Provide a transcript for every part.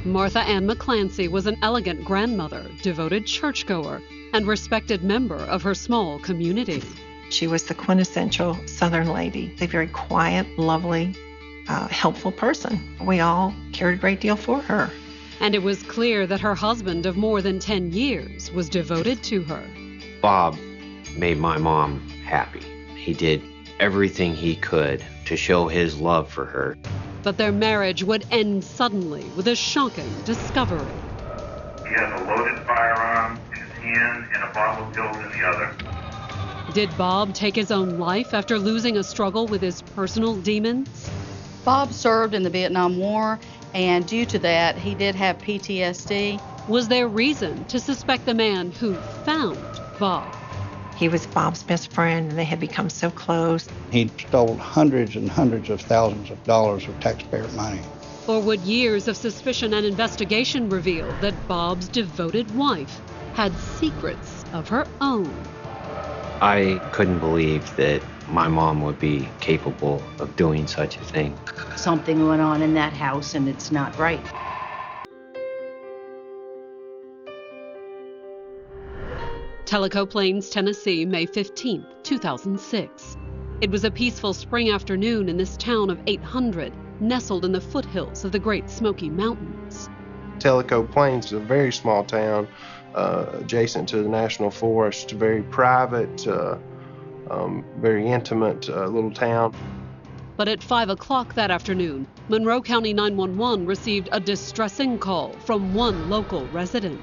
Martha Ann McClancy was an elegant grandmother, devoted churchgoer, and respected member of her small community. She was the quintessential Southern lady, a very quiet, lovely, helpful person. We all cared a great deal for her. And it was clear that her husband of more than 10 years was devoted to her. Bob made my mom happy. He did everything he could to show his love for her. But their marriage would end suddenly with a shocking discovery. He has a loaded firearm in his hand and a bottle of pills in the other. Did Bob take his own life after losing a struggle with his personal demons? Bob served in the Vietnam War, and due to that, he did have PTSD. Was there reason to suspect the man who found Bob? He was Bob's best friend, and they had become so close. He'd stolen hundreds and hundreds of thousands of dollars of taxpayer money. Or would years of suspicion and investigation reveal that Bob's devoted wife had secrets of her own? I couldn't believe that my mom would be capable of doing such a thing. Something went on in that house and it's not right. Tellico Plains, Tennessee, May 15, 2006. It was a peaceful spring afternoon in this town of 800, nestled in the foothills of the Great Smoky Mountains. Tellico Plains is a very small town adjacent to the National Forest, very private, very intimate little town. But at 5 o'clock that afternoon, Monroe County 911 received a distressing call from one local resident.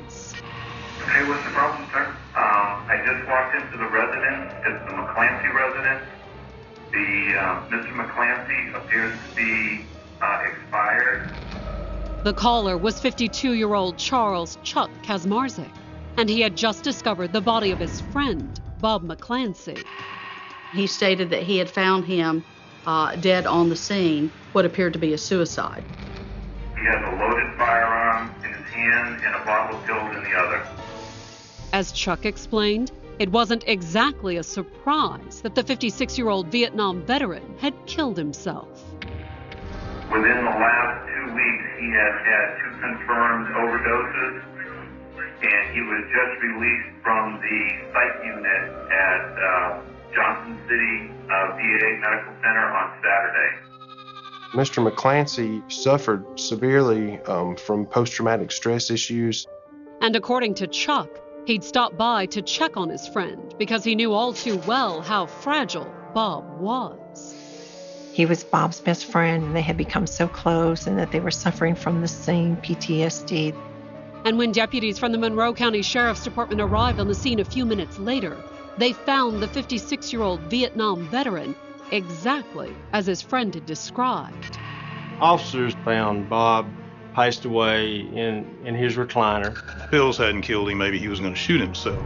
Hey, what's the problem, sir? I just walked into the residence. It's the McClancy residence. Mr. McClancy appears to be expired. The caller was 52-year-old Charles Chuck Kazmarzik, and he had just discovered the body of his friend, Bob McClancy. He stated that he had found him dead on the scene, what appeared to be a suicide. He has a loaded firearm in his hand and a bottle of pills in the other. As Chuck explained, it wasn't exactly a surprise that the 56-year-old Vietnam veteran had killed himself. Within the last 2 weeks, he has had 2 confirmed overdoses, and he was just released from the psych unit at Johnson City VA Medical Center on Saturday. Mr. McClancy suffered severely from post-traumatic stress issues. And according to Chuck, he'd stopped by to check on his friend because he knew all too well how fragile Bob was. He was Bob's best friend, and they had become so close, and that they were suffering from the same PTSD. And when deputies from the Monroe County Sheriff's Department arrived on the scene a few minutes later, they found the 56-year-old Vietnam veteran exactly as his friend had described. Officers found Bob passed away in his recliner. Pills hadn't killed him. Maybe he was going to shoot himself.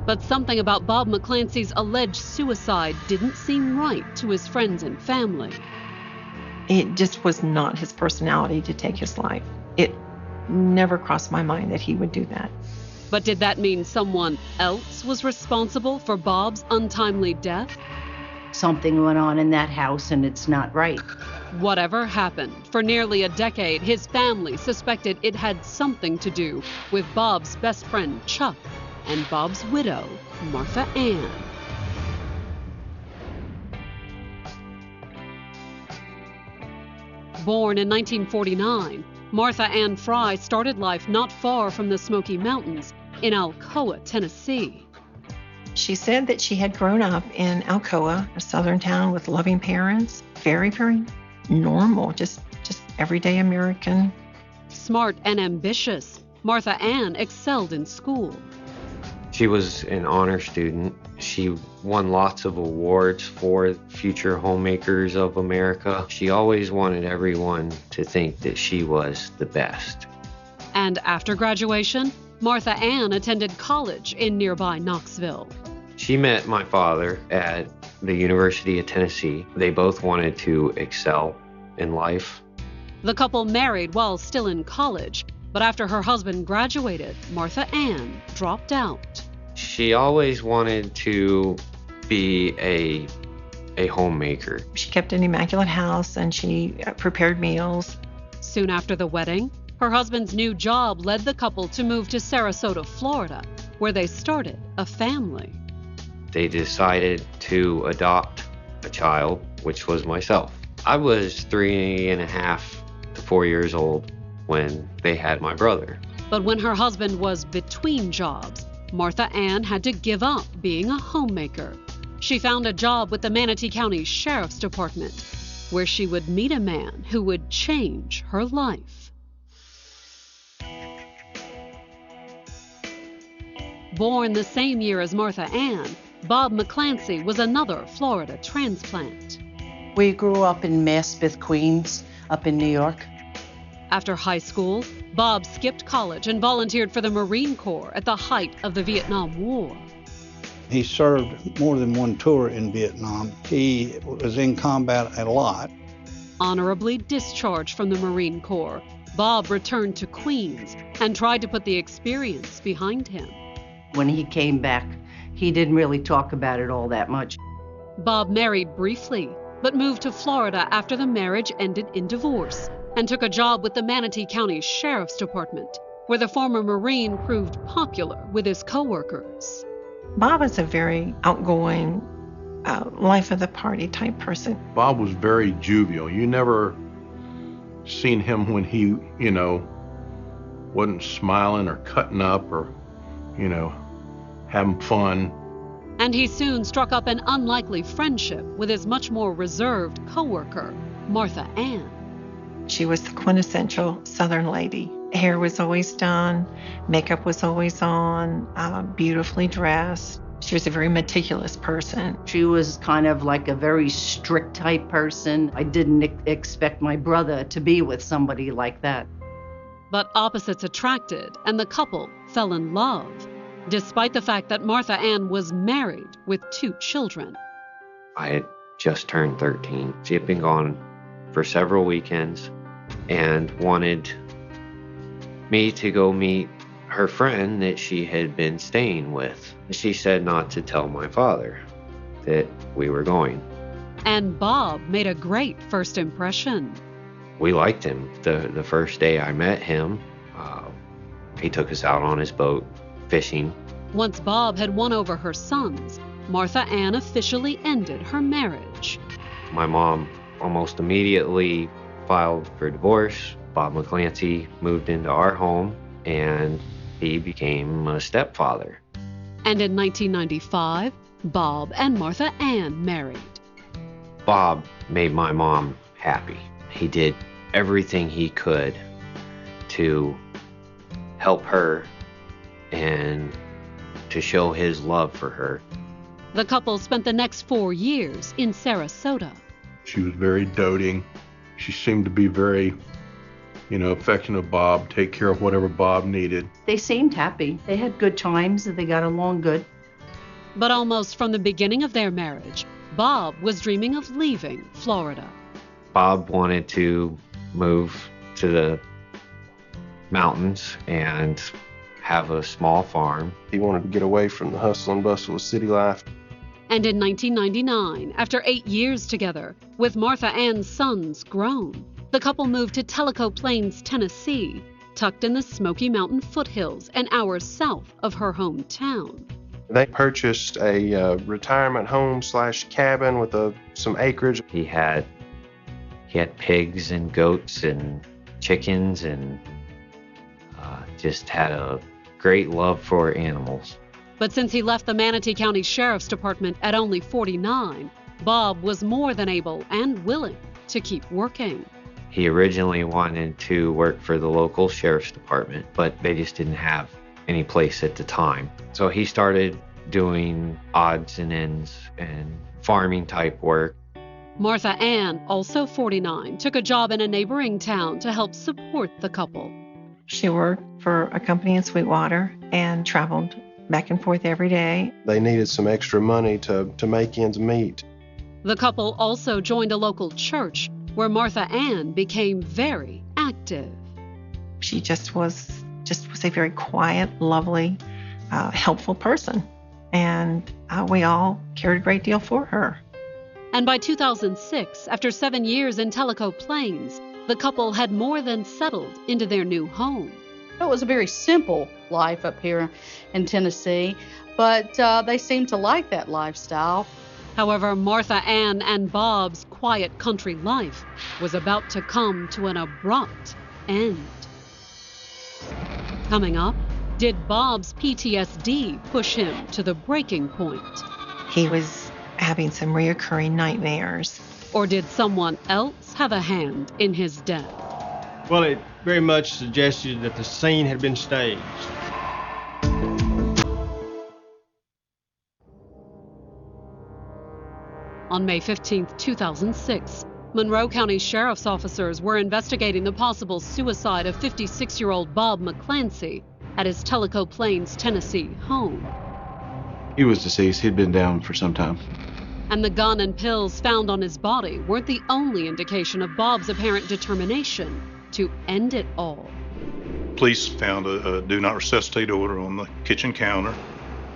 But something about Bob McClancy's alleged suicide didn't seem right to his friends and family. It just was not his personality to take his life. It never crossed my mind that he would do that. But did that mean someone else was responsible for Bob's untimely death? Something went on in that house and it's not right. Whatever happened, for nearly a decade, his family suspected it had something to do with Bob's best friend, Chuck, and Bob's widow, Martha Ann. Born in 1949, Martha Ann Fry started life not far from the Smoky Mountains in Alcoa, Tennessee. She said that she had grown up in Alcoa, a southern town with loving parents, very, very normal, just everyday American. Smart and ambitious, Martha Ann excelled in school. She was an honor student. She won lots of awards for future homemakers of America. She always wanted everyone to think that she was the best. And after graduation, Martha Ann attended college in nearby Knoxville. She met my father at the University of Tennessee. They both wanted to excel in life. The couple married while still in college, but after her husband graduated, Martha Ann dropped out. She always wanted to be a homemaker. She kept an immaculate house and she prepared meals. Soon after the wedding, Her husband's new job led the couple to move to Sarasota, Florida, where they started a family. They decided to adopt a child, which was myself. I was 3.5 to 4 years old when they had my brother. But when her husband was between jobs, Martha Ann had to give up being a homemaker. She found a job with the Manatee County Sheriff's Department, where she would meet a man who would change her life. Born the same year as Martha Ann, Bob McClancy was another Florida transplant. We grew up in Maspeth, Queens, up in New York. After high school, Bob skipped college and volunteered for the Marine Corps at the height of the Vietnam War. He served more than one tour in Vietnam. He was in combat a lot. Honorably discharged from the Marine Corps, Bob returned to Queens and tried to put the experience behind him. When he came back, he didn't really talk about it all that much. Bob married briefly, but moved to Florida after the marriage ended in divorce and took a job with the Manatee County Sheriff's Department, where the former Marine proved popular with his coworkers. Bob is a very outgoing, life of the party type person. Bob was very jovial. You never seen him when he, wasn't smiling or cutting up or, having fun. And he soon struck up an unlikely friendship with his much more reserved coworker, Martha Ann. She was the quintessential Southern lady. Hair was always done, makeup was always on, beautifully dressed. She was a very meticulous person. She was kind of like a very strict type person. I didn't expect my brother to be with somebody like that. But opposites attracted, and the couple fell in love, despite the fact that Martha Ann was married with 2 children. I had just turned 13. She had been gone for several weekends and wanted me to go meet her friend that she had been staying with. She said not to tell my father that we were going. And Bob made a great first impression. We liked him. The first day I met him, he took us out on his boat fishing. Once Bob had won over her sons, Martha Ann officially ended her marriage. My mom almost immediately filed for divorce. Bob McClancy moved into our home, and he became a stepfather. And in 1995, Bob and Martha Ann married. Bob made my mom happy. He did everything he could to help her and to show his love for her. The couple spent the next 4 years in Sarasota. She was very doting. She seemed to be very, affectionate of Bob, take care of whatever Bob needed. They seemed happy. They had good times. They got along good. But almost from the beginning of their marriage, Bob was dreaming of leaving Florida. Bob wanted to move to the mountains and have a small farm. He wanted to get away from the hustle and bustle of city life. And in 1999, after 8 years together, with Martha Ann's sons grown, the couple moved to Tellico Plains, Tennessee, tucked in the Smoky Mountain foothills an hour south of her hometown. They purchased a retirement home / cabin with some acreage. He had pigs and goats and chickens and just had a great love for animals. But since he left the Manatee County Sheriff's Department at only 49, Bob was more than able and willing to keep working. He originally wanted to work for the local sheriff's department, but they just didn't have any place at the time. So he started doing odds and ends and farming type work. Martha Ann, also 49, took a job in a neighboring town to help support the couple. She worked for a company in Sweetwater and traveled back and forth every day. They needed some extra money to make ends meet. The couple also joined a local church where Martha Ann became very active. She just was a very quiet, lovely, helpful person. And we all cared a great deal for her. And by 2006, after 7 years in Tellico Plains, the couple had more than settled into their new home. It was a very simple life up here in Tennessee, but they seemed to like that lifestyle. However, Martha Ann and Bob's quiet country life was about to come to an abrupt end. Coming up, did Bob's PTSD push him to the breaking point? He was having some reoccurring nightmares. Or did someone else have a hand in his death? Well, it very much suggested that the scene had been staged. On May 15, 2006, Monroe County Sheriff's officers were investigating the possible suicide of 56-year-old Bob McClancy at his Tellico Plains, Tennessee home. He was deceased. He'd been down for some time. And the gun and pills found on his body weren't the only indication of Bob's apparent determination to end it all. Police found a do not resuscitate order on the kitchen counter.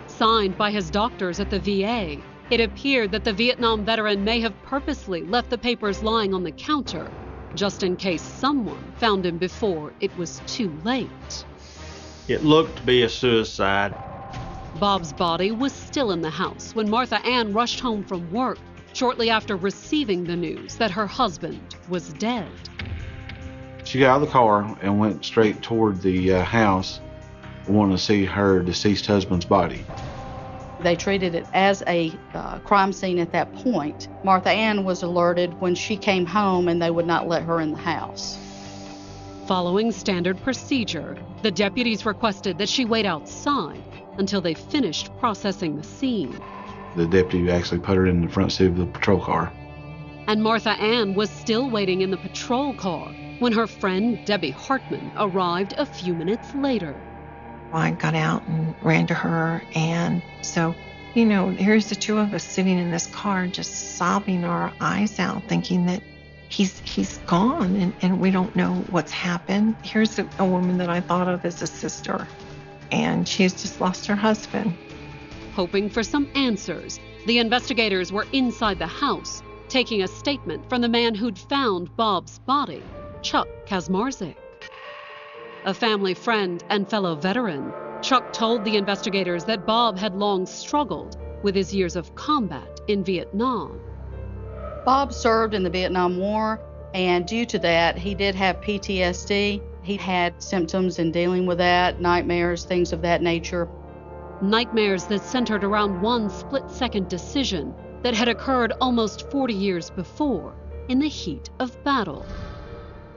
Signed by his doctors at the VA, it appeared that the Vietnam veteran may have purposely left the papers lying on the counter, just in case someone found him before it was too late. It looked to be a suicide. Bob's body was still in the house when Martha Ann rushed home from work shortly after receiving the news that her husband was dead. She got out of the car and went straight toward the house, wanting to see her deceased husband's body. They treated it as a crime scene at that point. Martha Ann was alerted when she came home and they would not let her in the house. Following standard procedure, the deputies requested that she wait outside until they finished processing the scene. The deputy actually put her in the front seat of the patrol car. And Martha Ann was still waiting in the patrol car when her friend Debbie Hartman arrived a few minutes later. I got out and ran to her, and so, here's the two of us sitting in this car just sobbing our eyes out, thinking that he's gone and we don't know what's happened. Here's a woman that I thought of as a sister, and she's just lost her husband. Hoping for some answers, the investigators were inside the house, taking a statement from the man who'd found Bob's body, Chuck Kazmarzik. A family friend and fellow veteran, Chuck told the investigators that Bob had long struggled with his years of combat in Vietnam. Bob served in the Vietnam War, and due to that, he did have PTSD. He had symptoms in dealing with that, nightmares, things of that nature. Nightmares that centered around one split-second decision that had occurred almost 40 years before in the heat of battle.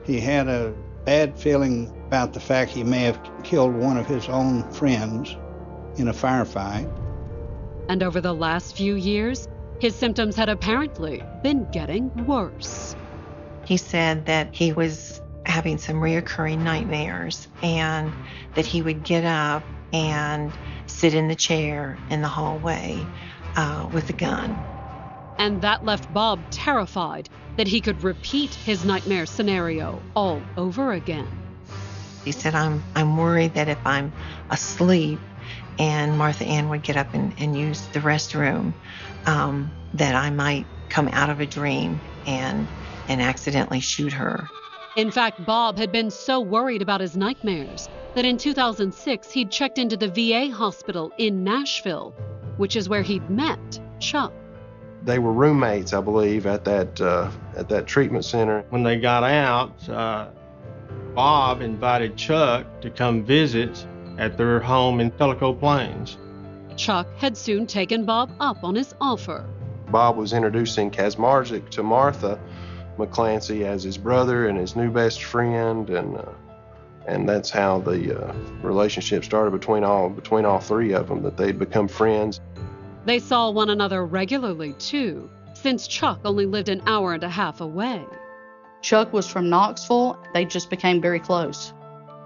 He had a bad feeling about the fact he may have killed one of his own friends in a firefight. And over the last few years, his symptoms had apparently been getting worse. He said that he was having some reoccurring nightmares and that he would get up and sit in the chair in the hallway with a gun. And that left Bob terrified that he could repeat his nightmare scenario all over again. He said, I'm worried that if I'm asleep and Martha Ann would get up and use the restroom, that I might come out of a dream and accidentally shoot her. In fact, Bob had been so worried about his nightmares that in 2006 he'd checked into the VA hospital in Nashville, which is where he'd met Chuck. They were roommates, I believe, at that treatment center. When they got out, Bob invited Chuck to come visit at their home in Tellico Plains. Chuck had soon taken Bob up on his offer. Bob was introducing Kazmarzik to Martha McClancy as his brother and his new best friend, and that's how the relationship started between all three of them, that they'd become friends. They saw one another regularly, too, since Chuck only lived an hour and a half away. Chuck was from Knoxville. They just became very close.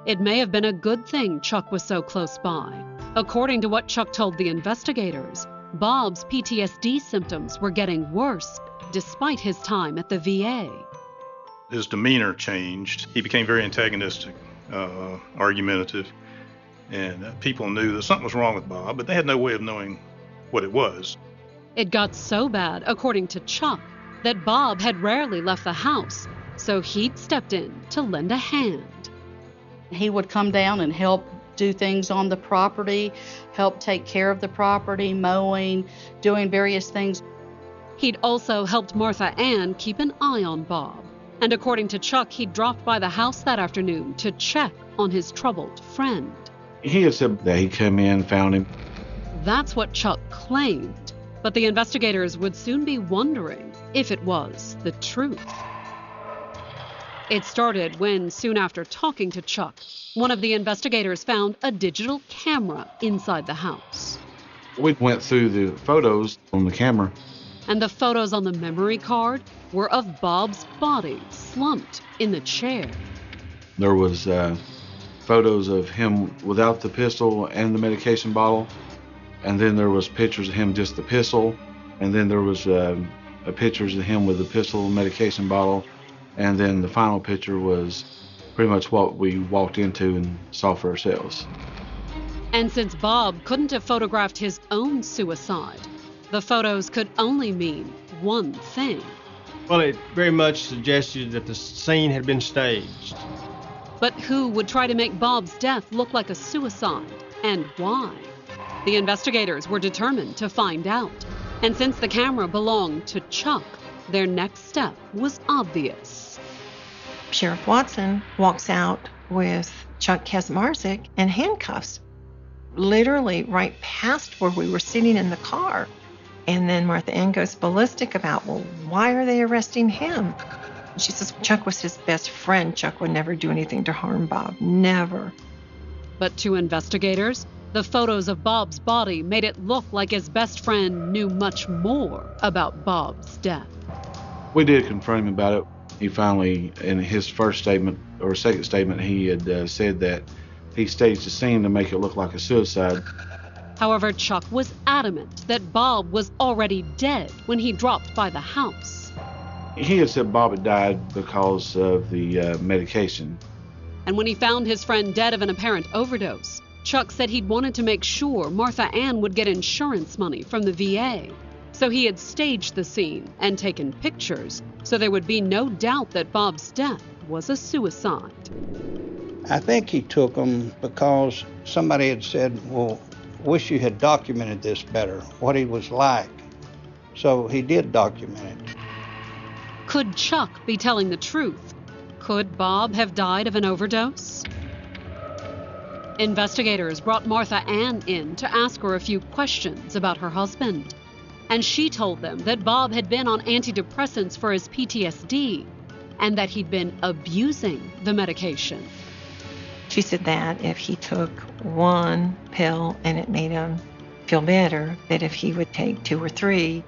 It may have been a good thing Chuck was so close by. According to what Chuck told the investigators, Bob's PTSD symptoms were getting worse despite his time at the VA. His demeanor changed. He became very antagonistic, argumentative, and people knew that something was wrong with Bob, but they had no way of knowing what it was. It got so bad, according to Chuck, that Bob had rarely left the house, so he'd stepped in to lend a hand. He would come down and help do things on the property, help take care of the property, mowing, doing various things. He'd also helped Martha Ann keep an eye on Bob. And according to Chuck, he'd dropped by the house that afternoon to check on his troubled friend. He had said that he came in, found him. That's what Chuck claimed, but the investigators would soon be wondering if it was the truth. It started when, soon after talking to Chuck, one of the investigators found a digital camera inside the house. We went through the photos on the camera. And the photos on the memory card were of Bob's body slumped in the chair. There was photos of him without the pistol and the medication bottle, and then there was pictures of him just the pistol, and then there was pictures of him with the pistol and medication bottle, and then the final picture was pretty much what we walked into and saw for ourselves. And since Bob couldn't have photographed his own suicide, the photos could only mean one thing. Well, it very much suggested that the scene had been staged. But who would try to make Bob's death look like a suicide, and why? The investigators were determined to find out. And since the camera belonged to Chuck, their next step was obvious. Sheriff Watson walks out with Chuck Kaczmarzyk in handcuffs, literally right past where we were sitting in the car. And then Martha Ann goes ballistic about, well, why are they arresting him? She says Chuck was his best friend. Chuck would never do anything to harm Bob. Never. But to investigators, the photos of Bob's body made it look like his best friend knew much more about Bob's death. We did confront him about it. He finally, in his first statement or second statement, he had said that he staged the scene to make it look like a suicide. However, Chuck was adamant that Bob was already dead when he dropped by the house. He had said Bob had died because of the medication. And when he found his friend dead of an apparent overdose, Chuck said he'd wanted to make sure Martha Ann would get insurance money from the VA. So he had staged the scene and taken pictures so there would be no doubt that Bob's death was a suicide. I think he took them because somebody had said, well, wish you had documented this better, what he was like. So he did document it. Could Chuck be telling the truth? Could Bob have died of an overdose? Investigators brought Martha Ann in to ask her a few questions about her husband. And she told them that Bob had been on antidepressants for his PTSD and that he'd been abusing the medication. She said that if he took one pill and it made him feel better, that if he would take 2 or 3,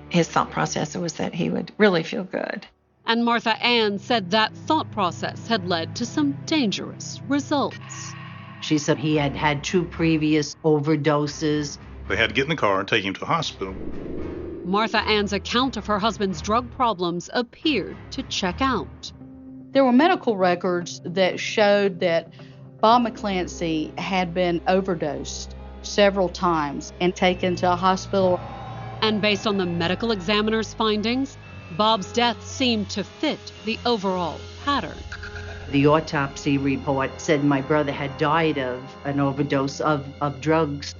his thought process was that he would really feel good. And Martha Ann said that thought process had led to some dangerous results. She said he had had 2 previous overdoses. They had to get in the car and take him to the hospital. Martha Ann's account of her husband's drug problems appeared to check out. There were medical records that showed that Bob McClancy had been overdosed several times and taken to a hospital. And based on the medical examiner's findings, Bob's death seemed to fit the overall pattern. The autopsy report said my brother had died of an overdose of drugs.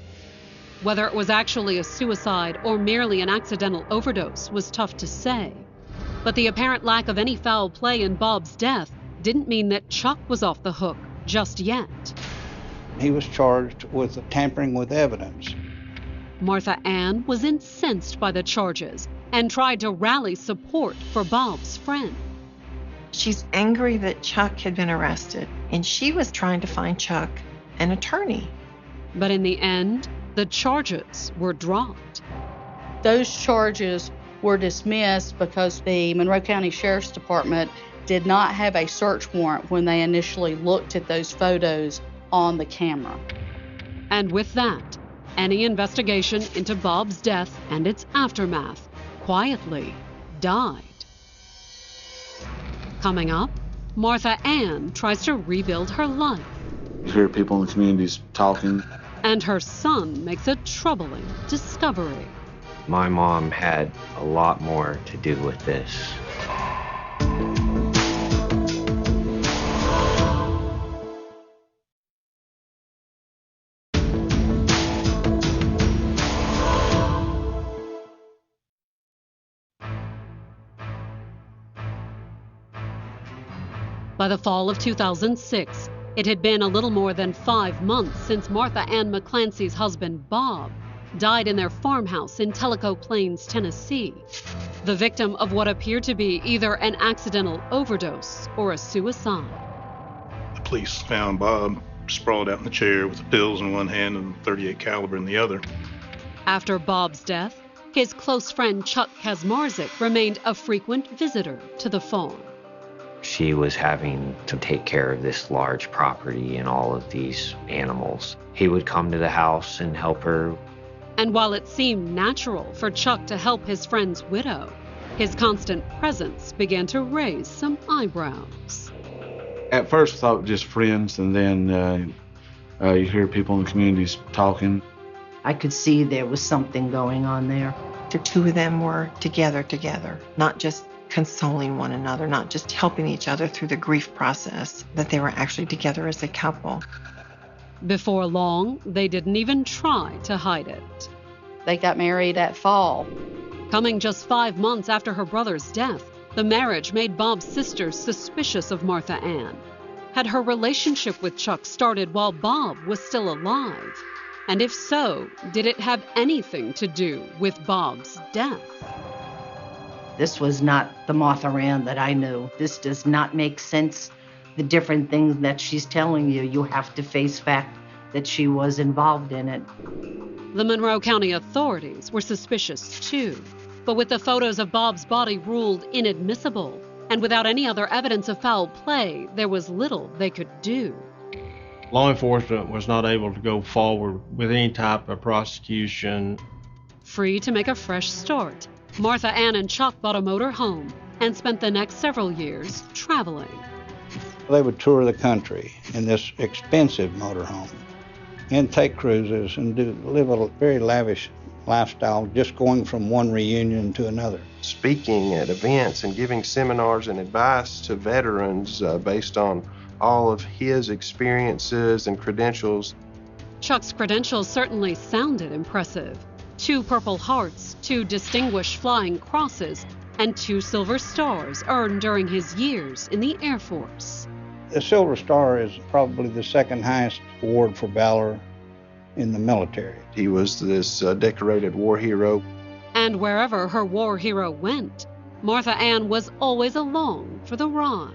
Whether it was actually a suicide or merely an accidental overdose was tough to say. But the apparent lack of any foul play in Bob's death didn't mean that Chuck was off the hook just yet. He was charged with tampering with evidence. Martha Ann was incensed by the charges and tried to rally support for Bob's friend. She's angry that Chuck had been arrested, and she was trying to find Chuck an attorney. But in the end, the charges were dropped. Those charges were dismissed because the Monroe County Sheriff's Department did not have a search warrant when they initially looked at those photos on the camera. And with that, any investigation into Bob's death and its aftermath quietly died. Coming up, Martha Ann tries to rebuild her life. You hear people in the communities talking. And her son makes a troubling discovery. My mom had a lot more to do with this. By the fall of 2006, it had been a little more than 5 months since Martha Ann McClancy's husband, Bob, died in their farmhouse in Tellico Plains, Tennessee, the victim of what appeared to be either an accidental overdose or a suicide. The police found Bob sprawled out in the chair with the pills in one hand and 38 caliber in the other. After Bob's death, his close friend Chuck Kaczmarzyk remained a frequent visitor to the farm. She was having to take care of this large property and all of these animals. He would come to the house and help her. And while it seemed natural for Chuck to help his friend's widow, his constant presence began to raise some eyebrows. At first I thought just friends, and then you hear people in the communities talking. I could see there was something going on there. The two of them were together, not just consoling one another, not just helping each other through the grief process, that they were actually together as a couple. Before long, they didn't even try to hide it. They got married that fall. Coming just 5 months after her brother's death, the marriage made Bob's sisters suspicious of Martha Ann. Had her relationship with Chuck started while Bob was still alive? And if so, did it have anything to do with Bob's death? This was not the Martha Ann that I knew. This does not make sense. The different things that she's telling you, you have to face fact that she was involved in it. The Monroe County authorities were suspicious too, but with the photos of Bob's body ruled inadmissible, and without any other evidence of foul play, there was little they could do. Law enforcement was not able to go forward with any type of prosecution. Free to make a fresh start, Martha Ann and Chuck bought a motor home and spent the next several years traveling. They would tour the country in this expensive motorhome and take cruises and live a very lavish lifestyle, just going from one reunion to another. Speaking at events and giving seminars and advice to veterans based on all of his experiences and credentials. Chuck's credentials certainly sounded impressive. 2 Purple Hearts, 2 Distinguished Flying Crosses, and 2 Silver Stars earned during his years in the Air Force. The Silver Star is probably the second highest award for valor in the military. He was this decorated war hero. And wherever her war hero went, Martha Ann was always along for the ride.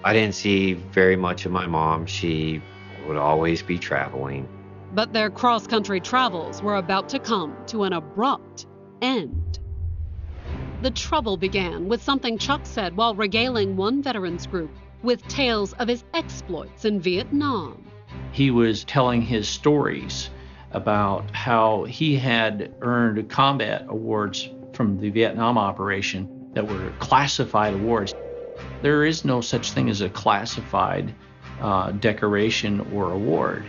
I didn't see very much of my mom. She would always be traveling. But their cross-country travels were about to come to an abrupt end. The trouble began with something Chuck said while regaling one veterans group with tales of his exploits in Vietnam. He was telling his stories about how he had earned combat awards from the Vietnam operation that were classified awards. There is no such thing as a classified decoration or award.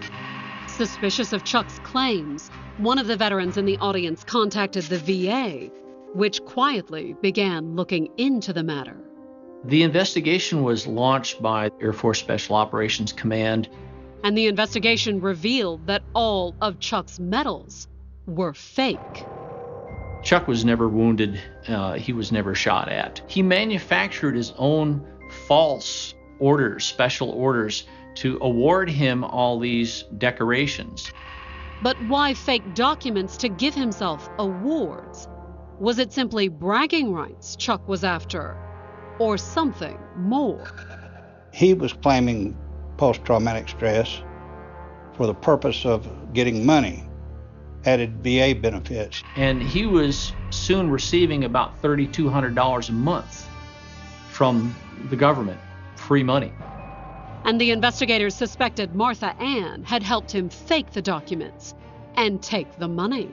Suspicious of Chuck's claims, one of the veterans in the audience contacted the VA, which quietly began looking into the matter. The investigation was launched by Air Force Special Operations Command. And the investigation revealed that all of Chuck's medals were fake. Chuck was never wounded. He was never shot at. He manufactured his own false orders, special orders, to award him all these decorations. But why fake documents to give himself awards? Was it simply bragging rights Chuck was after, or something more? He was claiming post-traumatic stress for the purpose of getting money, added VA benefits. And he was soon receiving about $3,200 a month from the government, free money. And the investigators suspected Martha Ann had helped him fake the documents and take the money.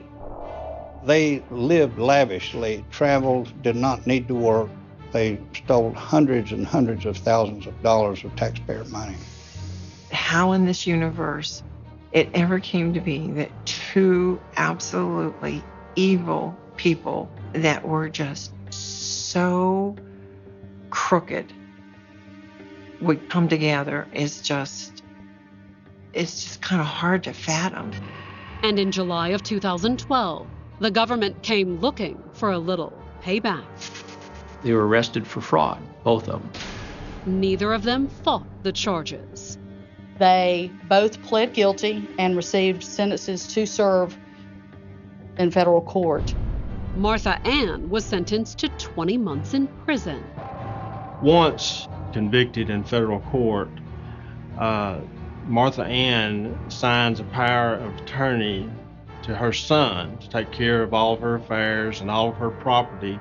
They lived lavishly, traveled, did not need to work. They stole hundreds and hundreds of thousands of dollars of taxpayer money. How in this universe it ever came to be that 2 absolutely evil people that were just so crooked would come together is just, it's just kind of hard to fathom. And in July of 2012, the government came looking for a little payback. They were arrested for fraud, both of them. Neither of them fought the charges. They both pled guilty and received sentences to serve in federal court. Martha Ann was sentenced to 20 months in prison. Once convicted in federal court, Martha Ann signs a power of attorney to her son to take care of all of her affairs and all of her property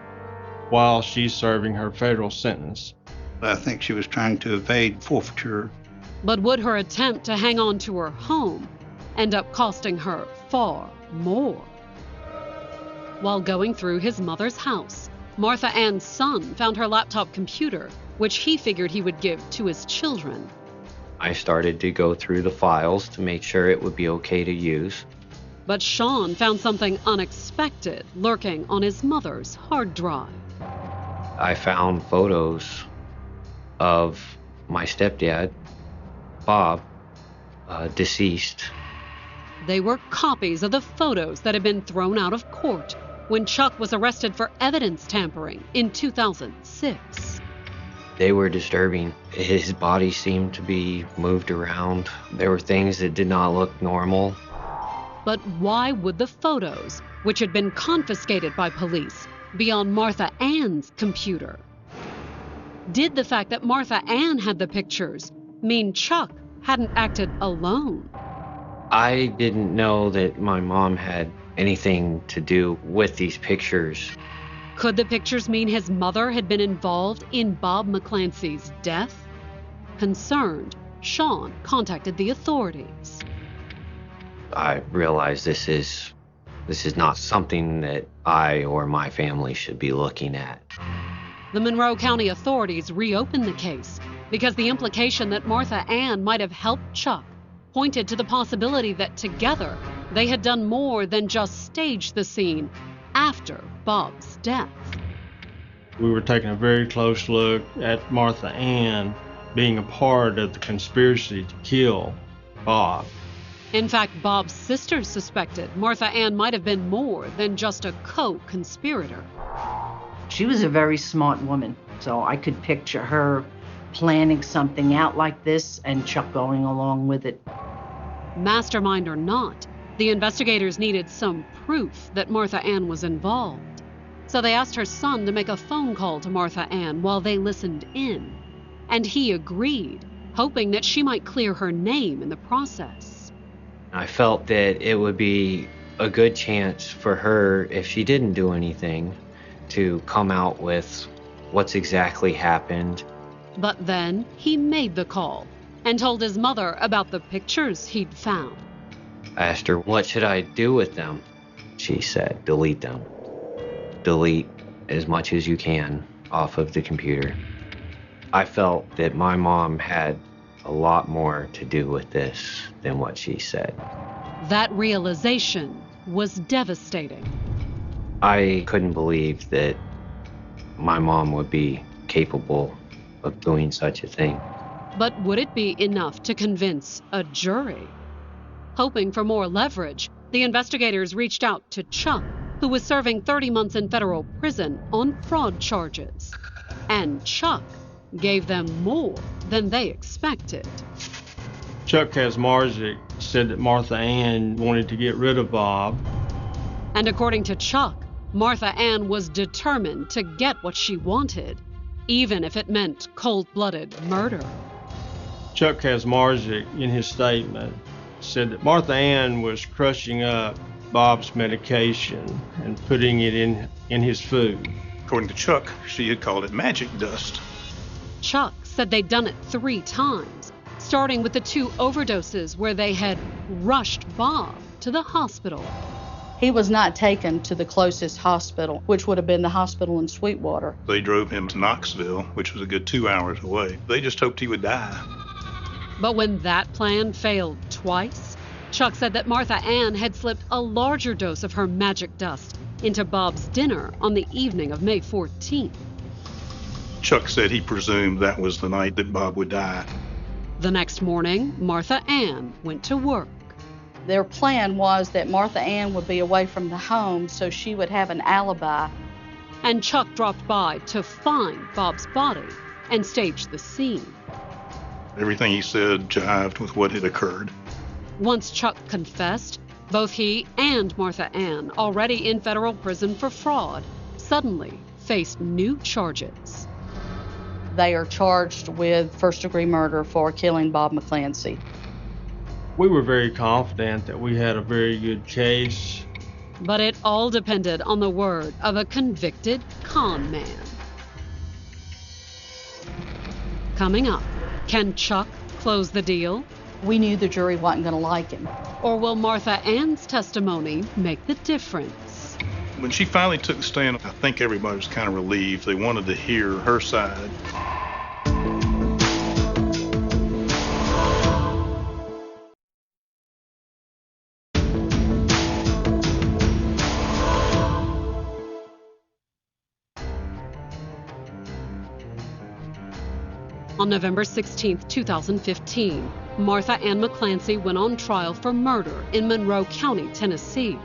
while she's serving her federal sentence. I think she was trying to evade forfeiture. But would her attempt to hang on to her home end up costing her far more? While going through his mother's house, Martha Ann's son found her laptop computer, which he figured he would give to his children. I started to go through the files to make sure it would be okay to use. But Sean found something unexpected lurking on his mother's hard drive. I found photos of my stepdad, Bob, deceased. They were copies of the photos that had been thrown out of court when Chuck was arrested for evidence tampering in 2006. They were disturbing. His body seemed to be moved around. There were things that did not look normal. But why would the photos, which had been confiscated by police, be on Martha Ann's computer? Did the fact that Martha Ann had the pictures mean Chuck hadn't acted alone? I didn't know that my mom had anything to do with these pictures. Could the pictures mean his mother had been involved in Bob McClancy's death? Concerned, Sean contacted the authorities. I realized this is not something that I or my family should be looking at. The Monroe County authorities reopened the case because the implication that Martha Ann might have helped Chuck pointed to the possibility that together they had done more than just stage the scene after Bob's death. We were taking a very close look at Martha Ann being a part of the conspiracy to kill Bob. In fact, Bob's sisters suspected Martha Ann might have been more than just a co-conspirator. She was a very smart woman, so I could picture her planning something out like this and Chuck going along with it. Mastermind or not, the investigators needed some proof that Martha Ann was involved. So they asked her son to make a phone call to Martha Ann while they listened in. And he agreed, hoping that she might clear her name in the process. I felt that it would be a good chance for her, if she didn't do anything, to come out with what's exactly happened. But then he made the call and told his mother about the pictures he'd found. I asked her, what should I do with them? She said, delete them. Delete as much as you can off of the computer. I felt that my mom had a lot more to do with this than what she said. That realization was devastating. I couldn't believe that my mom would be capable of doing such a thing. But would it be enough to convince a jury? Hoping for more leverage, the investigators reached out to Chuck, who was serving 30 months in federal prison on fraud charges. And Chuck gave them more than they expected. Chuck Kaczmarzyk said that Martha Ann wanted to get rid of Bob. And according to Chuck, Martha Ann was determined to get what she wanted, even if it meant cold-blooded murder. Chuck Kaczmarzyk, in his statement, said that Martha Ann was crushing up Bob's medication and putting it in his food. According to Chuck, she had called it magic dust. Chuck said they'd done it 3 times, starting with the 2 overdoses where they had rushed Bob to the hospital. He was not taken to the closest hospital, which would have been the hospital in Sweetwater. They drove him to Knoxville, which was a good 2 hours away. They just hoped he would die. But when that plan failed twice, Chuck said that Martha Ann had slipped a larger dose of her magic dust into Bob's dinner on the evening of May 14th. Chuck said he presumed that was the night that Bob would die. The next morning, Martha Ann went to work. Their plan was that Martha Ann would be away from the home so she would have an alibi. And Chuck dropped by to find Bob's body and staged the scene. Everything he said jived with what had occurred. Once Chuck confessed, both he and Martha Ann, already in federal prison for fraud, suddenly faced new charges. They are charged with first-degree murder for killing Bob McClancy. We were very confident that we had a very good case. But it all depended on the word of a convicted con man. Coming up, can Chuck close the deal? We knew the jury wasn't going to like him. Or will Martha Ann's testimony make the difference? When she finally took the stand, I think everybody was kind of relieved. They wanted to hear her side. On November 16, 2015, Martha Ann McClancy went on trial for murder in Monroe County, Tennessee.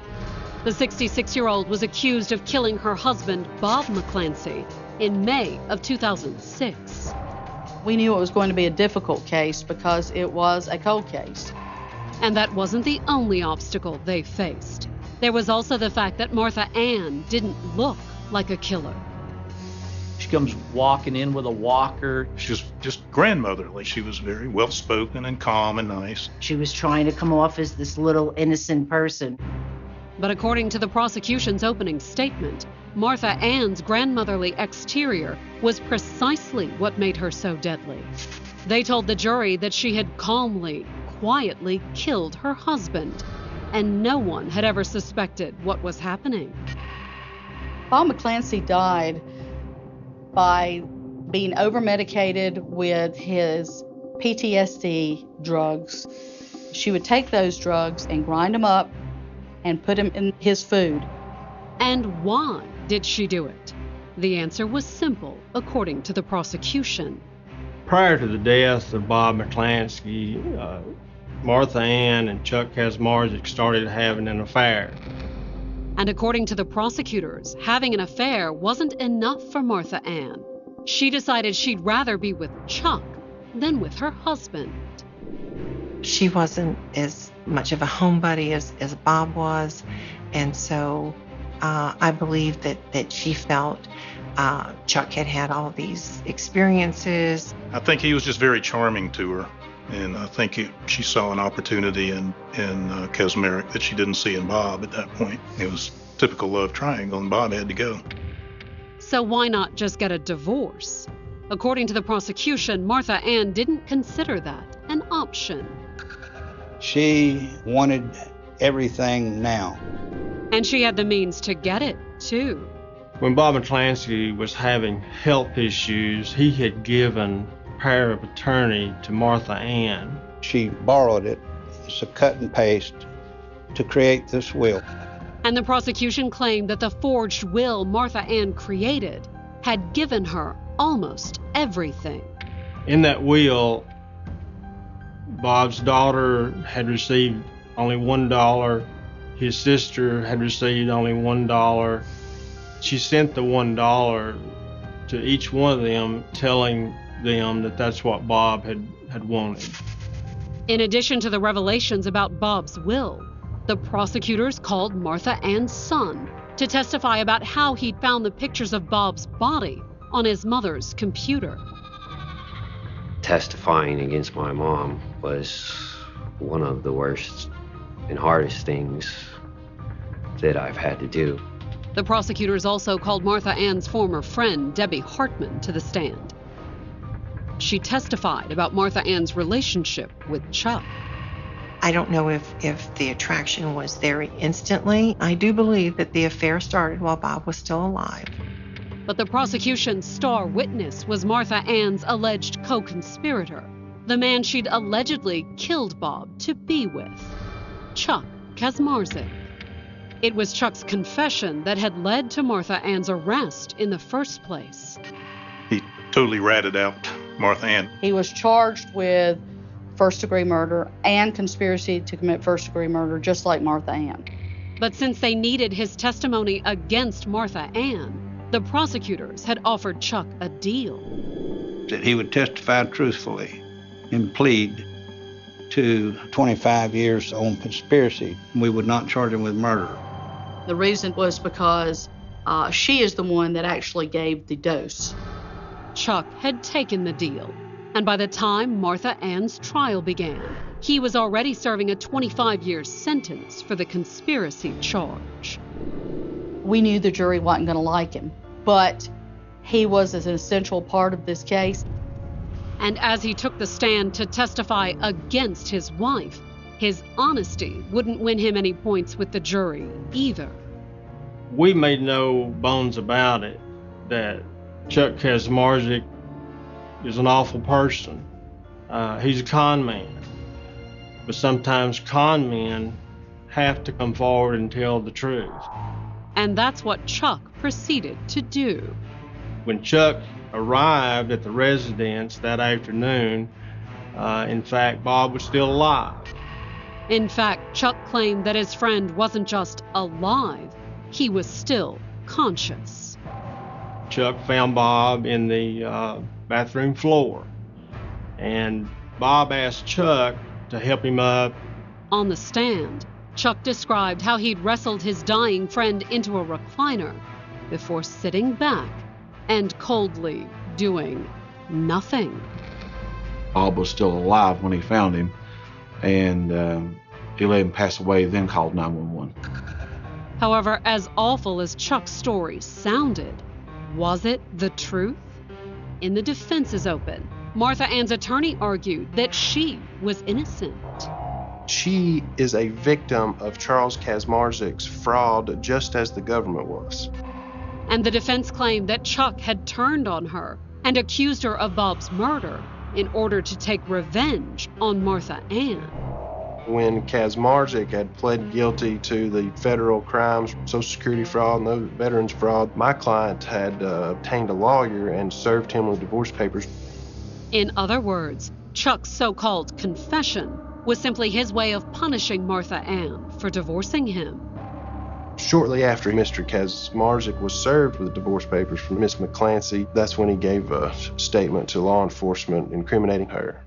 The 66-year-old was accused of killing her husband, Bob McClancy, in May of 2006. We knew it was going to be a difficult case because it was a cold case. And that wasn't the only obstacle they faced. There was also the fact that Martha Ann didn't look like a killer. She comes walking in with a walker. She was just grandmotherly. She was very well-spoken and calm and nice. She was trying to come off as this little innocent person. But according to the prosecution's opening statement, Martha Ann's grandmotherly exterior was precisely what made her so deadly. They told the jury that she had calmly, quietly killed her husband, and no one had ever suspected what was happening. Bob McClancy died by being over-medicated with his PTSD drugs. She would take those drugs and grind them up and put them in his food. And why did she do it? The answer was simple, according to the prosecution. Prior to the death of Bob McClancy, Martha Ann and Chuck Kaczmarzyk started having an affair. And according to the prosecutors, having an affair wasn't enough for Martha Ann. She decided she'd rather be with Chuck than with her husband. She wasn't as much of a homebody as Bob was, and so I believe that she felt Chuck had all these experiences. I think he was just very charming to her, and I think she saw an opportunity in Kaczmarzyk that she didn't see in Bob at that point. It was typical love triangle, and Bob had to go. So why not just get a divorce? According to the prosecution, Martha Ann didn't consider that an option. She wanted everything now. And she had the means to get it, too. When Bob McClancy was having health issues, he had given power of attorney to Martha Ann. She borrowed it as a cut and paste to create this will. And the prosecution claimed that the forged will Martha Ann created had given her almost everything. In that will, Bob's daughter had received only $1. His sister had received only $1. She sent the $1 to each one of them, telling them that that's what Bob had wanted. In addition to the revelations about Bob's will, the prosecutors called Martha Ann's son to testify about how he'd found the pictures of Bob's body on his mother's computer. Testifying against my mom was one of the worst and hardest things that I've had to do. The prosecutors also called Martha Ann's former friend, Debbie Hartman, to the stand. She testified about Martha Ann's relationship with Chuck. I don't know if the attraction was there instantly. I do believe that the affair started while Bob was still alive. But the prosecution's star witness was Martha Ann's alleged co-conspirator, the man she'd allegedly killed Bob to be with, Chuck Kaczmarzyk. It was Chuck's confession that had led to Martha Ann's arrest in the first place. He totally ratted out Martha Ann. He was charged with first-degree murder and conspiracy to commit first-degree murder, just like Martha Ann. But since they needed his testimony against Martha Ann, the prosecutors had offered Chuck a deal. that he would testify truthfully and plead to 25 years on conspiracy. We would not charge him with murder. The reason was because she is the one that actually gave the dose. Chuck had taken the deal, and by the time Martha Ann's trial began, he was already serving a 25-year sentence for the conspiracy charge. We knew the jury wasn't going to like him, but he was an essential part of this case. And as he took the stand to testify against his wife, his honesty wouldn't win him any points with the jury either. We made no bones about it that Chuck Kaczmarzyk is an awful person. He's a con man. But sometimes con men have to come forward and tell the truth. And that's what Chuck proceeded to do. When Chuck arrived at the residence that afternoon, in fact, Bob was still alive. In fact, Chuck claimed that his friend wasn't just alive, he was still conscious. Chuck found Bob in the bathroom floor, and Bob asked Chuck to help him up. On the stand, Chuck described how he'd wrestled his dying friend into a recliner before sitting back and coldly doing nothing. Bob was still alive when he found him, and he let him pass away, then called 911. However, as awful as Chuck's story sounded, was it the truth? In the defense's open, Martha Ann's attorney argued that she was innocent. She is a victim of Charles Kaczmarzyk's fraud, just as the government was. And the defense claimed that Chuck had turned on her and accused her of Bob's murder in order to take revenge on Martha Ann. When Kaczmarzyk had pled guilty to the federal crimes, Social Security fraud and those veterans fraud, my client had obtained a lawyer and served him with divorce papers. In other words, Chuck's so-called confession was simply his way of punishing Martha Ann for divorcing him. Shortly after Mr. Kaczmarzyk was served with divorce papers from Miss McClancy, that's when he gave a statement to law enforcement incriminating her.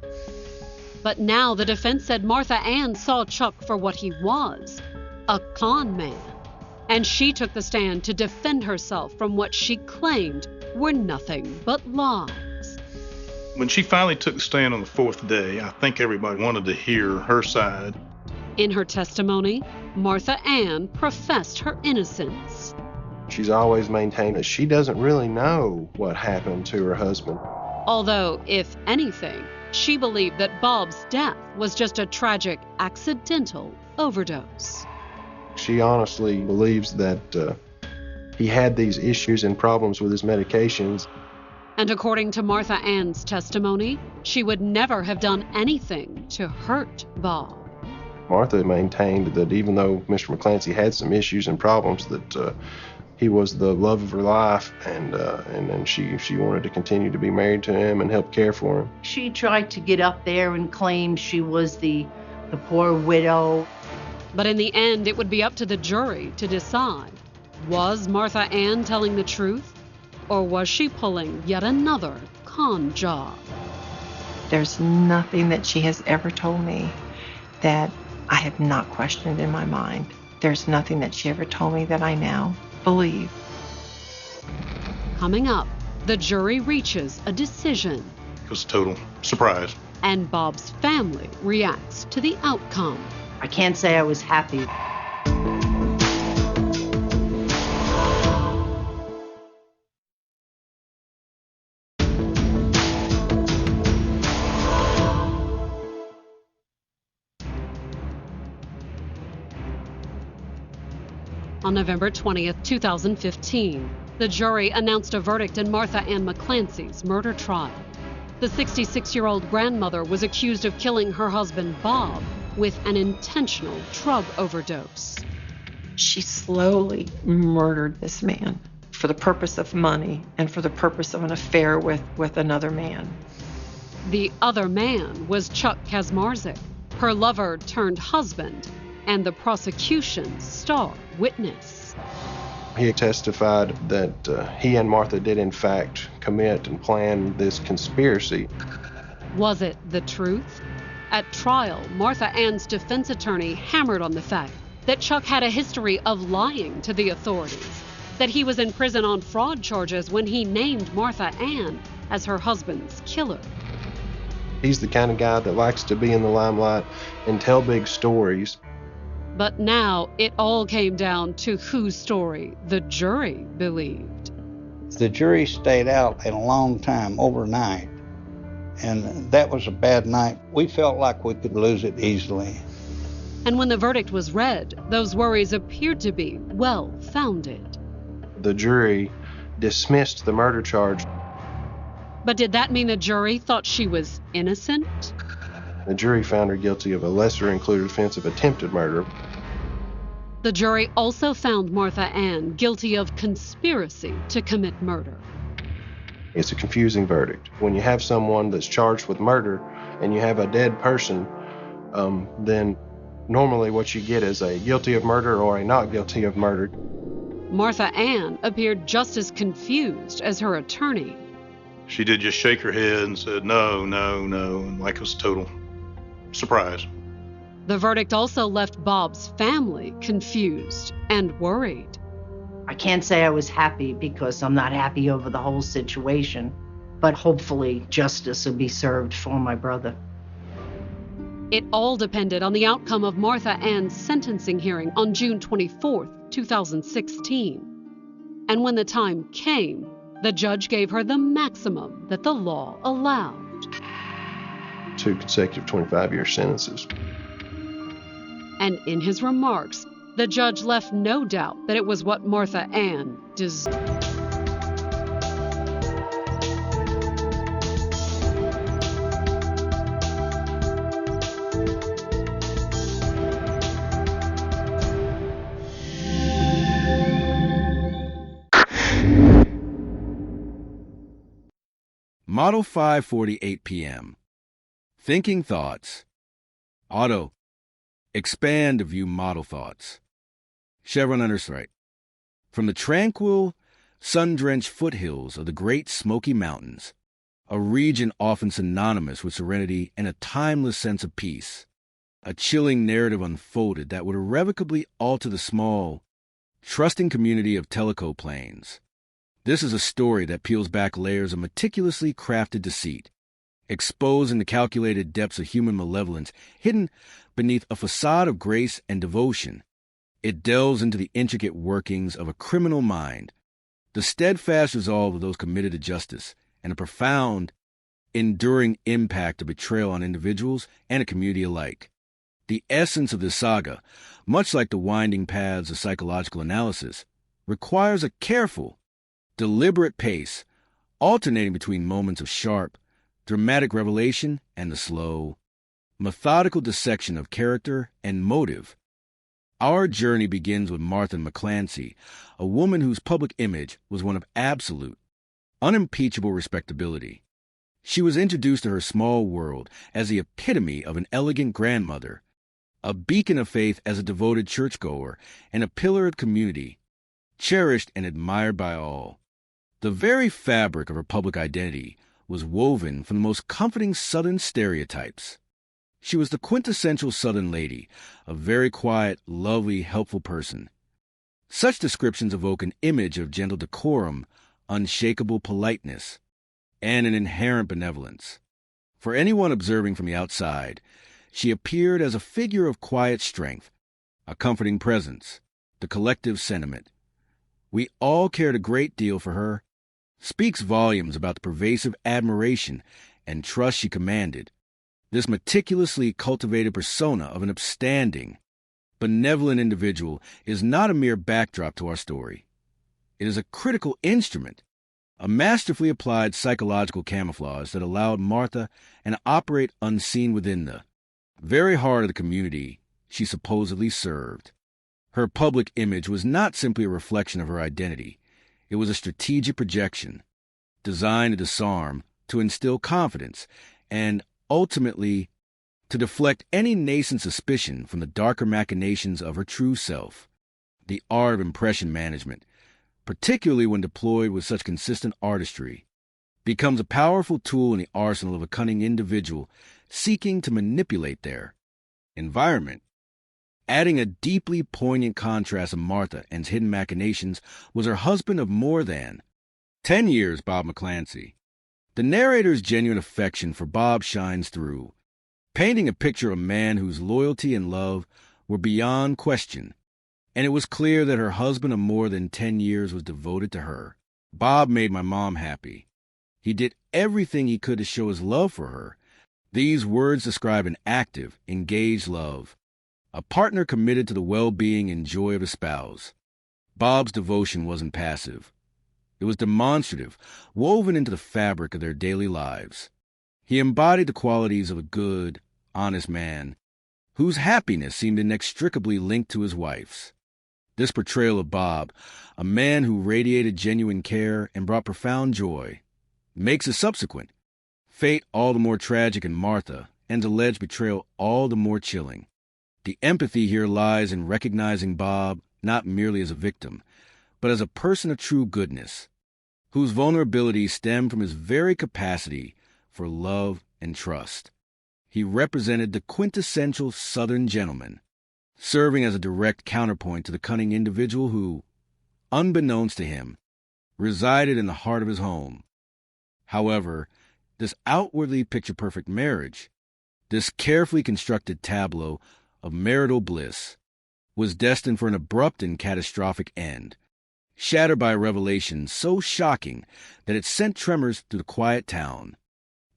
But now the defense said Martha Ann saw Chuck for what he was, a con man. And she took the stand to defend herself from what she claimed were nothing but lies. When she finally took the stand on the fourth day, I think everybody wanted to hear her side. In her testimony, Martha Ann professed her innocence. She's always maintained that she doesn't really know what happened to her husband. Although, if anything, she believed that Bob's death was just a tragic, accidental overdose. She honestly believes that he had these issues and problems with his medications. And according to Martha Ann's testimony, she would never have done anything to hurt Bob. Martha maintained that even though Mr. McClancy had some issues and problems, that he was the love of her life, and she wanted to continue to be married to him and help care for him. She tried to get up there and claim she was the poor widow. But in the end, it would be up to the jury to decide. Was Martha Ann telling the truth, or was she pulling yet another con job? There's nothing that she has ever told me that I have not questioned in my mind. There's nothing that she ever told me that I now believe. Coming up, the jury reaches a decision. It was a total surprise. And Bob's family reacts to the outcome. I can't say I was happy. On November 20th, 2015, the jury announced a verdict in Martha Ann McClancy's murder trial. The 66-year-old grandmother was accused of killing her husband, Bob, with an intentional drug overdose. She slowly murdered this man for the purpose of money and for the purpose of an affair with another man. The other man was Chuck Kaczmarzyk, her lover turned husband, and the prosecution's star witness. He testified that he and Martha did in fact commit and plan this conspiracy. Was it the truth? At trial, Martha Ann's defense attorney hammered on the fact that Chuck had a history of lying to the authorities, that he was in prison on fraud charges when he named Martha Ann as her husband's killer. He's the kind of guy that likes to be in the limelight and tell big stories. But now it all came down to whose story the jury believed. The jury stayed out a long time, overnight, and that was a bad night. We felt like we could lose it easily. And when the verdict was read, those worries appeared to be well-founded. The jury dismissed the murder charge. But did that mean the jury thought she was innocent? The jury found her guilty of a lesser included offense of attempted murder. The jury also found Martha Ann guilty of conspiracy to commit murder. It's a confusing verdict. When you have someone that's charged with murder and you have a dead person, then normally what you get is a guilty of murder or a not guilty of murder. Martha Ann appeared just as confused as her attorney. She did just shake her head and said, no, and like it was a total surprise. The verdict also left Bob's family confused and worried. I can't say I was happy because I'm not happy over the whole situation, but hopefully justice will be served for my brother. It all depended on the outcome of Martha Ann's sentencing hearing on June 24, 2016. And when the time came, the judge gave her the maximum that the law allowed. 2 consecutive 25-year sentences. And in his remarks, the judge left no doubt that it was what Martha Ann deserved. Model 5:48 p.m. Thinking thoughts. Auto. Expand to view model thoughts. Chevron understrike. From the tranquil, sun-drenched foothills of the Great Smoky Mountains, a region often synonymous with serenity and a timeless sense of peace, a chilling narrative unfolded that would irrevocably alter the small, trusting community of Tellico Plains. This is a story that peels back layers of meticulously crafted deceit, exposing the calculated depths of human malevolence hidden beneath a facade of grace and devotion. It delves into the intricate workings of a criminal mind, the steadfast resolve of those committed to justice, and a profound, enduring impact of betrayal on individuals and a community alike. The essence of this saga, much like the winding paths of psychological analysis, requires a careful, deliberate pace, alternating between moments of sharp, dramatic revelation and the slow, methodical dissection of character and motive. Our journey begins with Martha McClancy, a woman whose public image was one of absolute, unimpeachable respectability. She was introduced to her small world as the epitome of an elegant grandmother, a beacon of faith as a devoted churchgoer, and a pillar of community, cherished and admired by all. The very fabric of her public identity was woven from the most comforting Southern stereotypes. She was the quintessential Southern lady, a very quiet, lovely, helpful person. Such descriptions evoke an image of gentle decorum, unshakable politeness, and an inherent benevolence. For anyone observing from the outside, she appeared as a figure of quiet strength, a comforting presence, the collective sentiment. We all cared a great deal for her. Speaks volumes about the pervasive admiration and trust she commanded. This meticulously cultivated persona of an upstanding, benevolent individual is not a mere backdrop to our story. It is a critical instrument, a masterfully applied psychological camouflage that allowed Martha to operate unseen within the very heart of the community she supposedly served. Her public image was not simply a reflection of her identity. It was a strategic projection, designed to disarm, to instill confidence, and ultimately to deflect any nascent suspicion from the darker machinations of her true self. The art of impression management, particularly when deployed with such consistent artistry, becomes a powerful tool in the arsenal of a cunning individual seeking to manipulate their environment. Adding a deeply poignant contrast of Martha and hidden machinations was her husband of more than 10 years, Bob McClancy. The narrator's genuine affection for Bob shines through, painting a picture of a man whose loyalty and love were beyond question, and it was clear that her husband of more than 10 years was devoted to her. Bob made my mom happy. He did everything he could to show his love for her. These words describe an active, engaged love, a partner committed to the well-being and joy of his spouse. Bob's devotion wasn't passive. It was demonstrative, woven into the fabric of their daily lives. He embodied the qualities of a good, honest man, whose happiness seemed inextricably linked to his wife's. This portrayal of Bob, a man who radiated genuine care and brought profound joy, makes his subsequent fate all the more tragic in Martha and alleged betrayal all the more chilling. The empathy here lies in recognizing Bob not merely as a victim, but as a person of true goodness, whose vulnerabilities stem from his very capacity for love and trust. He represented the quintessential Southern gentleman, serving as a direct counterpoint to the cunning individual who, unbeknownst to him, resided in the heart of his home. However, this outwardly picture-perfect marriage, this carefully constructed tableau of marital bliss, was destined for an abrupt and catastrophic end, shattered by a revelation so shocking that it sent tremors through the quiet town.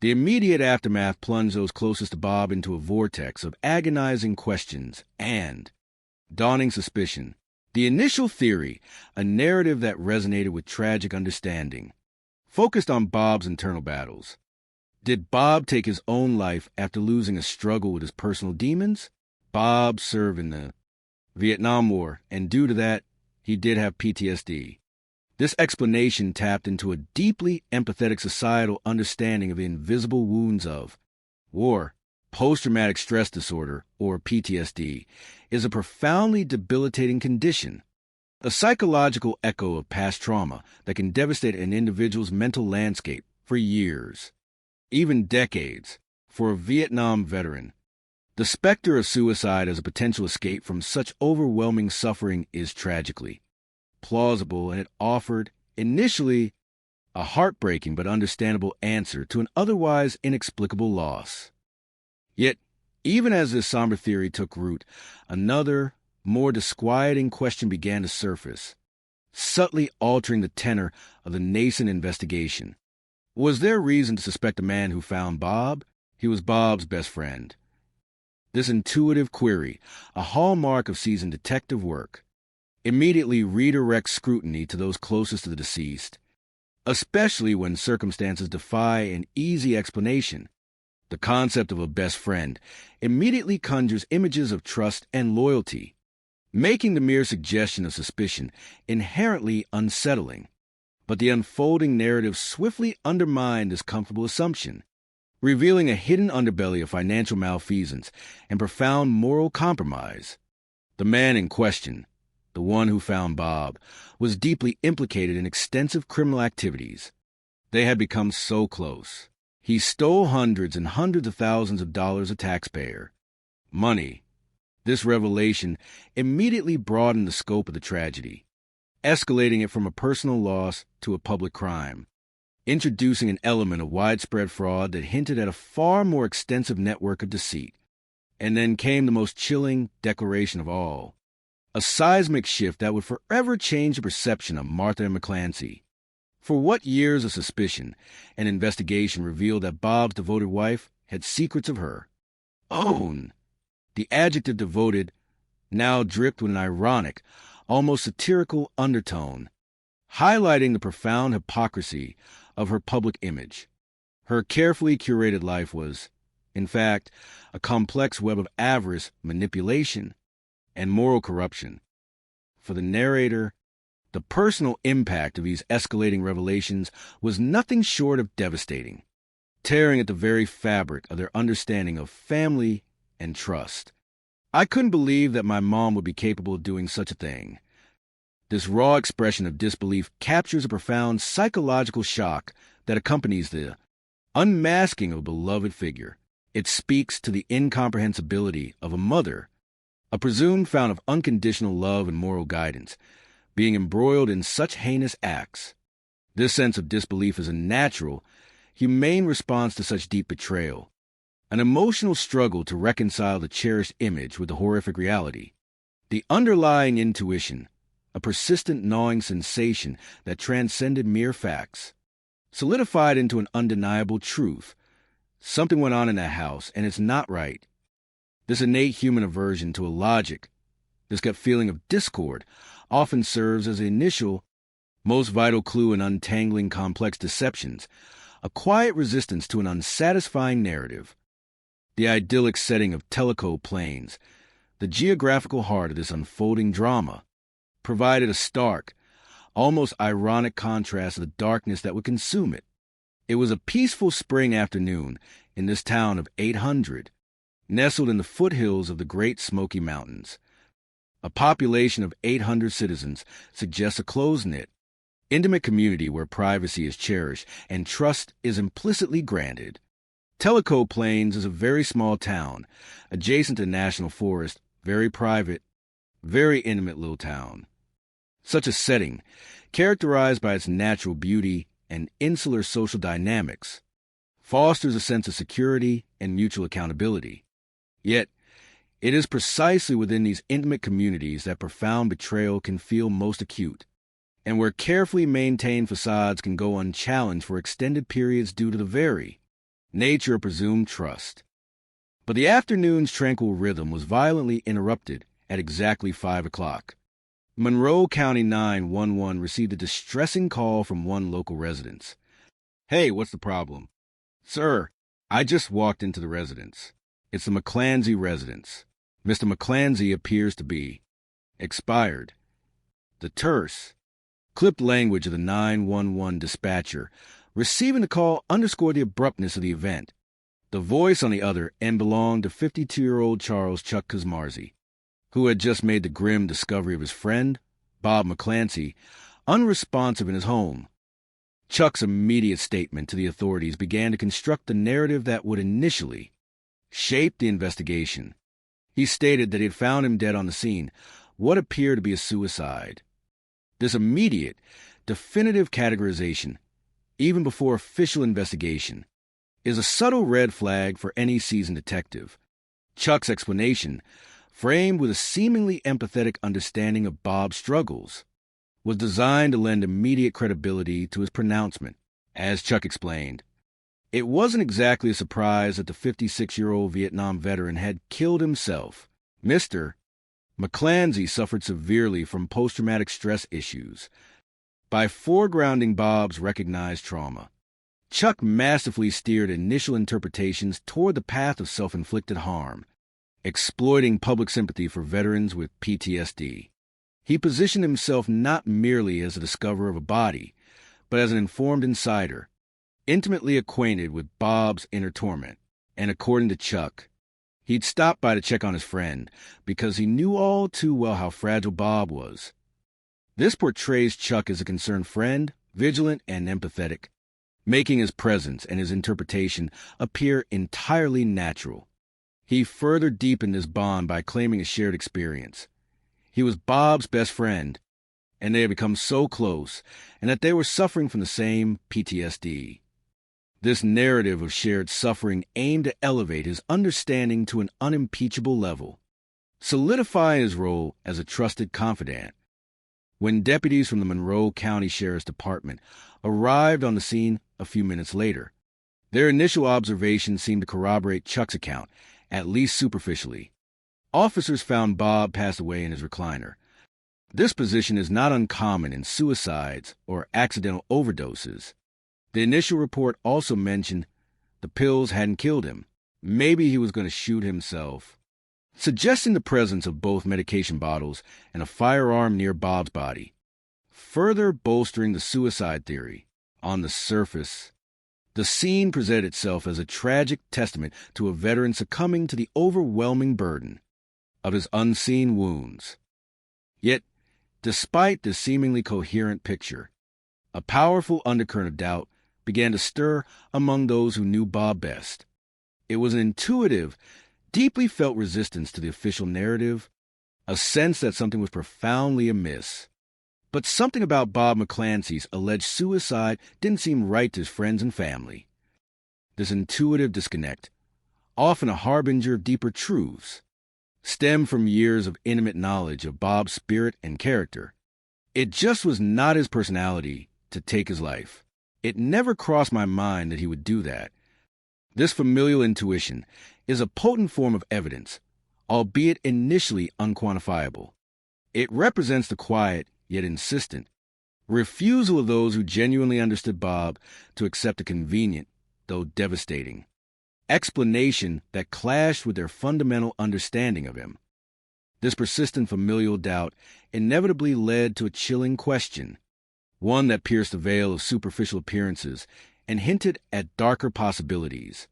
The immediate aftermath plunged those closest to Bob into a vortex of agonizing questions and dawning suspicion. The initial theory, a narrative that resonated with tragic understanding, focused on Bob's internal battles. Did Bob take his own life after losing a struggle with his personal demons? Bob served in the Vietnam War, and due to that, he did have PTSD. This explanation tapped into a deeply empathetic societal understanding of the invisible wounds of war. Post-traumatic stress disorder, or PTSD, is a profoundly debilitating condition, a psychological echo of past trauma that can devastate an individual's mental landscape for years, even decades. For a Vietnam veteran, the specter of suicide as a potential escape from such overwhelming suffering is tragically plausible, and it offered, initially, a heartbreaking but understandable answer to an otherwise inexplicable loss. Yet, even as this somber theory took root, another, more disquieting question began to surface, subtly altering the tenor of the nascent investigation. Was there reason to suspect the man who found Bob? He was Bob's best friend. This intuitive query, a hallmark of seasoned detective work, immediately redirects scrutiny to those closest to the deceased, especially when circumstances defy an easy explanation. The concept of a best friend immediately conjures images of trust and loyalty, making the mere suggestion of suspicion inherently unsettling. But the unfolding narrative swiftly undermined this comfortable assumption, revealing a hidden underbelly of financial malfeasance and profound moral compromise. The man in question, the one who found Bob, was deeply implicated in extensive criminal activities. They had become so close. He stole hundreds and hundreds of thousands of dollars of taxpayer money. This revelation immediately broadened the scope of the tragedy, escalating it from a personal loss to a public crime, introducing an element of widespread fraud that hinted at a far more extensive network of deceit. And then came the most chilling declaration of all, a seismic shift that would forever change the perception of Martha and McClancy. For what years of suspicion and investigation revealed that Bob's devoted wife had secrets of her own. The adjective devoted now dripped with an ironic, almost satirical undertone, highlighting the profound hypocrisy of her public image. Her carefully curated life was, in fact, a complex web of avarice, manipulation, and moral corruption. For the narrator, the personal impact of these escalating revelations was nothing short of devastating, tearing at the very fabric of their understanding of family and trust. I couldn't believe that my mom would be capable of doing such a thing. This raw expression of disbelief captures a profound psychological shock that accompanies the unmasking of a beloved figure. It speaks to the incomprehensibility of a mother, a presumed fount of unconditional love and moral guidance, being embroiled in such heinous acts. This sense of disbelief is a natural, humane response to such deep betrayal, an emotional struggle to reconcile the cherished image with the horrific reality. The underlying intuition, a persistent gnawing sensation that transcended mere facts, solidified into an undeniable truth. Something went on in that house, and it's not right. This innate human aversion to a logic, this gut feeling of discord, often serves as the initial, most vital clue in untangling complex deceptions, a quiet resistance to an unsatisfying narrative. The idyllic setting of Tellico Plains, the geographical heart of this unfolding drama, provided a stark, almost ironic contrast to the darkness that would consume it. It was a peaceful spring afternoon in this town of 800, nestled in the foothills of the Great Smoky Mountains. A population of 800 citizens suggests a close-knit, intimate community where privacy is cherished and trust is implicitly granted. Tellico Plains is a very small town, adjacent to national forest, very private, very intimate little town. Such a setting, characterized by its natural beauty and insular social dynamics, fosters a sense of security and mutual accountability. Yet, it is precisely within these intimate communities that profound betrayal can feel most acute, and where carefully maintained facades can go unchallenged for extended periods due to the very nature of presumed trust. But the afternoon's tranquil rhythm was violently interrupted at exactly 5 o'clock. Monroe County 911 received a distressing call from one local residence. "Hey, what's the problem?" "Sir, I just walked into the residence. It's the McClancy residence. Mr. McClancy appears to be expired." The terse, clipped language of the 911 dispatcher receiving the call underscored the abruptness of the event. The voice on the other end belonged to 52-year-old Charles Chuck Kazmarzi, who had just made the grim discovery of his friend, Bob McClancy, unresponsive in his home. Chuck's immediate statement to the authorities began to construct the narrative that would initially shape the investigation. He stated that he had found him dead on the scene, what appeared to be a suicide. This immediate, definitive categorization, even before official investigation, is a subtle red flag for any seasoned detective. Chuck's explanation, framed with a seemingly empathetic understanding of Bob's struggles, was designed to lend immediate credibility to his pronouncement. As Chuck explained, it wasn't exactly a surprise that the 56-year-old Vietnam veteran had killed himself. Mr. McClancy suffered severely from post-traumatic stress issues. By foregrounding Bob's recognized trauma, Chuck masterfully steered initial interpretations toward the path of self-inflicted harm, exploiting public sympathy for veterans with PTSD. He positioned himself not merely as a discoverer of a body, but as an informed insider, intimately acquainted with Bob's inner torment. And according to Chuck, he'd stopped by to check on his friend because he knew all too well how fragile Bob was. This portrays Chuck as a concerned friend, vigilant and empathetic, making his presence and his interpretation appear entirely natural. He further deepened this bond by claiming a shared experience. He was Bob's best friend, and they had become so close, and that they were suffering from the same PTSD. This narrative of shared suffering aimed to elevate his understanding to an unimpeachable level, solidifying his role as a trusted confidant. When deputies from the Monroe County Sheriff's Department arrived on the scene a few minutes later, their initial observations seemed to corroborate Chuck's account, at least superficially. Officers found Bob passed away in his recliner. This position is not uncommon in suicides or accidental overdoses. The initial report also mentioned the pills hadn't killed him. Maybe he was going to shoot himself, suggesting the presence of both medication bottles and a firearm near Bob's body, further bolstering the suicide theory. On the surface, the scene presented itself as a tragic testament to a veteran succumbing to the overwhelming burden of his unseen wounds. Yet, Despite the seemingly coherent picture, a powerful undercurrent of doubt began to stir among those who knew Bob best. It was an intuitive, deeply felt resistance to the official narrative, a sense that something was profoundly amiss. But something about Bob McClancy's alleged suicide didn't seem right to his friends and family. This intuitive disconnect, often a harbinger of deeper truths, stemmed from years of intimate knowledge of Bob's spirit and character. It just was not his personality to take his life. It never crossed my mind that he would do that. This familial intuition is a potent form of evidence, albeit initially unquantifiable. It represents the quiet, yet insistent, refusal of those who genuinely understood Bob to accept a convenient, though devastating, explanation that clashed with their fundamental understanding of him. This persistent familial doubt inevitably led to a chilling question, one that pierced the veil of superficial appearances and hinted at darker possibilities.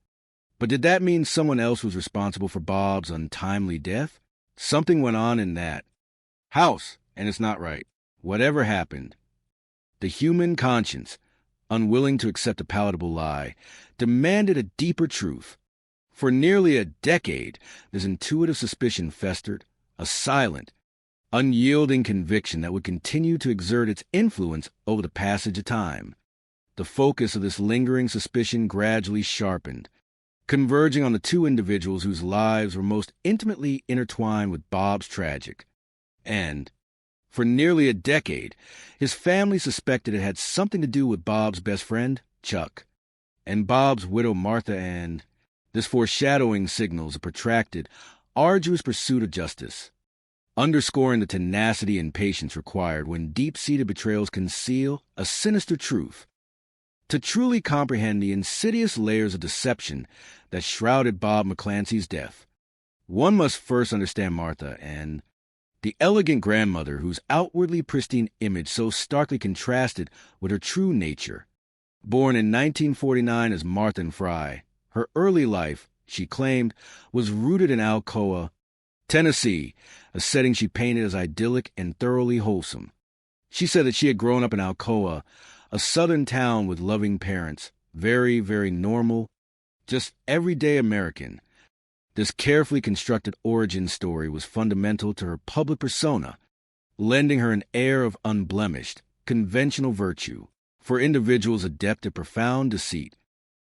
But did that mean someone else was responsible for Bob's untimely death? Something went on in that house, and it's not right. Whatever happened, the human conscience, unwilling to accept a palatable lie, demanded a deeper truth. For nearly a decade, this intuitive suspicion festered, a silent, unyielding conviction that would continue to exert its influence over the passage of time. The focus of this lingering suspicion gradually sharpened, converging on the two individuals whose lives were most intimately intertwined with Bob's tragic. And, for nearly a decade, his family suspected it had something to do with Bob's best friend, Chuck, and Bob's widow, Martha, and this foreshadowing signals a protracted, arduous pursuit of justice, underscoring the tenacity and patience required when deep-seated betrayals conceal a sinister truth. To truly comprehend the insidious layers of deception that shrouded Bob McClancy's death, one must first understand Martha and the elegant grandmother whose outwardly pristine image so starkly contrasted with her true nature. Born in 1949 as Martha Fry, her early life, she claimed, was rooted in Alcoa, Tennessee, a setting she painted as idyllic and thoroughly wholesome. She said that she had grown up in Alcoa, a southern town with loving parents, very, very normal, just everyday American. This carefully constructed origin story was fundamental to her public persona, lending her an air of unblemished, conventional virtue. For individuals adept at profound deceit,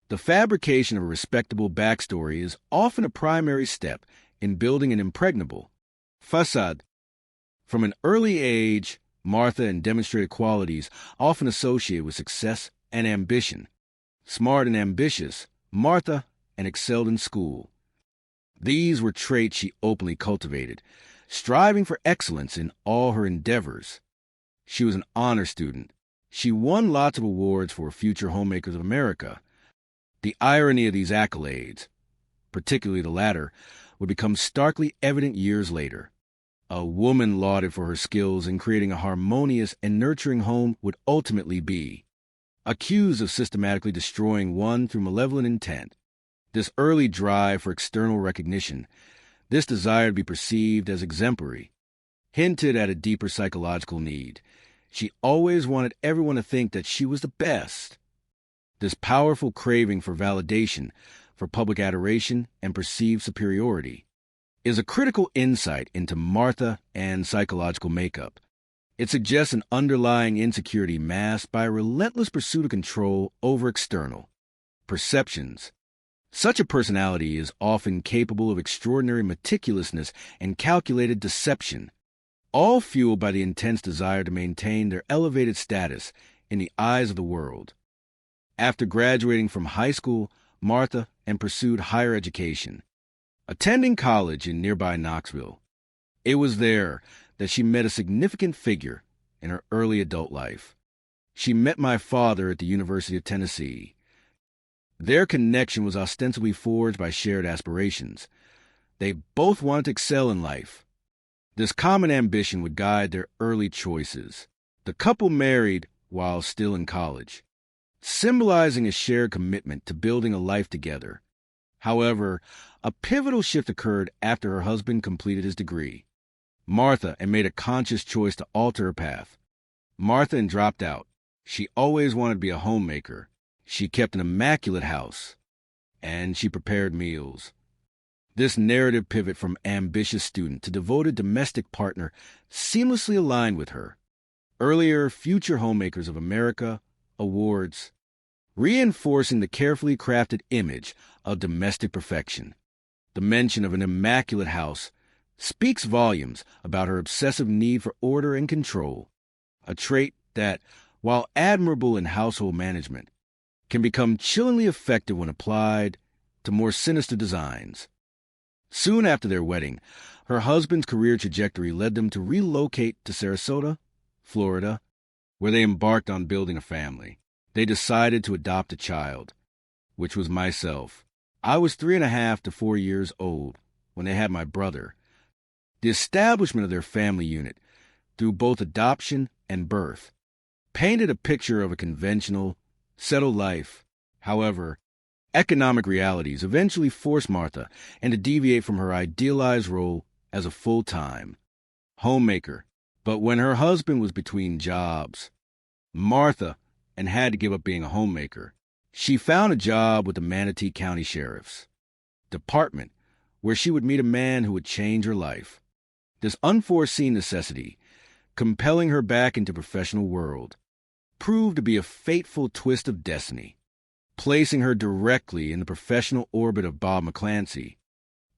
the fabrication of a respectable backstory is often a primary step in building an impregnable facade. From an early age, Martha demonstrated qualities often associated with success and ambition. Smart and ambitious, Martha excelled in school. These were traits she openly cultivated, striving for excellence in all her endeavors. She was an honor student. She won lots of awards for Future Homemakers of America. The irony of these accolades, particularly the latter, would become starkly evident years later. A woman lauded for her skills in creating a harmonious and nurturing home would ultimately be accused of systematically destroying one through malevolent intent. This early drive for external recognition, this desire to be perceived as exemplary, hinted at a deeper psychological need. She always wanted everyone to think that she was the best. This powerful craving for validation, for public adoration, and perceived superiority is a critical insight into Martha and psychological makeup. It suggests an underlying insecurity masked by a relentless pursuit of control over external perceptions. Such a personality is often capable of extraordinary meticulousness and calculated deception, all fueled by the intense desire to maintain their elevated status in the eyes of the world. After graduating from high school, Martha pursued higher education, attending college in nearby Knoxville. It was there that she met a significant figure in her early adult life. She met my father at the University of Tennessee. Their connection was ostensibly forged by shared aspirations. They both wanted to excel in life. This common ambition would guide their early choices. The couple married while still in college, symbolizing a shared commitment to building a life together. However, a pivotal shift occurred after her husband completed his degree. Martha and made a conscious choice to alter her path. Martha and dropped out. She always wanted to be a homemaker. She kept an immaculate house. And she prepared meals. This narrative pivot from ambitious student to devoted domestic partner seamlessly aligned with her. Earlier Future Homemakers of America awards, reinforcing the carefully crafted image of domestic perfection. The mention of an immaculate house speaks volumes about her obsessive need for order and control, a trait that, while admirable in household management, can become chillingly effective when applied to more sinister designs. Soon after their wedding, her husband's career trajectory led them to relocate to Sarasota, Florida, where they embarked on building a family. They decided to adopt a child, which was myself. I was 3.5 to 4 years old when they had my brother. The establishment of their family unit, through both adoption and birth, painted a picture of a conventional, settled life. However, economic realities eventually forced Martha to deviate from her idealized role as a full-time homemaker. But when her husband was between jobs, Martha had to give up being a homemaker. She found a job with the Manatee County Sheriff's Department, where she would meet a man who would change her life. This unforeseen necessity, compelling her back into the professional world, proved to be a fateful twist of destiny, placing her directly in the professional orbit of Bob McClancy,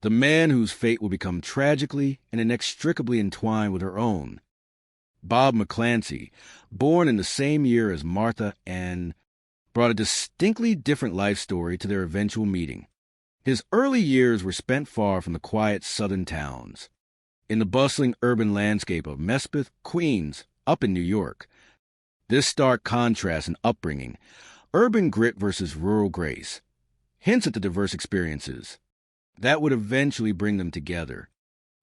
the man whose fate will become tragically and inextricably entwined with her own. Bob McClancy, born in the same year as Martha Ann, brought a distinctly different life story to their eventual meeting. His early years were spent far from the quiet southern towns, in the bustling urban landscape of Mespeth, Queens, up in New York. This stark contrast in upbringing, urban grit versus rural grace, hints at the diverse experiences that would eventually bring them together.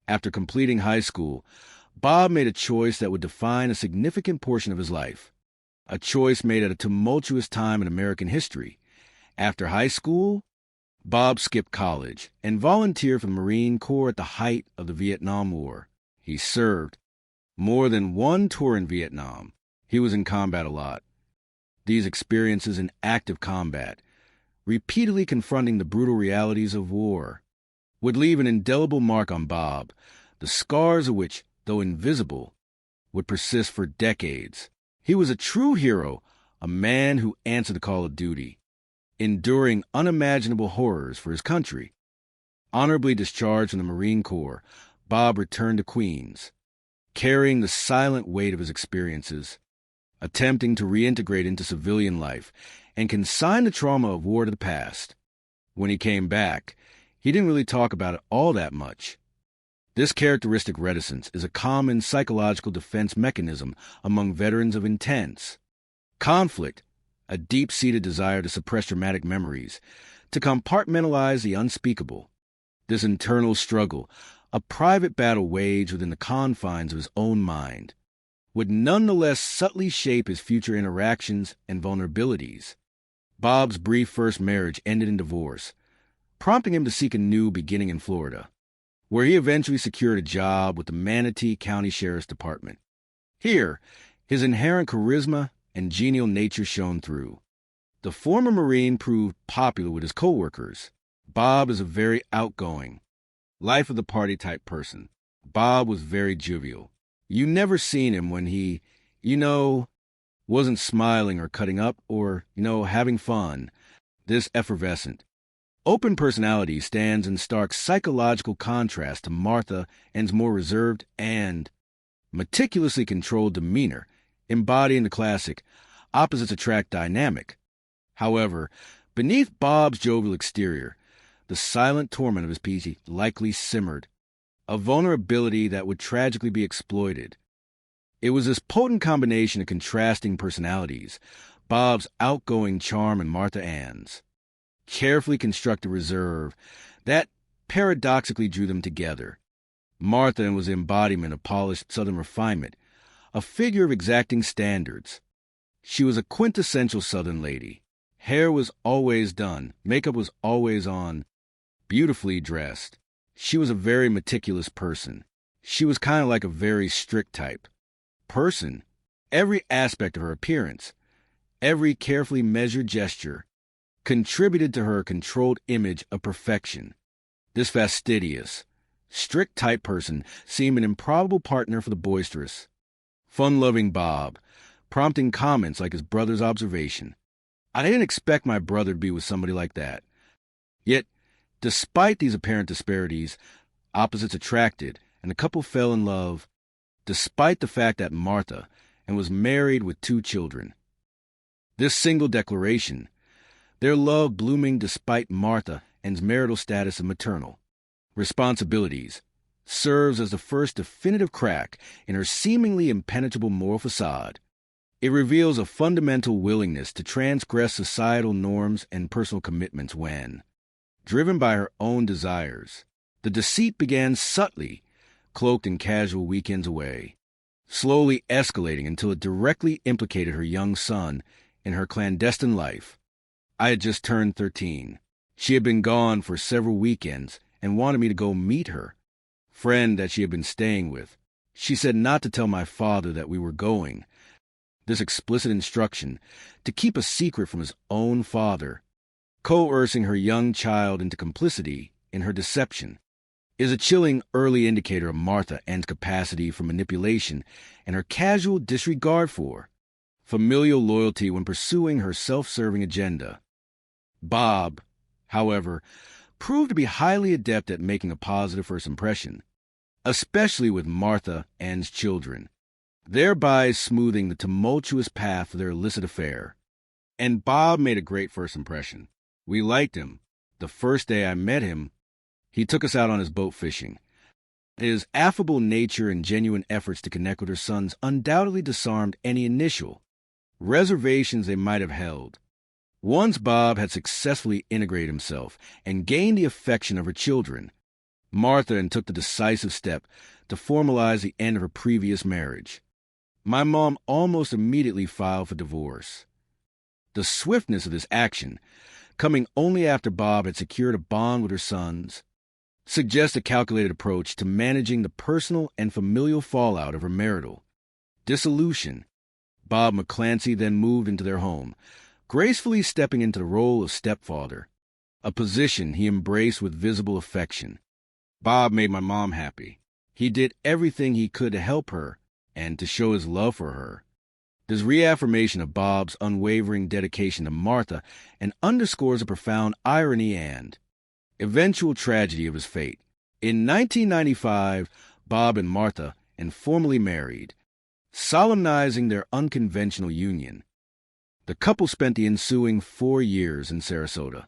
After completing high school, Bob made a choice that would define a significant portion of his life, a choice made at a tumultuous time in American history. After high school, Bob skipped college and volunteered for the Marine Corps at the height of the Vietnam War. He served more than one tour in Vietnam. He was in combat a lot. These experiences in active combat, repeatedly confronting the brutal realities of war, would leave an indelible mark on Bob, the scars of which, though invisible, would persist for decades. He was a true hero, a man who answered the call of duty, enduring unimaginable horrors for his country. Honorably discharged from the Marine Corps, Bob returned to Queens, carrying the silent weight of his experiences, attempting to reintegrate into civilian life and consign the trauma of war to the past. When he came back, he didn't really talk about it all that much. This characteristic reticence is a common psychological defense mechanism among veterans of intense conflict, a deep-seated desire to suppress traumatic memories, to compartmentalize the unspeakable. This internal struggle, a private battle waged within the confines of his own mind, would nonetheless subtly shape his future interactions and vulnerabilities. Bob's brief first marriage ended in divorce, prompting him to seek a new beginning in Florida, where he eventually secured a job with the Manatee County Sheriff's Department. Here, his inherent charisma and genial nature shone through. The former Marine proved popular with his coworkers. Bob is a very outgoing, life-of-the-party type person. Bob was very jovial. You never seen him when he, wasn't smiling or cutting up or, having fun. This effervescent, open personality stands in stark psychological contrast to Martha Ann's more reserved and meticulously controlled demeanor, embodying the classic opposites attract dynamic. However, beneath Bob's jovial exterior, the silent torment of his peace likely simmered, a vulnerability that would tragically be exploited. It was this potent combination of contrasting personalities, Bob's outgoing charm and Martha Ann's carefully constructed reserve, that paradoxically drew them together. Martha Ann was the embodiment of polished Southern refinement, a figure of exacting standards. She was a quintessential Southern lady. Hair was always done, makeup was always on, beautifully dressed. She was a very meticulous person. She was kind of like a very strict type. Person, every aspect of her appearance, every carefully measured gesture, contributed to her controlled image of perfection. This fastidious, strict type person seemed an improbable partner for the boisterous, fun-loving Bob, prompting comments like his brother's observation. I didn't expect my brother to be with somebody like that. Yet, despite these apparent disparities, opposites attracted, and the couple fell in love, despite the fact that Martha, and was married with 2 children. This single declaration, their love blooming despite Martha and's marital status of maternal responsibilities, serves as the first definitive crack in her seemingly impenetrable moral facade. It reveals a fundamental willingness to transgress societal norms and personal commitments when, driven by her own desires, the deceit began subtly, cloaked in casual weekends away, slowly escalating until it directly implicated her young son in her clandestine life. I had just turned 13. She had been gone for several weekends and wanted me to go meet her friend that she had been staying with. She said not to tell my father that we were going. This explicit instruction, to keep a secret from his own father, coercing her young child into complicity in her deception, is a chilling early indicator of Martha and's capacity for manipulation and her casual disregard for familial loyalty when pursuing her self-serving agenda. Bob, however, proved to be highly adept at making a positive first impression, especially with Martha and's children, thereby smoothing the tumultuous path of their illicit affair. And Bob made a great first impression. We liked him. The first day I met him, he took us out on his boat fishing. His affable nature and genuine efforts to connect with her sons undoubtedly disarmed any initial reservations they might have held. Once Bob had successfully integrated himself and gained the affection of her children, Martha took the decisive step to formalize the end of her previous marriage. My mom almost immediately filed for divorce. The swiftness of this action, coming only after Bob had secured a bond with her sons, suggests a calculated approach to managing the personal and familial fallout of her marital dissolution. Bob McClancy then moved into their home, gracefully stepping into the role of stepfather, a position he embraced with visible affection. Bob made my mom happy. He did everything he could to help her and to show his love for her. This reaffirmation of Bob's unwavering dedication to Martha and underscores a profound irony and eventual tragedy of his fate. In 1995, Bob and Martha informally married, solemnizing their unconventional union. The couple spent the ensuing 4 years in Sarasota,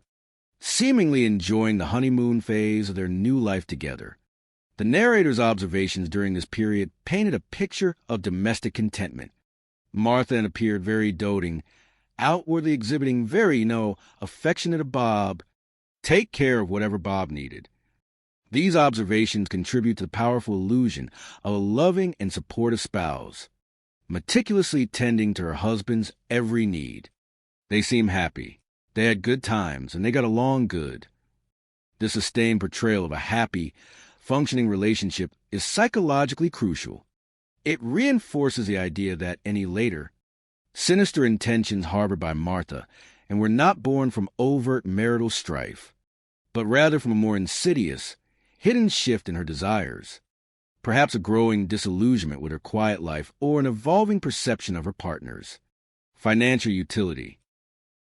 seemingly enjoying the honeymoon phase of their new life together. The narrator's observations during this period painted a picture of domestic contentment. Martha appeared very doting, outwardly exhibiting very, affectionate of Bob, take care of whatever Bob needed. These observations contribute to the powerful illusion of a loving and supportive spouse, meticulously tending to her husband's every need. They seemed happy. They had good times, and they got along good. This sustained portrayal of a happy, functioning relationship is psychologically crucial. It reinforces the idea that any later, sinister intentions harbored by Martha and were not born from overt marital strife, but rather from a more insidious, hidden shift in her desires, perhaps a growing disillusionment with her quiet life or an evolving perception of her partner's financial utility.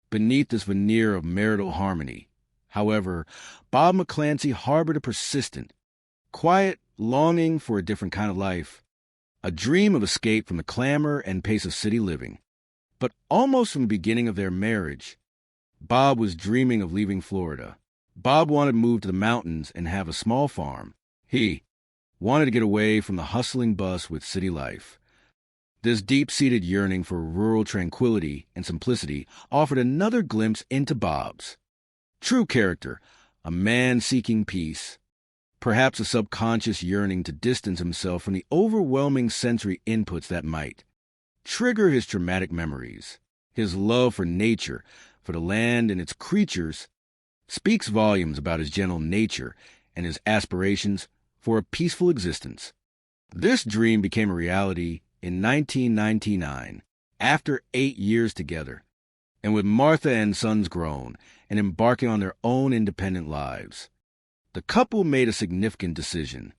Beneath this veneer of marital harmony, however, Bob McClancy harbored a persistent, quiet longing for a different kind of life, a dream of escape from the clamor and pace of city living. But almost from the beginning of their marriage, Bob was dreaming of leaving Florida. Bob wanted to move to the mountains and have a small farm. He wanted to get away from the hustling bus with city life. This deep-seated yearning for rural tranquility and simplicity offered another glimpse into Bob's true character, a man seeking peace, perhaps a subconscious yearning to distance himself from the overwhelming sensory inputs that might trigger his traumatic memories. His love for nature, for the land and its creatures, speaks volumes about his gentle nature and his aspirations for a peaceful existence. This dream became a reality in 1999, after 8 years together, and with Martha and sons grown and embarking on their own independent lives. The couple made a significant decision.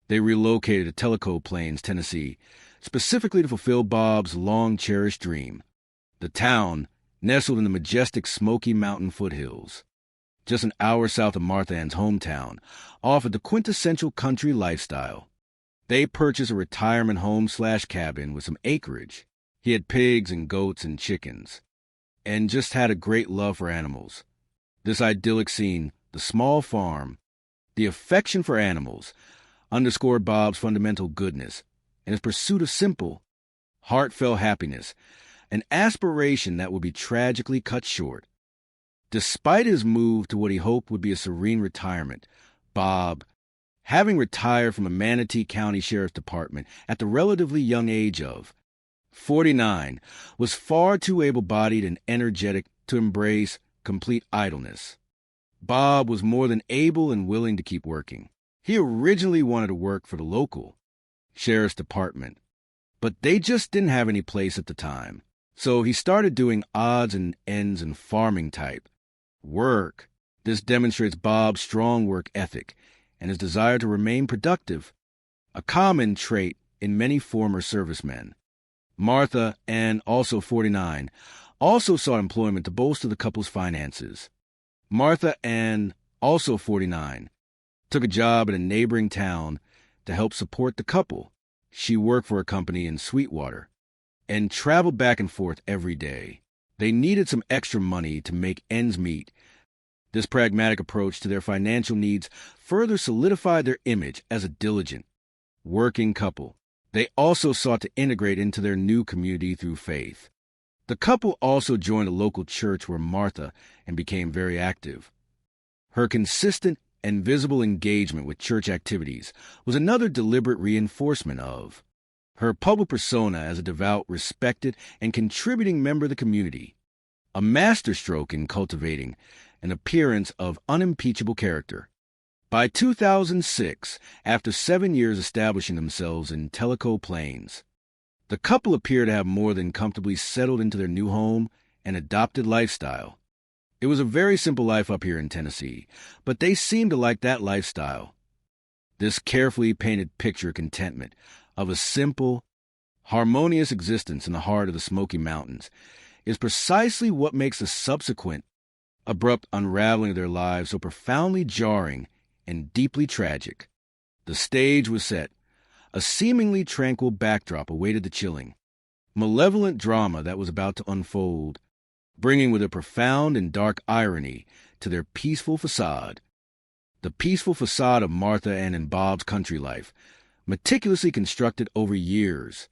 They relocated to Tellico Plains, Tennessee, specifically to fulfill Bob's long-cherished dream. The town, nestled in the majestic Smoky Mountain foothills, just an hour south of Martha Ann's hometown, offered the quintessential country lifestyle. They purchased a retirement home/cabin with some acreage. He had pigs and goats and chickens, and just had a great love for animals. This idyllic scene, the small farm, the affection for animals, underscored Bob's fundamental goodness and his pursuit of simple, heartfelt happiness, an aspiration that would be tragically cut short. Despite his move to what he hoped would be a serene retirement, Bob, having retired from a Manatee County Sheriff's Department at the relatively young age of 49, was far too able-bodied and energetic to embrace complete idleness. Bob was more than able and willing to keep working. He originally wanted to work for the local Sheriff's Department, but they just didn't have any place at the time. So he started doing odds and ends and farming type work. This demonstrates Bob's strong work ethic and his desire to remain productive, a common trait in many former servicemen. Martha, and also 49, also sought employment to bolster the couple's finances. Martha, and also 49, took a job in a neighboring town to help support the couple. She worked for a company in Sweetwater and traveled back and forth every day. They needed some extra money to make ends meet. This pragmatic approach to their financial needs further solidified their image as a diligent, working couple. They also sought to integrate into their new community through faith. The couple also joined a local church where Martha and became very active. Her consistent and visible engagement with church activities was another deliberate reinforcement of her public persona as a devout, respected, and contributing member of the community, a masterstroke in cultivating an appearance of unimpeachable character. By 2006, after 7 years establishing themselves in Tellico Plains, the couple appeared to have more than comfortably settled into their new home and adopted lifestyle. It was a very simple life up here in Tennessee, but they seemed to like that lifestyle. This carefully painted picture of contentment, of a simple, harmonious existence in the heart of the Smoky Mountains, is precisely what makes the subsequent, abrupt unraveling of their lives so profoundly jarring and deeply tragic. The stage was set. A seemingly tranquil backdrop awaited the chilling, malevolent drama that was about to unfold, bringing with a profound and dark irony to their peaceful facade. The peaceful facade of Martha and Bob's country life, meticulously constructed over years,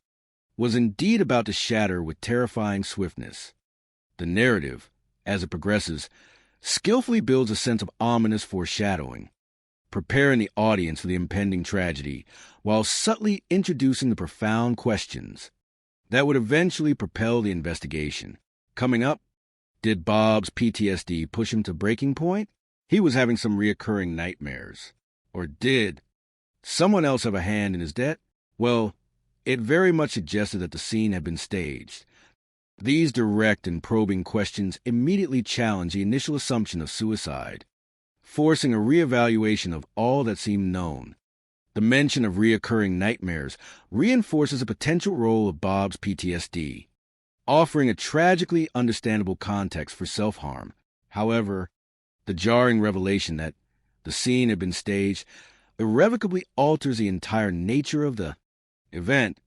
was indeed about to shatter with terrifying swiftness. The narrative, as it progresses, skillfully builds a sense of ominous foreshadowing, preparing the audience for the impending tragedy, while subtly introducing the profound questions that would eventually propel the investigation. Coming up, did Bob's PTSD push him to breaking point? He was having some reoccurring nightmares. Or did someone else have a hand in his death? Well, it very much suggested that the scene had been staged. These direct and probing questions immediately challenged the initial assumption of suicide, forcing a reevaluation of all that seemed known. The mention of reoccurring nightmares reinforces a potential role of Bob's PTSD, offering a tragically understandable context for self-harm. However, the jarring revelation that the scene had been staged irrevocably alters the entire nature of the event,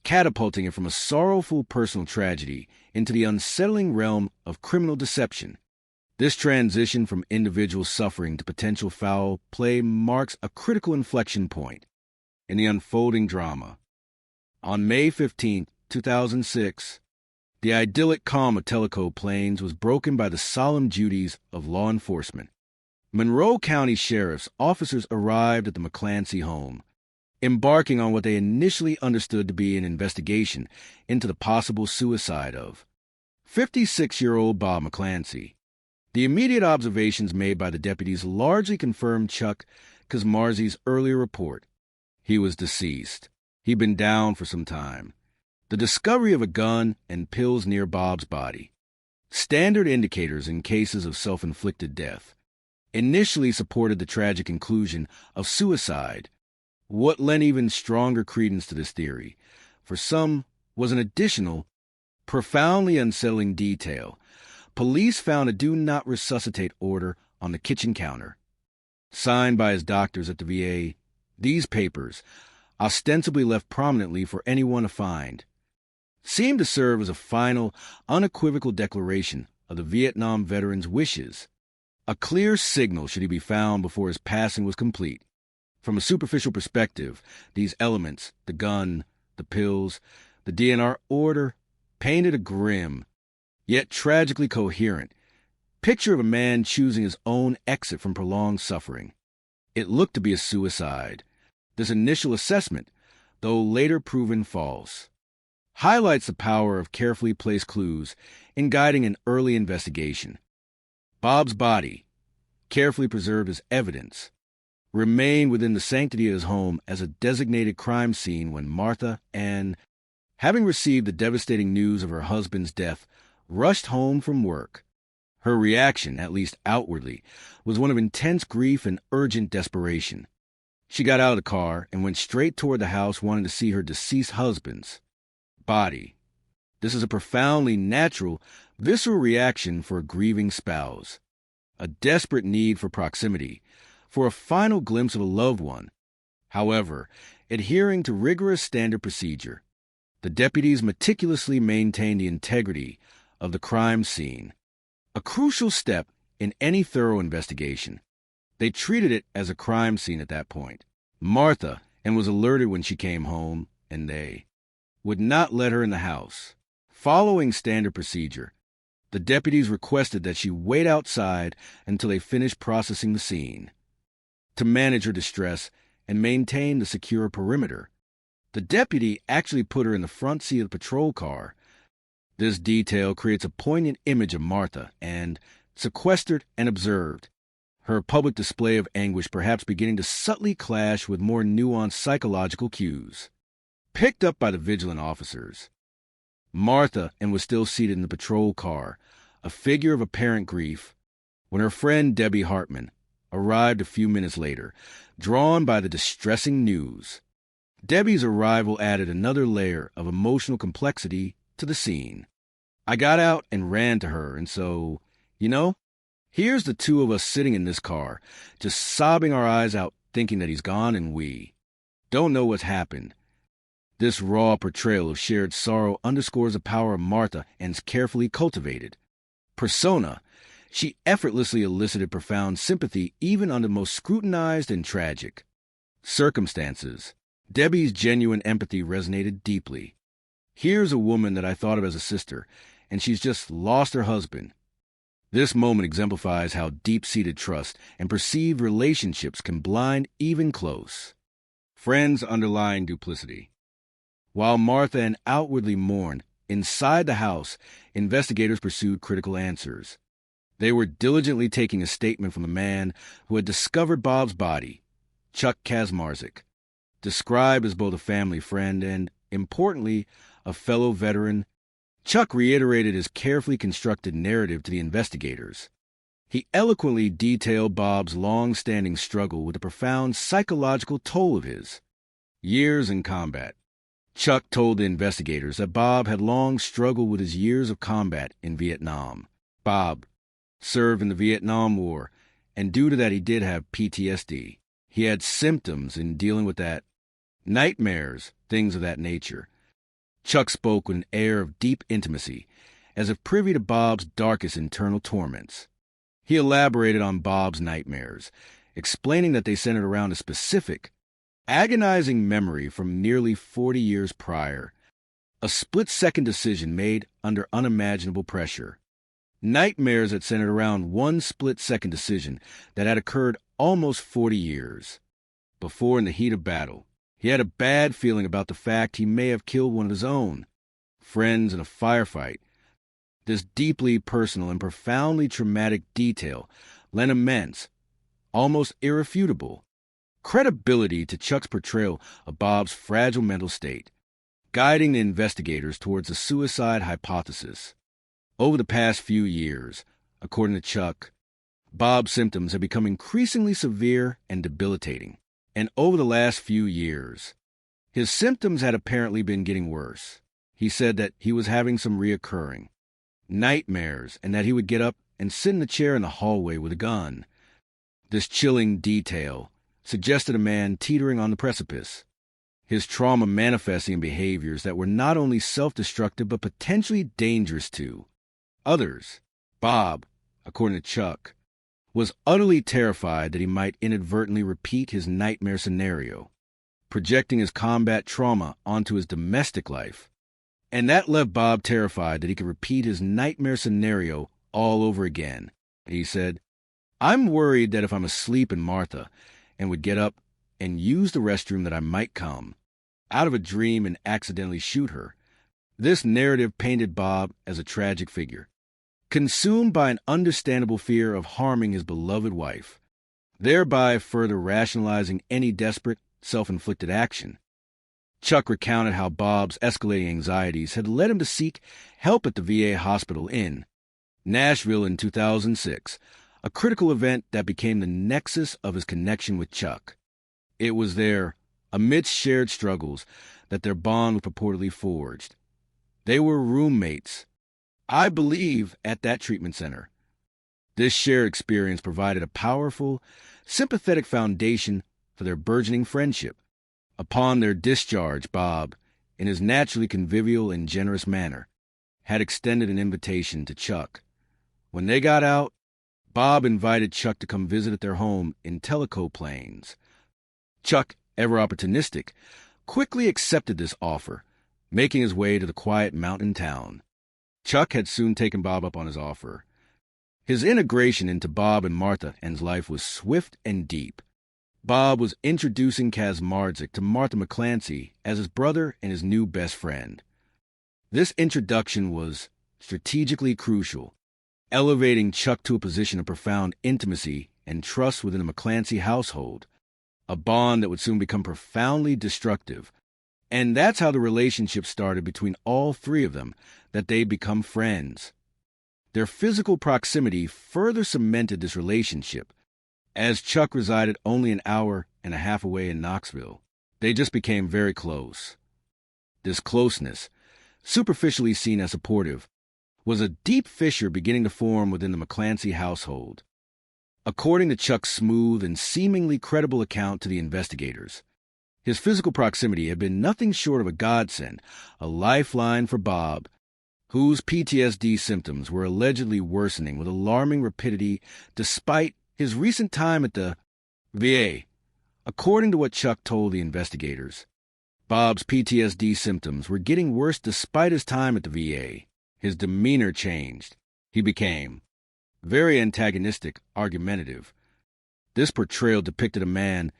catapulting it from a sorrowful personal tragedy into the unsettling realm of criminal deception. This transition from individual suffering to potential foul play marks a critical inflection point in the unfolding drama. On May 15, 2006, the idyllic calm of Tellico Plains was broken by the solemn duties of law enforcement. Monroe County Sheriff's officers arrived at the McClancy home, embarking on what they initially understood to be an investigation into the possible suicide of 56-year-old Bob McClancy. The immediate observations made by the deputies largely confirmed Chuck Kazmarzy's earlier report. He was deceased. He'd been down for some time. The discovery of a gun and pills near Bob's body, standard indicators in cases of self-inflicted death, initially supported the tragic conclusion of suicide. What lent even stronger credence to this theory, for some, was an additional, profoundly unsettling detail. Police found a do not resuscitate order on the kitchen counter. Signed by his doctors at the VA, these papers, ostensibly left prominently for anyone to find, seemed to serve as a final, unequivocal declaration of the Vietnam veteran's wishes, a clear signal should he be found before his passing was complete. From a superficial perspective, these elements, the gun, the pills, the DNR order, painted a grim, yet tragically coherent, picture of a man choosing his own exit from prolonged suffering. It looked to be a suicide. This initial assessment, though later proven false, highlights the power of carefully placed clues in guiding an early investigation. Bob's body, carefully preserved as evidence, remained within the sanctity of his home as a designated crime scene when Martha Ann, having received the devastating news of her husband's death, rushed home from work. Her reaction, at least outwardly, was one of intense grief and urgent desperation. She got out of the car and went straight toward the house, wanting to see her deceased husband's body. This is a profoundly natural, visceral reaction for a grieving spouse. A desperate need for proximity, for a final glimpse of a loved one. However, adhering to rigorous standard procedure, the deputies meticulously maintained the integrity of the crime scene, a crucial step in any thorough investigation. They treated it as a crime scene at that point. Martha and was alerted when she came home, and they would not let her in the house. Following standard procedure, the deputies requested that she wait outside until they finished processing the scene. To manage her distress and maintain the secure perimeter, the deputy actually put her in the front seat of the patrol car. This detail creates a poignant image of Martha and, sequestered and observed, her public display of anguish perhaps beginning to subtly clash with more nuanced psychological cues. Picked up by the vigilant officers, Martha and was still seated in the patrol car, a figure of apparent grief, when her friend Debbie Hartman arrived a few minutes later, drawn by the distressing news. Debbie's arrival added another layer of emotional complexity to the scene. I got out and ran to her, and so, here's the two of us sitting in this car, just sobbing our eyes out thinking that he's gone and we don't know what's happened. This raw portrayal of shared sorrow underscores the power of Martha and's carefully cultivated persona. She effortlessly elicited profound sympathy even under the most scrutinized and tragic circumstances. Debbie's genuine empathy resonated deeply. Here's a woman that I thought of as a sister, and she's just lost her husband. This moment exemplifies how deep-seated trust and perceived relationships can blind even close friends underlying duplicity. While Martha Ann outwardly mourned, inside the house, investigators pursued critical answers. They were diligently taking a statement from the man who had discovered Bob's body, Chuck Kaczmarzyk, described as both a family friend and, importantly, a fellow veteran. Chuck reiterated his carefully constructed narrative to the investigators. He eloquently detailed Bob's long-standing struggle with the profound psychological toll of his years in combat. Chuck told the investigators that Bob had long struggled with his years of combat in Vietnam. Bob served in the Vietnam War, and due to that he did have PTSD. He had symptoms in dealing with that, nightmares, things of that nature. Chuck spoke with an air of deep intimacy, as if privy to Bob's darkest internal torments. He elaborated on Bob's nightmares, explaining that they centered around a specific, agonizing memory from nearly 40 years prior, a split-second decision made under unimaginable pressure. Nightmares that centered around one split-second decision that had occurred almost 40 years before. In the heat of battle, he had a bad feeling about the fact he may have killed one of his own friends in a firefight. This deeply personal and profoundly traumatic detail lent immense, almost irrefutable, credibility to Chuck's portrayal of Bob's fragile mental state, guiding the investigators towards a suicide hypothesis. Over the past few years, according to Chuck, Bob's symptoms have become increasingly severe and debilitating. And over the last few years, his symptoms had apparently been getting worse. He said that he was having some reoccurring nightmares and that he would get up and sit in a chair in the hallway with a gun. This chilling detail suggested a man teetering on the precipice, his trauma manifesting in behaviors that were not only self-destructive but potentially dangerous to others. Bob, according to Chuck, was utterly terrified that he might inadvertently repeat his nightmare scenario, projecting his combat trauma onto his domestic life. And that left Bob terrified that he could repeat his nightmare scenario all over again. He said, "I'm worried that if I'm asleep in Martha and would get up and use the restroom that I might come out of a dream and accidentally shoot her." This narrative painted Bob as a tragic figure, consumed by an understandable fear of harming his beloved wife, thereby further rationalizing any desperate, self-inflicted action. Chuck recounted how Bob's escalating anxieties had led him to seek help at the VA hospital in Nashville in 2006, a critical event that became the nexus of his connection with Chuck. It was there, amidst shared struggles, that their bond was purportedly forged. They were roommates, I believe, at that treatment center. This shared experience provided a powerful, sympathetic foundation for their burgeoning friendship. Upon their discharge, Bob, in his naturally convivial and generous manner, had extended an invitation to Chuck. When they got out, Bob invited Chuck to come visit at their home in Tellico Plains. Chuck, ever opportunistic, quickly accepted this offer, making his way to the quiet mountain town. Chuck had soon taken Bob up on his offer. His integration into Bob and Martha Ann's life was swift and deep. Bob was introducing Kaczmarczyk to Martha McClancy as his brother and his new best friend. This introduction was strategically crucial, elevating Chuck to a position of profound intimacy and trust within the McClancy household, a bond that would soon become profoundly destructive. And that's how the relationship started between all three of them, that they'd become friends. Their physical proximity further cemented this relationship. As Chuck resided only an hour and a half away in Knoxville, they just became very close. This closeness, superficially seen as supportive, was a deep fissure beginning to form within the McClancy household. According to Chuck's smooth and seemingly credible account to the investigators, his physical proximity had been nothing short of a godsend, a lifeline for Bob, whose PTSD symptoms were allegedly worsening with alarming rapidity despite his recent time at the VA. According to what Chuck told the investigators, Bob's PTSD symptoms were getting worse despite his time at the VA. His demeanor changed. He became very antagonistic, argumentative. This portrayal depicted a man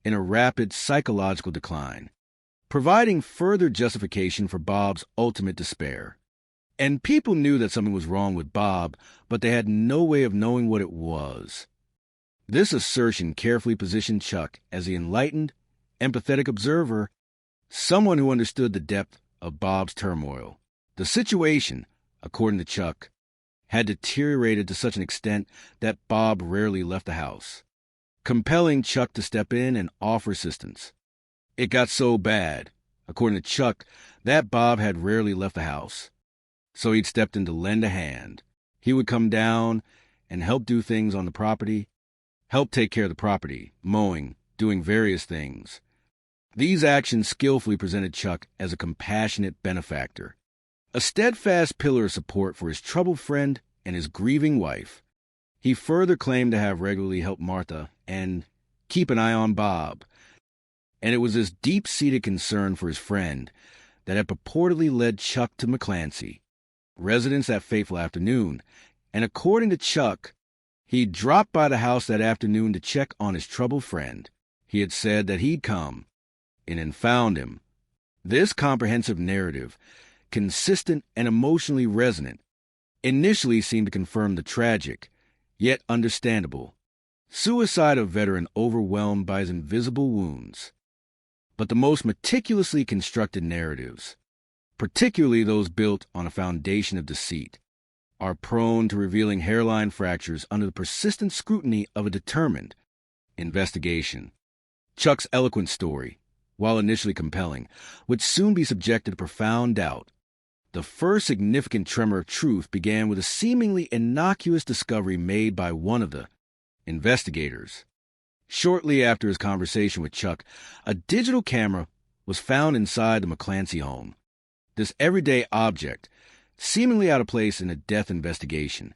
in a rapid psychological decline, providing further justification for Bob's ultimate despair. And people knew that something was wrong with Bob, but they had no way of knowing what it was. This assertion carefully positioned Chuck as the enlightened, empathetic observer, someone who understood the depth of Bob's turmoil. The situation, according to Chuck, had deteriorated to such an extent that Bob rarely left the house, compelling Chuck to step in and offer assistance. It got so bad, according to Chuck, that Bob had rarely left the house. So he'd stepped in to lend a hand. He would come down and help do things on the property, help take care of the property, mowing, doing various things. These actions skillfully presented Chuck as a compassionate benefactor, a steadfast pillar of support for his troubled friend and his grieving wife. He further claimed to have regularly helped Martha and keep an eye on Bob, and it was this deep-seated concern for his friend that had purportedly led Chuck to McClancy residence that fateful afternoon, and according to Chuck, he dropped by the house that afternoon to check on his troubled friend. He had said that he'd come in and found him. This comprehensive narrative, consistent and emotionally resonant, initially seemed to confirm the tragic, yet understandable, Suicide of veteran overwhelmed by his invisible wounds. But the most meticulously constructed narratives, particularly those built on a foundation of deceit, are prone to revealing hairline fractures under the persistent scrutiny of a determined investigation. Chuck's eloquent story, while initially compelling, would soon be subjected to profound doubt. The first significant tremor of truth began with a seemingly innocuous discovery made by one of the investigators. Shortly after his conversation with Chuck, a digital camera was found inside the McClancy home. This everyday object, seemingly out of place in a death investigation,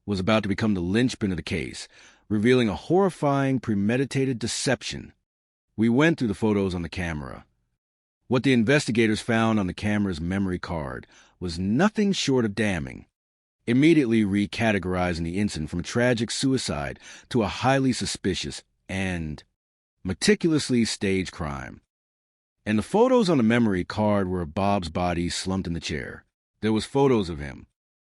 was about to become the linchpin of the case, revealing a horrifying, premeditated deception. We went through the photos on the camera. What the investigators found on the camera's memory card was nothing short of damning, immediately recategorizing the incident from a tragic suicide to a highly suspicious and meticulously staged crime. And the photos on the memory card were of Bob's body slumped in the chair. There was photos of him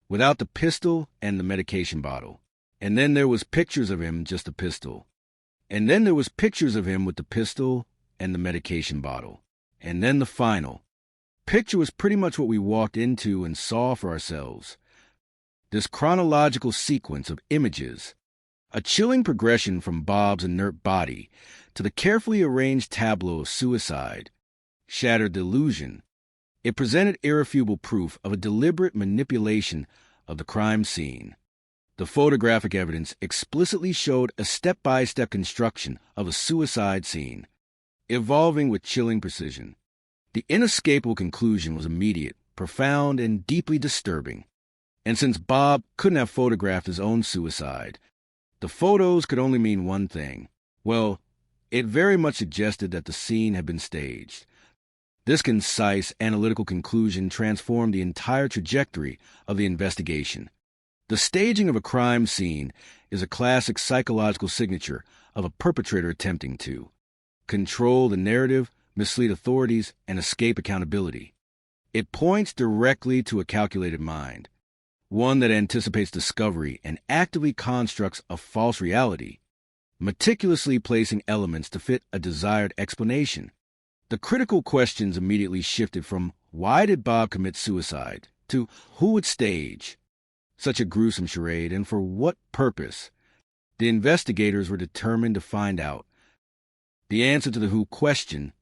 without the pistol and the medication bottle. And then there was pictures of him, just a pistol. And then there was pictures of him with the pistol and the medication bottle. And then the final picture was pretty much what we walked into and saw for ourselves. This chronological sequence of images, a chilling progression from Bob's inert body to the carefully arranged tableau of suicide, shattered the illusion. It presented irrefutable proof of a deliberate manipulation of the crime scene. The photographic evidence explicitly showed a step-by-step construction of a suicide scene, evolving with chilling precision. The inescapable conclusion was immediate, profound, and deeply disturbing. And since Bob couldn't have photographed his own suicide, the photos could only mean one thing. Well, it very much suggested that the scene had been staged. This concise, analytical conclusion transformed the entire trajectory of the investigation. The staging of a crime scene is a classic psychological signature of a perpetrator attempting to control the narrative, mislead authorities, and escape accountability. It points directly to a calculated mind, one that anticipates discovery and actively constructs a false reality, meticulously placing elements to fit a desired explanation. The critical questions immediately shifted from why did Bob commit suicide to who would stage such a gruesome charade and for what purpose. The investigators were determined to find out. The answer to the who question,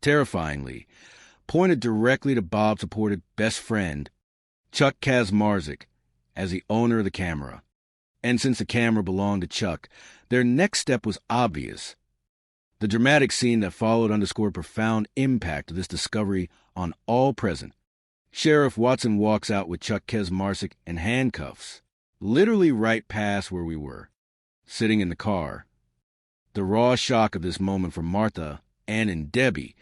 terrifyingly, pointed directly to Bob's purported best friend, Chuck Kaczmarzyk, as the owner of the camera. And since the camera belonged to Chuck, their next step was obvious. The dramatic scene that followed underscored profound impact of this discovery on all present. Sheriff Watson walks out with Chuck Kaczmarzyk in handcuffs, literally right past where we were, sitting in the car. The raw shock of this moment for Martha, Ann, and Debbie,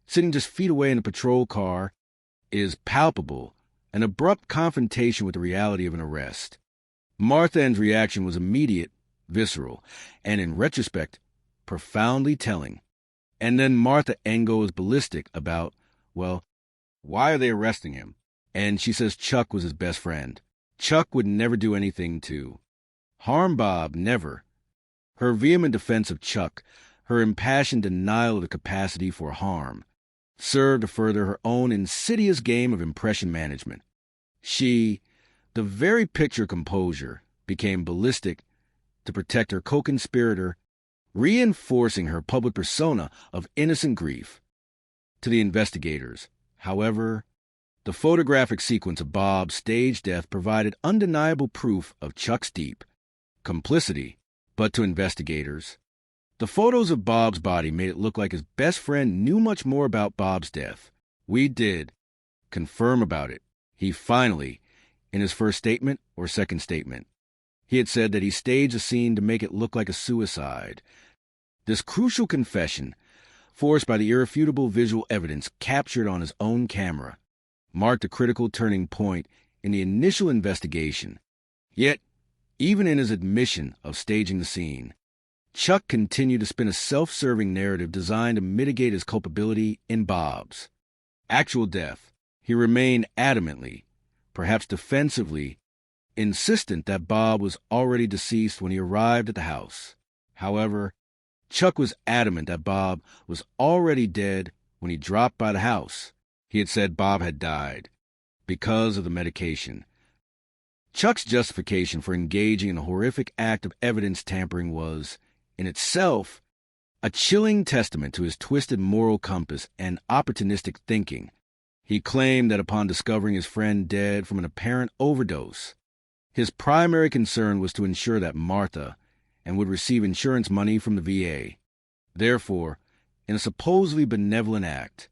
sitting just feet away in the patrol car, is palpable, an abrupt confrontation with the reality of an arrest. Martha Ann's reaction was immediate, visceral, and in retrospect, profoundly telling. And then Martha Ann goes ballistic about, well, why are they arresting him? And she says Chuck was his best friend. Chuck would never do anything to harm Bob, never. Her vehement defense of Chuck, her impassioned denial of the capacity for harm, served to further her own insidious game of impression management. She, the very picture composure, became ballistic to protect her co-conspirator, reinforcing her public persona of innocent grief. To the investigators, however, the photographic sequence of Bob's staged death provided undeniable proof of Chuck's deep complicity. But to investigators, the photos of Bob's body made it look like his best friend knew much more about Bob's death. We did confirm about it. He finally, in his first statement or second statement, he had said that he staged a scene to make it look like a suicide. This crucial confession, forced by the irrefutable visual evidence captured on his own camera, marked a critical turning point in the initial investigation. Yet, even in his admission of staging the scene, Chuck continued to spin a self-serving narrative designed to mitigate his culpability in Bob's actual death. He remained adamantly, perhaps defensively, insistent that Bob was already deceased when he arrived at the house. However, Chuck was adamant that Bob was already dead when he dropped by the house. He had said Bob had died because of the medication. Chuck's justification for engaging in a horrific act of evidence tampering was, in itself, a chilling testament to his twisted moral compass and opportunistic thinking. He claimed that upon discovering his friend dead from an apparent overdose, his primary concern was to ensure that Martha and would receive insurance money from the VA. Therefore, in a supposedly benevolent act,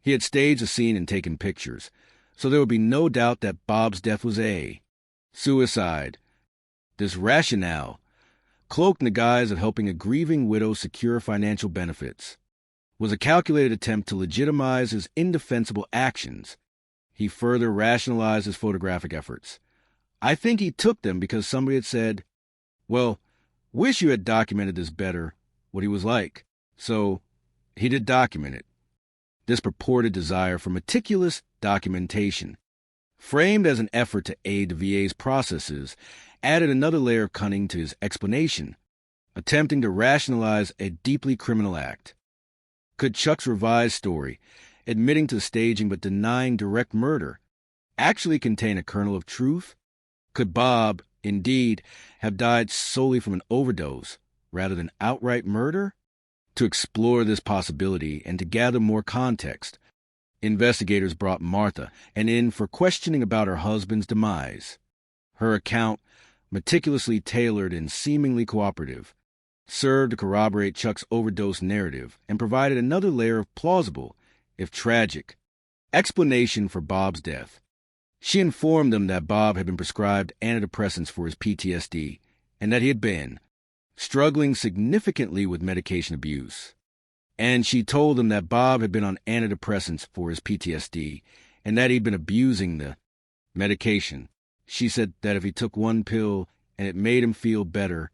he had staged a scene and taken pictures, so there would be no doubt that Bob's death was a suicide. This rationale, cloaked in the guise of helping a grieving widow secure financial benefits, was a calculated attempt to legitimize his indefensible actions. He further rationalized his photographic efforts. I think he took them because somebody had said, well, wish you had documented this better, what he was like. So he did document it. This purported desire for meticulous documentation, framed as an effort to aid the VA's processes, added another layer of cunning to his explanation, attempting to rationalize a deeply criminal act. Could Chuck's revised story, admitting to staging but denying direct murder, actually contain a kernel of truth? Could Bob, indeed, have died solely from an overdose rather than outright murder? To explore this possibility and to gather more context, investigators brought Martha in for questioning about her husband's demise. Her account, meticulously tailored and seemingly cooperative, served to corroborate Chuck's overdose narrative and provided another layer of plausible, if tragic, explanation for Bob's death. She informed them that Bob had been prescribed antidepressants for his PTSD and that he had been struggling significantly with medication abuse. And she told them that Bob had been on antidepressants for his PTSD and that he'd been abusing the medication. She said that if he took one pill and it made him feel better,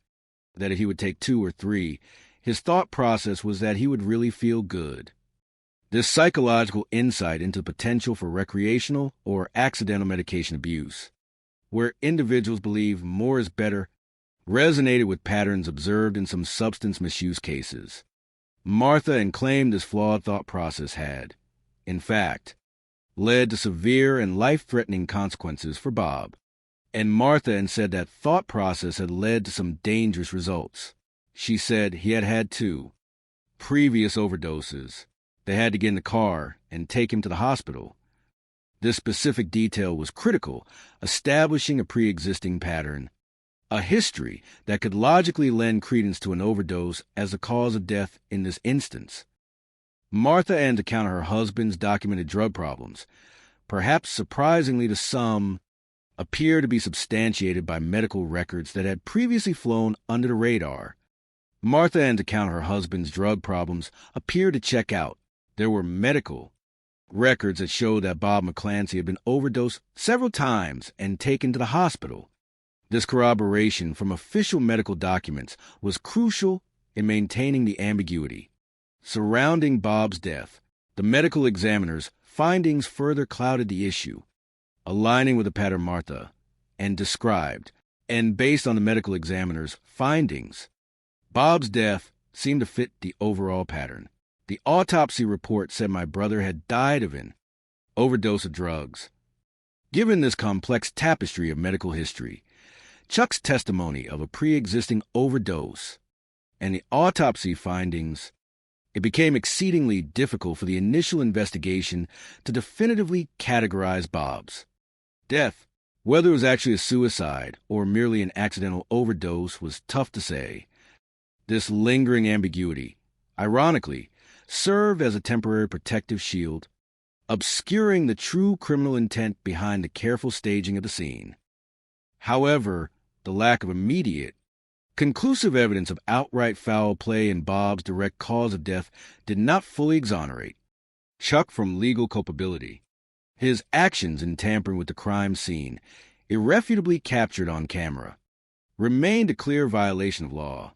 that if he would take 2 or 3, his thought process was that he would really feel good. This psychological insight into the potential for recreational or accidental medication abuse, where individuals believe more is better, resonated with patterns observed in some substance misuse cases. Martha claimed this flawed thought process had, in fact, led to severe and life-threatening consequences for Bob. And Martha said that thought process had led to some dangerous results. She said he had had 2 previous overdoses. They had to get in the car and take him to the hospital. This specific detail was critical, establishing a pre-existing pattern, a history that could logically lend credence to an overdose as the cause of death in this instance. Martha account of her husband's documented drug problems, perhaps surprisingly to some, appear to be substantiated by medical records that had previously flown under the radar. Martha account of her husband's drug problems appeared to check out. There were medical records that showed that Bob McClancy had been overdosed several times and taken to the hospital. This corroboration from official medical documents was crucial in maintaining the ambiguity surrounding Bob's death. The medical examiner's findings further clouded the issue, aligning with the pattern Martha described, and based on the medical examiner's findings, Bob's death seemed to fit the overall pattern. The autopsy report said my brother had died of an overdose of drugs. Given this complex tapestry of medical history, Chuck's testimony of a pre-existing overdose, and the autopsy findings, it became exceedingly difficult for the initial investigation to definitively categorize Bob's death. Whether it was actually a suicide or merely an accidental overdose was tough to say. This lingering ambiguity, ironically, served as a temporary protective shield, obscuring the true criminal intent behind the careful staging of the scene. However, the lack of immediate, conclusive evidence of outright foul play in Bob's direct cause of death did not fully exonerate Chuck from legal culpability. His actions in tampering with the crime scene, irrefutably captured on camera, remained a clear violation of law.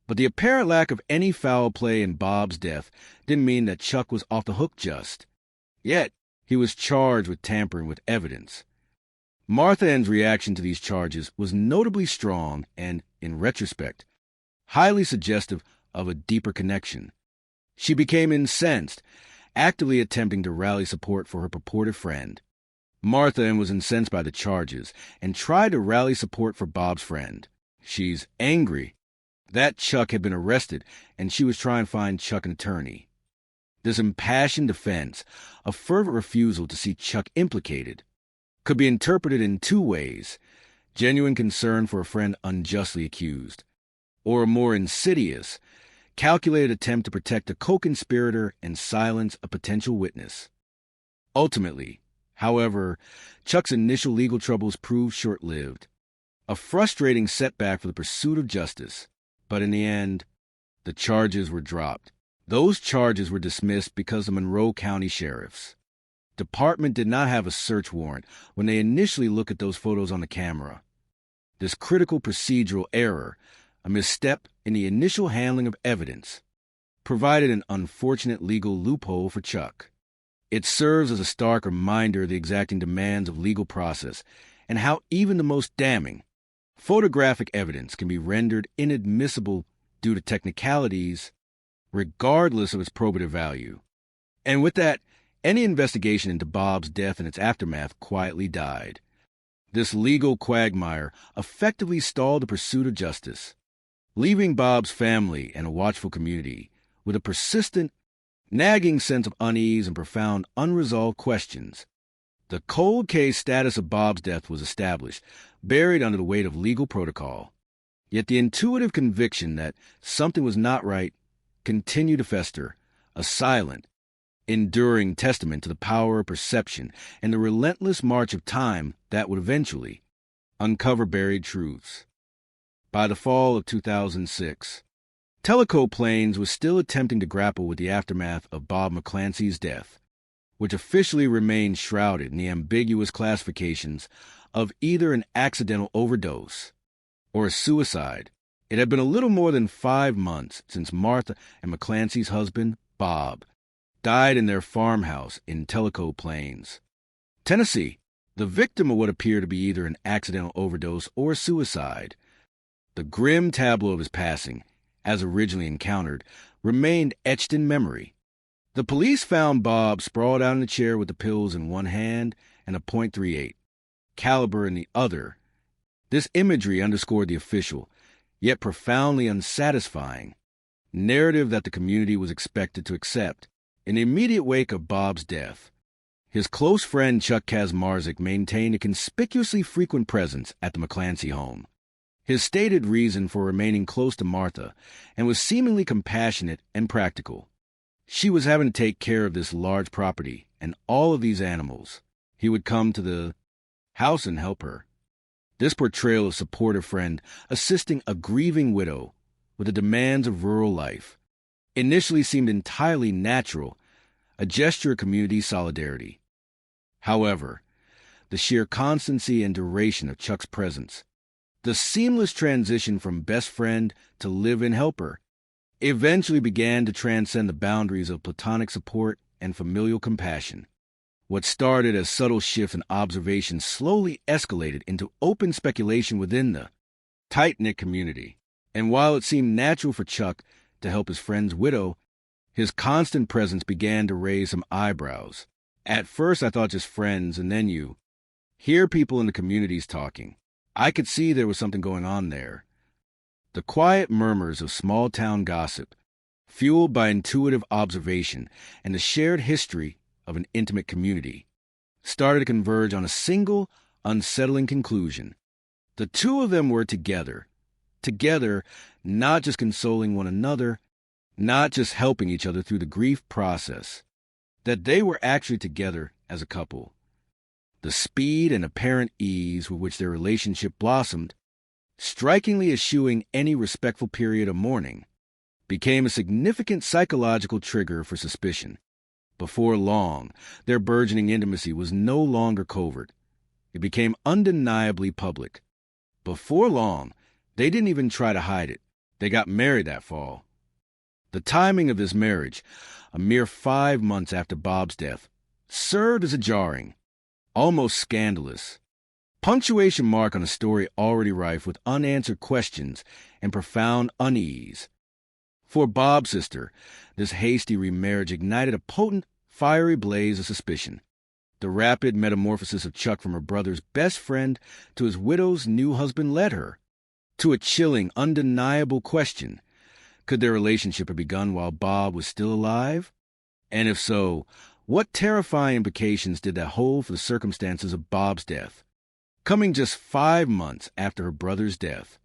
But the apparent lack of any foul play in Bob's death didn't mean that Chuck was off the hook just. Yet, he was charged with tampering with evidence. Martha reaction to these charges was notably strong and, in retrospect, highly suggestive of a deeper connection. She became incensed, actively attempting to rally support for her purported friend. Martha was incensed by the charges and tried to rally support for Bob's friend. She's angry that Chuck had been arrested and she was trying to find Chuck an attorney. This impassioned defense, a fervent refusal to see Chuck implicated, could be interpreted in two ways: genuine concern for a friend unjustly accused, or a more insidious, calculated attempt to protect a co-conspirator and silence a potential witness. Ultimately, however, Chuck's initial legal troubles proved short-lived, a frustrating setback for the pursuit of justice. But in the end, the charges were dropped. Those charges were dismissed because the Monroe County Sheriff's Department did not have a search warrant when they initially looked at those photos on the camera. This critical procedural error, a misstep in the initial handling of evidence, provided an unfortunate legal loophole for Chuck. It serves as a stark reminder of the exacting demands of legal process and how even the most damning photographic evidence can be rendered inadmissible due to technicalities, regardless of its probative value. And with that, any investigation into Bob's death and its aftermath quietly died. This legal quagmire effectively stalled the pursuit of justice, leaving Bob's family and a watchful community with a persistent, nagging sense of unease and profound unresolved questions. The cold case status of Bob's death was established, buried under the weight of legal protocol. Yet the intuitive conviction that something was not right continued to fester, a silent, enduring testament to the power of perception and the relentless march of time that would eventually uncover buried truths. By the fall of 2006, Tellico Plains was still attempting to grapple with the aftermath of Bob McClancy's death, which officially remained shrouded in the ambiguous classifications of either an accidental overdose or a suicide. It had been a little more than 5 months since Martha and McClancy's husband, Bob, died in their farmhouse in Tellico Plains, Tennessee, the victim of what appeared to be either an accidental overdose or suicide. The grim tableau of his passing, as originally encountered, remained etched in memory. The police found Bob sprawled out in a chair with the pills in one hand and a .38 caliber in the other. This imagery underscored the official, yet profoundly unsatisfying, narrative that the community was expected to accept. In the immediate wake of Bob's death, his close friend Chuck Kaczmarzyk maintained a conspicuously frequent presence at the McClancy home. His stated reason for remaining close to Martha and was seemingly compassionate and practical. She was having to take care of this large property and all of these animals. He would come to the house and help her. This portrayal of supportive friend assisting a grieving widow with the demands of rural life initially seemed entirely natural, a gesture of community solidarity. However, the sheer constancy and duration of Chuck's presence, the seamless transition from best friend to live-in helper, eventually began to transcend the boundaries of platonic support and familial compassion. What started as subtle shifts in observation slowly escalated into open speculation within the tight-knit community. And while it seemed natural for Chuck to help his friend's widow, his constant presence began to raise some eyebrows. At first I thought just friends, and then you hear people in the communities talking. I could see there was something going on there. The quiet murmurs of small-town gossip, fueled by intuitive observation and the shared history of an intimate community, started to converge on a single, unsettling conclusion. The two of them were together, not just consoling one another, not just helping each other through the grief process, that they were actually together as a couple. The speed and apparent ease with which their relationship blossomed, strikingly eschewing any respectful period of mourning, became a significant psychological trigger for suspicion. Before long, their burgeoning intimacy was no longer covert. It became undeniably public. Before long, they didn't even try to hide it. They got married that fall. The timing of this marriage, a mere 5 months after Bob's death, served as a jarring, almost scandalous, punctuation mark on a story already rife with unanswered questions and profound unease. For Bob's sister, this hasty remarriage ignited a potent, fiery blaze of suspicion. The rapid metamorphosis of Chuck from her brother's best friend to his widow's new husband led her to a chilling, undeniable question. Could their relationship have begun while Bob was still alive? And if so, what terrifying implications did that hold for the circumstances of Bob's death? Coming just 5 months after her brother's death,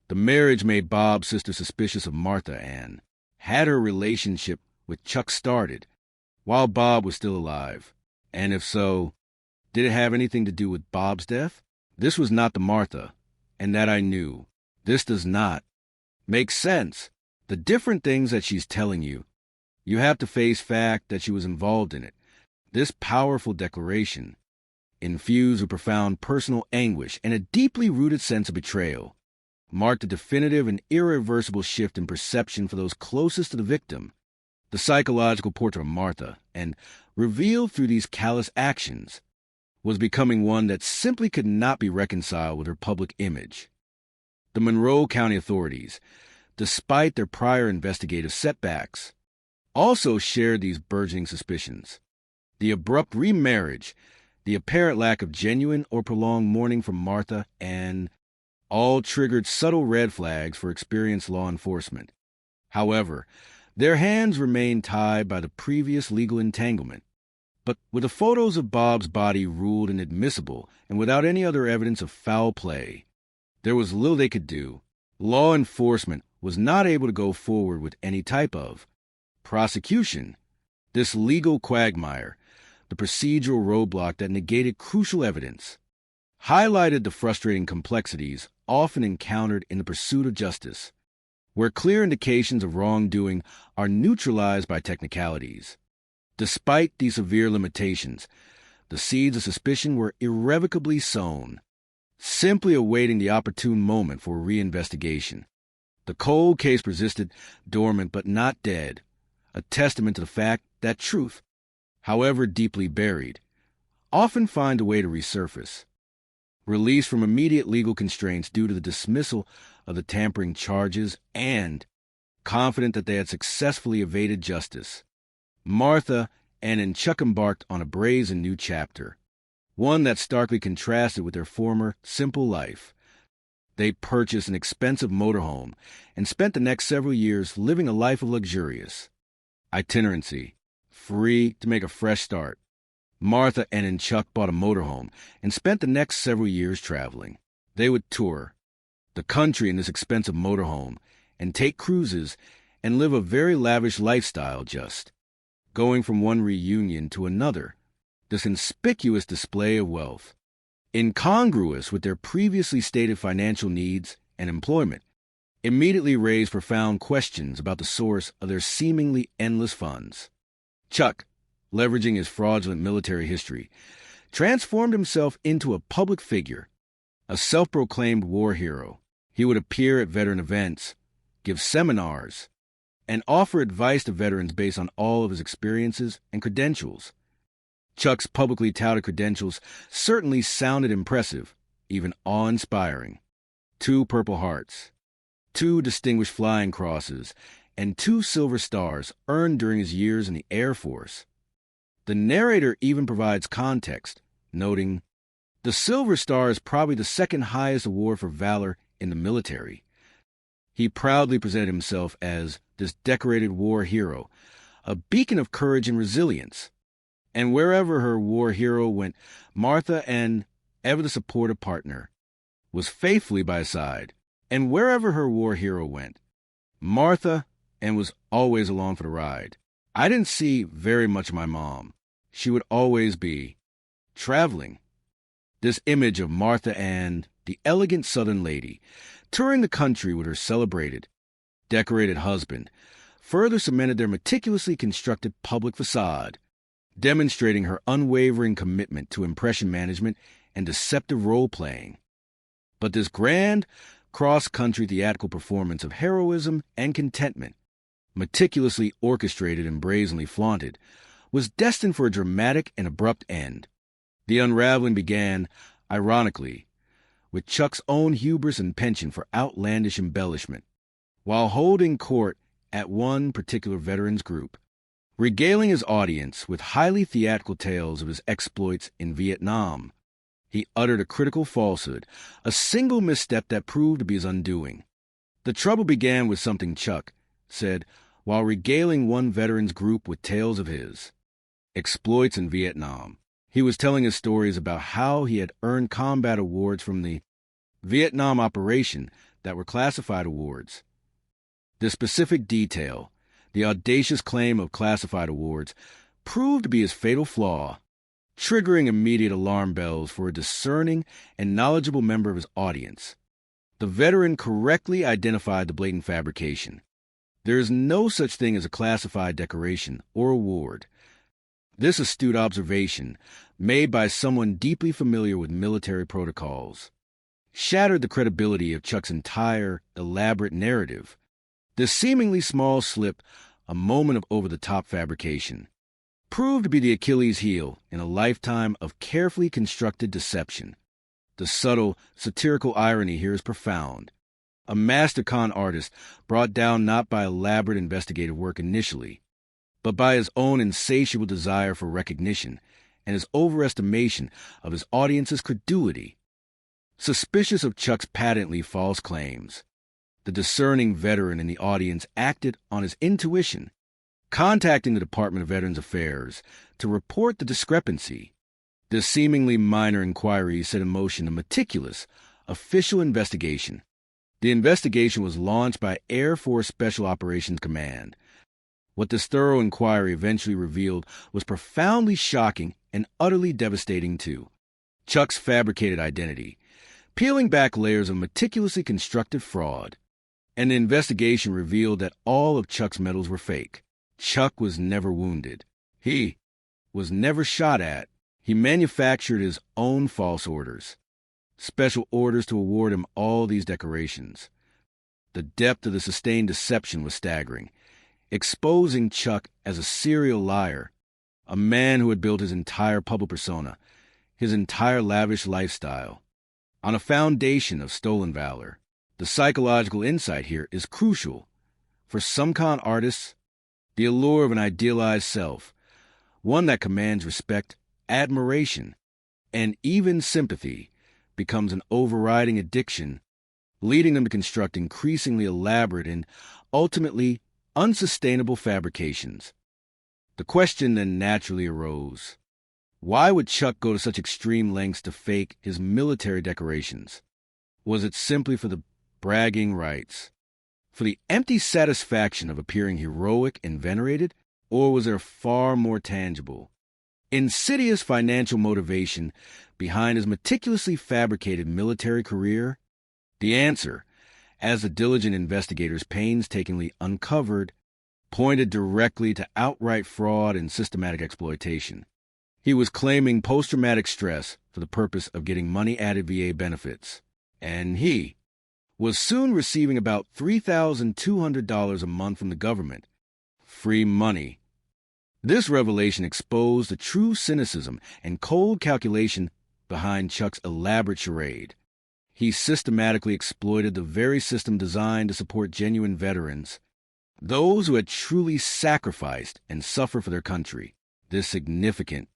the marriage made Bob's sister suspicious of Martha and had her relationship with Chuck started while Bob was still alive. And if so, did it have anything to do with Bob's death? This was not the Martha, and that I knew. This does not make sense. The different things that she's telling you, you have to face fact that she was involved in it. This powerful declaration, infused with profound personal anguish and a deeply rooted sense of betrayal, marked a definitive and irreversible shift in perception for those closest to the victim. The psychological portrait of Martha, and revealed through these callous actions, was becoming one that simply could not be reconciled with her public image. The Monroe County authorities, despite their prior investigative setbacks, also shared these burgeoning suspicions. The abrupt remarriage, the apparent lack of genuine or prolonged mourning from Martha, and all triggered subtle red flags for experienced law enforcement. However, their hands remained tied by the previous legal entanglement. But with the photos of Bob's body ruled inadmissible and without any other evidence of foul play, there was little they could do. Law enforcement was not able to go forward with any type of prosecution. This legal quagmire, the procedural roadblock that negated crucial evidence, highlighted the frustrating complexities often encountered in the pursuit of justice, where clear indications of wrongdoing are neutralized by technicalities. Despite these severe limitations, the seeds of suspicion were irrevocably sown, simply awaiting the opportune moment for reinvestigation. The cold case persisted, dormant but not dead, a testament to the fact that truth, however deeply buried, often finds a way to resurface. Released from immediate legal constraints due to the dismissal of the tampering charges and confident that they had successfully evaded justice, Martha and Chuck embarked on a brazen new chapter, one that starkly contrasted with their former simple life. They purchased an expensive motorhome and spent the next several years living a life of luxurious itinerancy, free to make a fresh start. Martha and Chuck bought a motorhome and spent the next several years traveling. They would tour the country in this expensive motorhome and take cruises and live a very lavish lifestyle, just going from one reunion to another. This conspicuous display of wealth, incongruous with their previously stated financial needs and employment, immediately raised profound questions about the source of their seemingly endless funds. Chuck, leveraging his fraudulent military history, transformed himself into a public figure, a self-proclaimed war hero. He would appear at veteran events, give seminars, and offer advice to veterans based on all of his experiences and credentials. Chuck's publicly touted credentials certainly sounded impressive, even awe-inspiring. 2 Purple Hearts, 2 Distinguished Flying Crosses, and 2 Silver Stars earned during his years in the Air Force. The narrator even provides context, noting, "The Silver Star is probably the second highest award for valor in the military." He proudly presented himself as this decorated war hero, a beacon of courage and resilience. And wherever her war hero went, Martha, and ever the supportive partner, was faithfully by his side. And wherever her war hero went, Martha and was always along for the ride. I didn't see very much of my mom. She would always be traveling. This image of Martha and the elegant Southern lady, touring the country with her celebrated, decorated husband, further cemented their meticulously constructed public facade, demonstrating her unwavering commitment to impression management and deceptive role-playing. But this grand, cross-country theatrical performance of heroism and contentment, meticulously orchestrated and brazenly flaunted, was destined for a dramatic and abrupt end. The unraveling began ironically, with Chuck's own hubris and penchant for outlandish embellishment, while holding court at one particular veterans group, regaling his audience with highly theatrical tales of his exploits in Vietnam. He uttered a critical falsehood, a single misstep that proved to be his undoing. The trouble began with something Chuck said while regaling one veterans group with tales of his exploits in Vietnam. He was telling his stories about how he had earned combat awards from the Vietnam operation that were classified awards. The specific detail, the audacious claim of classified awards, proved to be his fatal flaw, triggering immediate alarm bells for a discerning and knowledgeable member of his audience. The veteran correctly identified the blatant fabrication. There is no such thing as a classified decoration or award. This astute observation, made by someone deeply familiar with military protocols, shattered the credibility of Chuck's entire elaborate narrative. This seemingly small slip, a moment of over-the-top fabrication, proved to be the Achilles' heel in a lifetime of carefully constructed deception. The subtle, satirical irony here is profound. A master con artist brought down not by elaborate investigative work initially, but by his own insatiable desire for recognition and his overestimation of his audience's credulity. Suspicious of Chuck's patently false claims, the discerning veteran in the audience acted on his intuition, contacting the Department of Veterans Affairs to report the discrepancy. This seemingly minor inquiry set in motion a meticulous, official investigation. The investigation was launched by Air Force Special Operations Command. What this thorough inquiry eventually revealed was profoundly shocking and utterly devastating too. Chuck's fabricated identity, peeling back layers of meticulously constructed fraud. And the investigation revealed that all of Chuck's medals were fake. Chuck was never wounded. He was never shot at. He manufactured his own false orders. Special orders to award him all these decorations. The depth of the sustained deception was staggering, exposing Chuck as a serial liar, a man who had built his entire public persona, his entire lavish lifestyle, on a foundation of stolen valor. The psychological insight here is crucial. For some con artists, the allure of an idealized self, one that commands respect, admiration, and even sympathy, becomes an overriding addiction, leading them to construct increasingly elaborate and ultimately unsustainable fabrications. The question then naturally arose: why would Chuck go to such extreme lengths to fake his military decorations? Was it simply for the bragging rights, for the empty satisfaction of appearing heroic and venerated, or was there far more tangible, insidious financial motivation behind his meticulously fabricated military career? The answer, as the diligent investigators painstakingly uncovered, pointed directly to outright fraud and systematic exploitation. He was claiming post-traumatic stress for the purpose of getting money-added VA benefits, and he was soon receiving about $3,200 a month from the government. Free money. This revelation exposed the true cynicism and cold calculation behind Chuck's elaborate charade. He systematically exploited the very system designed to support genuine veterans, those who had truly sacrificed and suffered for their country. This significant,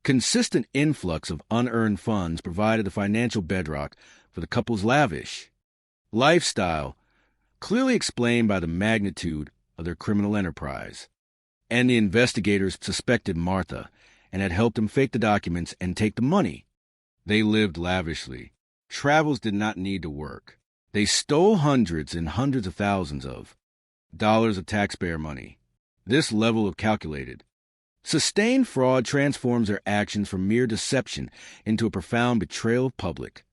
consistent influx of unearned funds provided the financial bedrock for the couple's lavish lifestyle, clearly explained by the magnitude of their criminal enterprise. And the investigators suspected Martha and had helped him fake the documents and take the money. They lived lavishly. Travels did not need to work. They stole hundreds and hundreds of thousands of dollars of taxpayer money. This level of calculated, sustained fraud transforms their actions from mere deception into a profound betrayal of public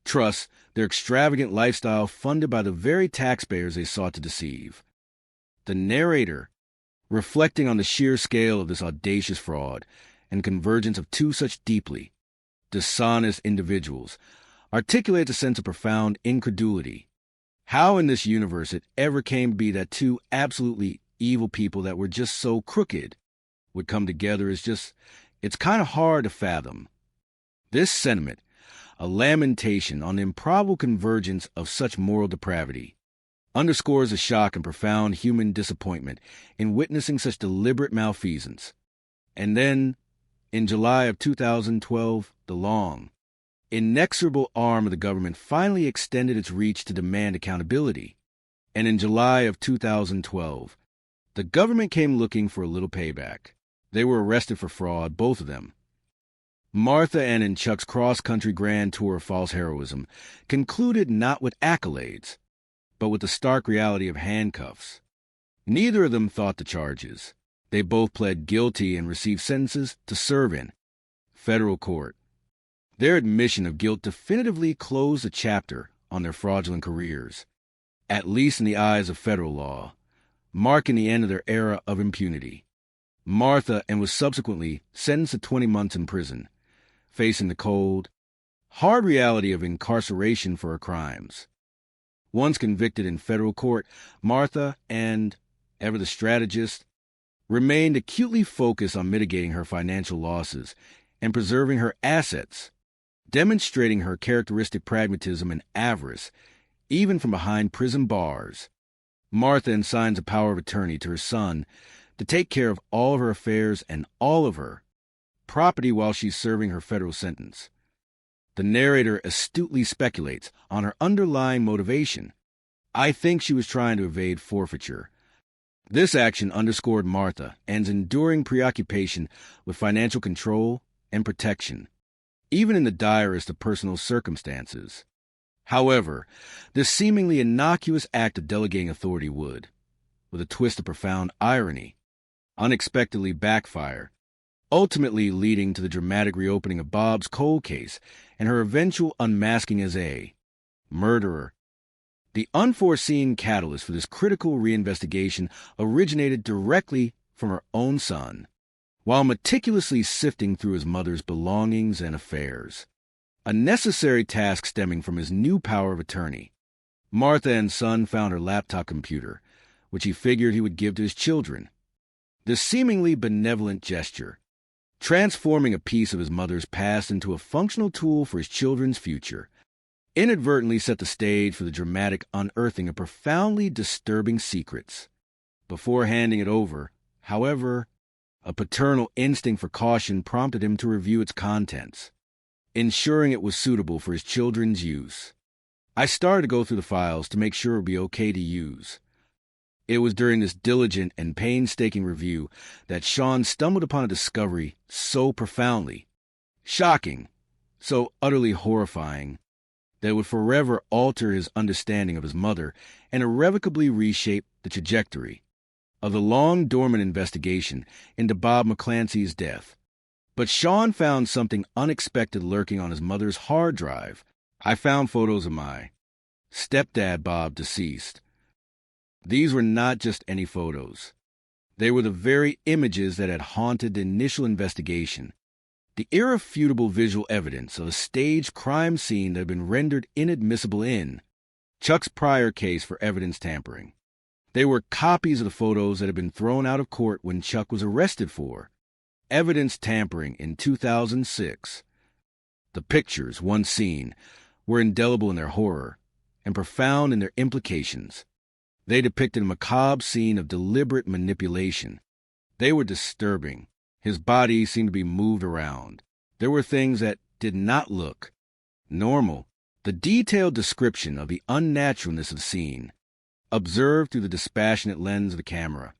trust, their extravagant lifestyle funded by the very taxpayers they sought to deceive. The narrator, reflecting on the sheer scale of this audacious fraud and convergence of two such deeply dishonest individuals, articulates a sense of profound incredulity. How in this universe it ever came to be that two absolutely evil people that were just so crooked would come together it's kind of hard to fathom. This sentiment, a lamentation on the improbable convergence of such moral depravity, underscores the shock and profound human disappointment in witnessing such deliberate malfeasance. And then, in July of 2012, the long, inexorable arm of the government finally extended its reach to demand accountability. And in July of 2012, the government came looking for a little payback. They were arrested for fraud, both of them. Martha and in Chuck's cross-country grand tour of false heroism concluded not with accolades, but with the stark reality of handcuffs. Neither of them thought the charges. They both pled guilty and received sentences to serve in federal court. Their admission of guilt definitively closed a chapter on their fraudulent careers, at least in the eyes of federal law, marking the end of their era of impunity. Martha and was subsequently sentenced to 20 months in prison, facing the cold, hard reality of incarceration for her crimes. Once convicted in federal court, Martha, and ever the strategist, remained acutely focused on mitigating her financial losses and preserving her assets, demonstrating her characteristic pragmatism and avarice, even from behind prison bars. Martha assigns a power of attorney to her son to take care of all of her affairs and all of her property while she's serving her federal sentence. The narrator astutely speculates on her underlying motivation. I think she was trying to evade forfeiture. This action underscored Martha and's enduring preoccupation with financial control and protection, even in the direst of personal circumstances. However, this seemingly innocuous act of delegating authority would, with a twist of profound irony, unexpectedly backfire, ultimately leading to the dramatic reopening of Bob's cold case and her eventual unmasking as a murderer. The unforeseen catalyst for this critical reinvestigation originated directly from her own son, while meticulously sifting through his mother's belongings and affairs, a necessary task stemming from his new power of attorney. Martha and son found her laptop computer, which he figured he would give to his children. This seemingly benevolent gesture, transforming a piece of his mother's past into a functional tool for his children's future, inadvertently set the stage for the dramatic unearthing of profoundly disturbing secrets. Before handing it over, however, a paternal instinct for caution prompted him to review its contents, ensuring it was suitable for his children's use. I started to go through the files to make sure it would be okay to use. It was during this diligent and painstaking review that Sean stumbled upon a discovery so profoundly shocking, so utterly horrifying, that it would forever alter his understanding of his mother and irrevocably reshape the trajectory of the long-dormant investigation into Bob McClancy's death. But Sean found something unexpected lurking on his mother's hard drive. I found photos of my stepdad, Bob, deceased. These were not just any photos. They were the very images that had haunted the initial investigation, the irrefutable visual evidence of a staged crime scene that had been rendered inadmissible in Chuck's prior case for evidence tampering. They were copies of the photos that had been thrown out of court when Chuck was arrested for evidence tampering in 2006. The pictures, once seen, were indelible in their horror and profound in their implications. They depicted a macabre scene of deliberate manipulation. They were disturbing. His body seemed to be moved around. There were things that did not look normal. The detailed description of the unnaturalness of the scene, observed through the dispassionate lens of the camera,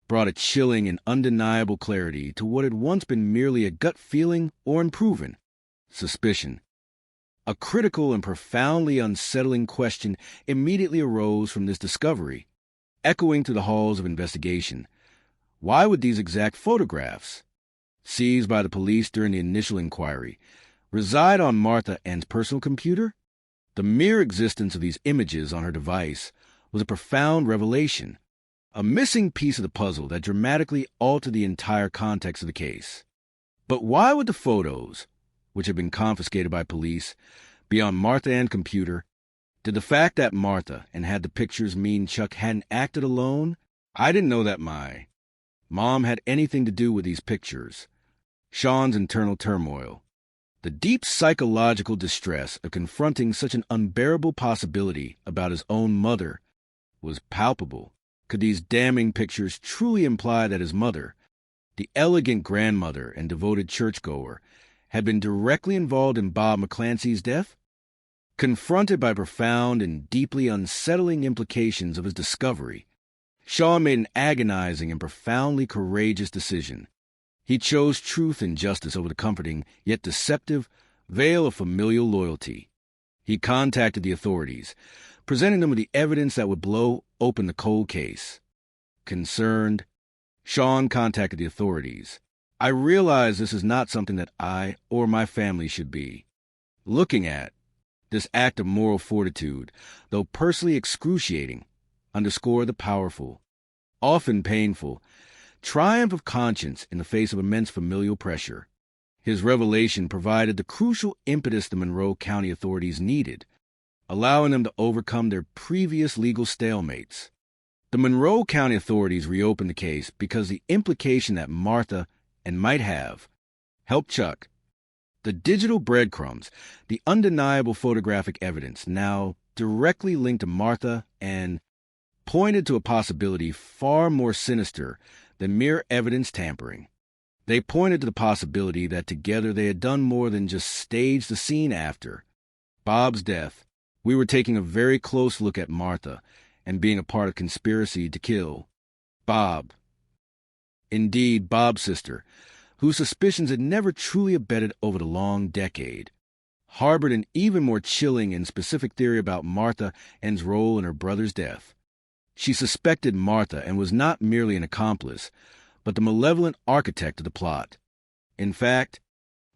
brought a chilling and undeniable clarity to what had once been merely a gut feeling or unproven suspicion. A critical and profoundly unsettling question immediately arose from this discovery, echoing through the halls of investigation. Why would these exact photographs, seized by the police during the initial inquiry, reside on Martha Ann's personal computer? The mere existence of these images on her device was a profound revelation, a missing piece of the puzzle that dramatically altered the entire context of the case. But why would the photos, which had been confiscated by police, be on Martha Ann's computer? Did the fact that Martha Ann had the pictures mean Chuck hadn't acted alone? I didn't know that my mom had anything to do with these pictures. Sean's internal turmoil, The deep psychological distress of confronting such an unbearable possibility about his own mother was palpable. Could these damning pictures truly imply that his mother, the elegant grandmother and devoted churchgoer, had been directly involved in Bob McClancy's death? Confronted by profound and deeply unsettling implications of his discovery, Sean made an agonizing and profoundly courageous decision. He chose truth and justice over the comforting, yet deceptive, veil of familial loyalty. He contacted the authorities, presenting them with the evidence that would blow open the cold case. Concerned, Sean contacted the authorities. I realize this is not something that I or my family should be looking at. This act of moral fortitude, though personally excruciating, underscored the powerful, often painful, triumph of conscience in the face of immense familial pressure. His revelation provided the crucial impetus the Monroe County authorities needed, allowing them to overcome their previous legal stalemates. The Monroe County authorities reopened the case because the implication that Martha and might have helped Chuck, the digital breadcrumbs, the undeniable photographic evidence now directly linked to Martha and pointed to a possibility far more sinister than mere evidence tampering. They pointed to the possibility that together they had done more than just stage the scene after Bob's death. We were taking a very close look at Martha and being a part of conspiracy to kill Bob. Indeed, Bob's sister, whose suspicions had never truly abated over the long decade, harbored an even more chilling and specific theory about Martha and's role in her brother's death. She suspected Martha and was not merely an accomplice, but the malevolent architect of the plot. In fact,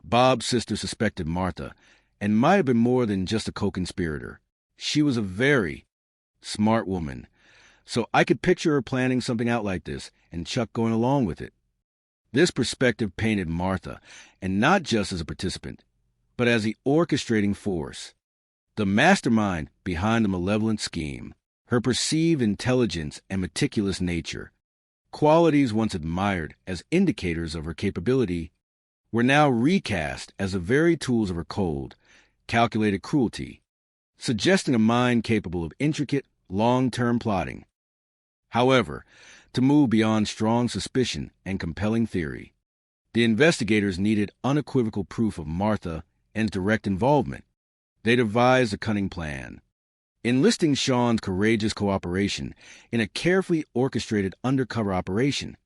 Bob's sister suspected Martha and might have been more than just a co-conspirator. She was a very smart woman, so I could picture her planning something out like this and Chuck going along with it. This perspective painted Martha, and not just as a participant, but as the orchestrating force, the mastermind behind the malevolent scheme. Her perceived intelligence and meticulous nature, qualities once admired as indicators of her capability, were now recast as the very tools of her cold, calculated cruelty, suggesting a mind capable of intricate, long-term plotting. However, to move beyond strong suspicion and compelling theory, the investigators needed unequivocal proof of Martha and direct involvement. They devised a cunning plan. Enlisting Sean's courageous cooperation in a carefully orchestrated undercover operation,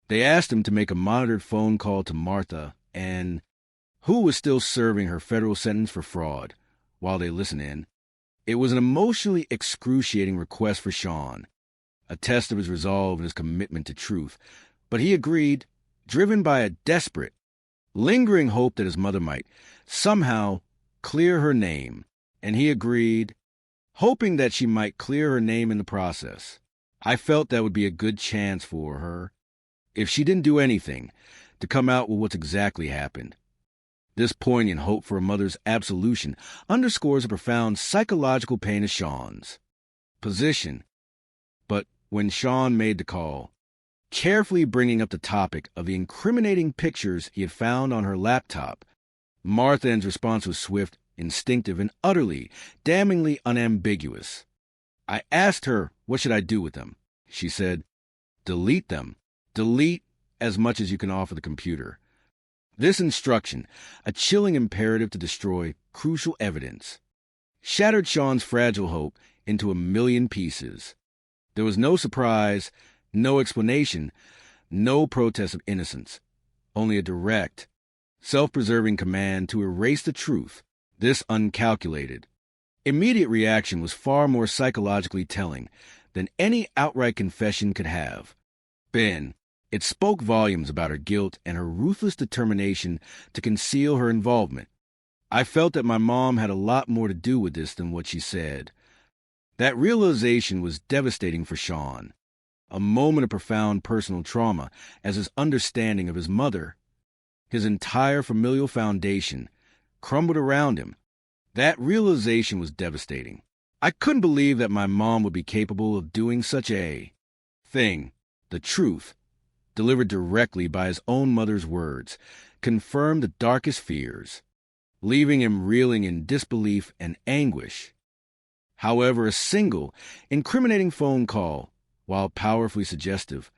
they asked him to make a monitored phone call to Martha and who was still serving her federal sentence for fraud while they listened in. It was an emotionally excruciating request for Sean, a test of his resolve and his commitment to truth, but he agreed, driven by a desperate, lingering hope that his mother might somehow clear her name, and he agreed, hoping that she might clear her name in the process. I felt that would be a good chance for her, if she didn't do anything, to come out with what's exactly happened. This poignant hope for a mother's absolution underscores a profound psychological pain of Sean's position. But when Sean made the call, carefully bringing up the topic of the incriminating pictures he had found on her laptop, Martha's response was swift, instinctive, and utterly, damningly unambiguous. I asked her, what should I do with them? She said, delete them. Delete as much as you can off of the computer. This instruction, a chilling imperative to destroy crucial evidence, shattered Sean's fragile hope into a million pieces. There was no surprise, no explanation, no protest of innocence, only a direct, self-preserving command to erase the truth. This uncalculated, immediate reaction was far more psychologically telling than any outright confession could have been. It spoke volumes about her guilt and her ruthless determination to conceal her involvement. I felt that my mom had a lot more to do with this than what she said. That realization was devastating for Sean, a moment of profound personal trauma as his understanding of his mother, his entire familial foundation, crumbled around him. That realization was devastating. I couldn't believe that my mom would be capable of doing such a thing. The truth, delivered directly by his own mother's words, confirmed the darkest fears. leaving him reeling in disbelief and anguish. However, a single, incriminating phone call, while powerfully suggestive,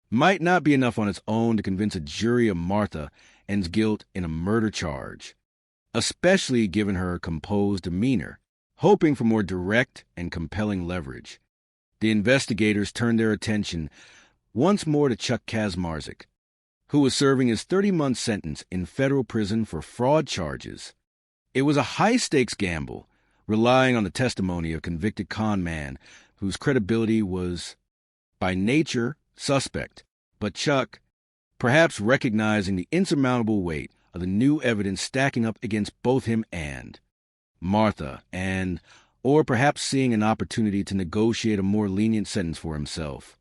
might not be enough on its own to convince a jury of Martha and's guilt in a murder charge, especially given her composed demeanor. Hoping for more direct and compelling leverage, the investigators turned their attention once more to Chuck Kaczmarzyk, who was serving his 30-month sentence in federal prison for fraud charges. It was a high-stakes gamble, relying on the testimony of a convicted con man whose credibility was, by nature, suspect. But Chuck, perhaps recognizing the insurmountable weight of the new evidence stacking up against both him and Martha, or perhaps seeing an opportunity to negotiate a more lenient sentence for himself,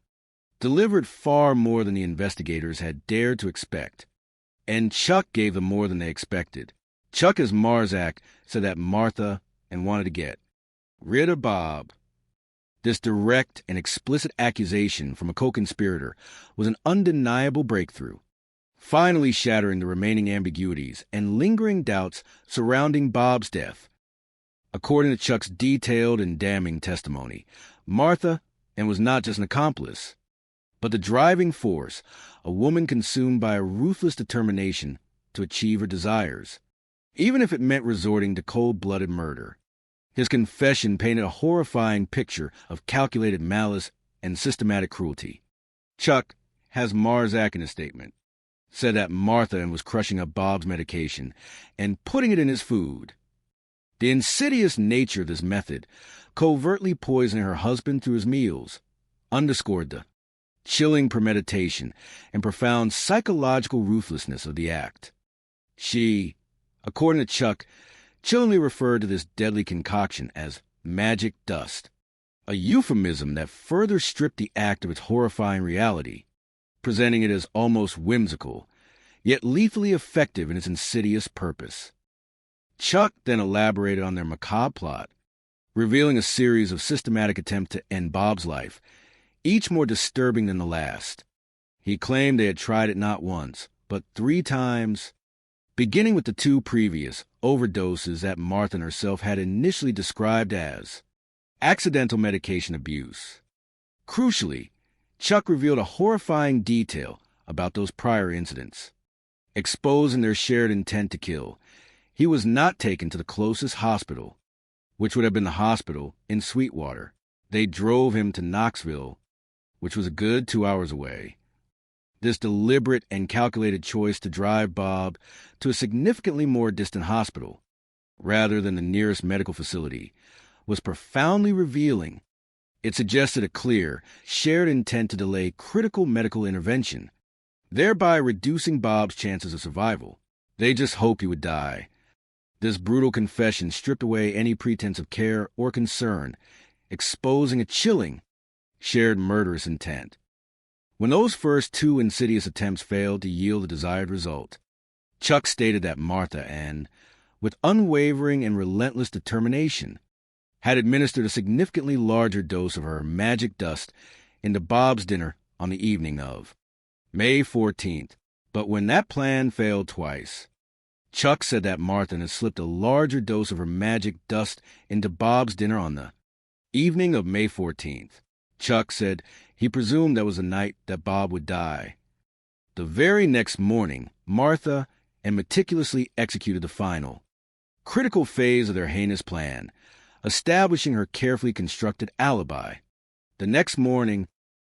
delivered far more than the investigators had dared to expect. And Chuck gave them more than they expected. Chuck, as Marzak, said that Martha and wanted to get rid of Bob. This direct and explicit accusation from a co-conspirator was an undeniable breakthrough, finally shattering the remaining ambiguities and lingering doubts surrounding Bob's death. According to Chuck's detailed and damning testimony, Martha was not just an accomplice, but the driving force, a woman consumed by a ruthless determination to achieve her desires, even if it meant resorting to cold-blooded murder. His confession painted a horrifying picture of calculated malice and systematic cruelty. Chuck, has Marzak in a statement, said that Martha was crushing up Bob's medication and putting it in his food. The insidious nature of this method, covertly poisoning her husband through his meals, underscored the chilling premeditation and profound psychological ruthlessness of the act. She, according to Chuck, chillingly referred to this deadly concoction as magic dust, a euphemism that further stripped the act of its horrifying reality, presenting it as almost whimsical, yet lethally effective in its insidious purpose. Chuck then elaborated on their macabre plot, revealing a series of systematic attempts to end Bob's life, each more disturbing than the last. He claimed they had tried it not once, but 3 times, beginning with the 2 previous overdoses that Martha herself had initially described as accidental medication abuse. Crucially, Chuck revealed a horrifying detail about those prior incidents. Exposing their shared intent to kill, he was not taken to the closest hospital, which would have been the hospital in Sweetwater. They drove him to Knoxville, which was a good 2 hours away. This deliberate and calculated choice to drive Bob to a significantly more distant hospital, rather than the nearest medical facility, was profoundly revealing. It suggested a clear, shared intent to delay critical medical intervention, thereby reducing Bob's chances of survival. They just hoped he would die. This brutal confession stripped away any pretense of care or concern, exposing a chilling, shared murderous intent. When those first 2 insidious attempts failed to yield the desired result, Chuck stated that Martha, with unwavering and relentless determination, had administered a significantly larger dose of her magic dust into Bob's dinner on the evening of May 14th. But when that plan failed twice, Chuck said that Martha had slipped a larger dose of her magic dust into Bob's dinner on the evening of May 14th. Chuck said he presumed that was the night that Bob would die. The very next morning, Martha meticulously executed the final, critical phase of their heinous plan, establishing her carefully constructed alibi. The next morning,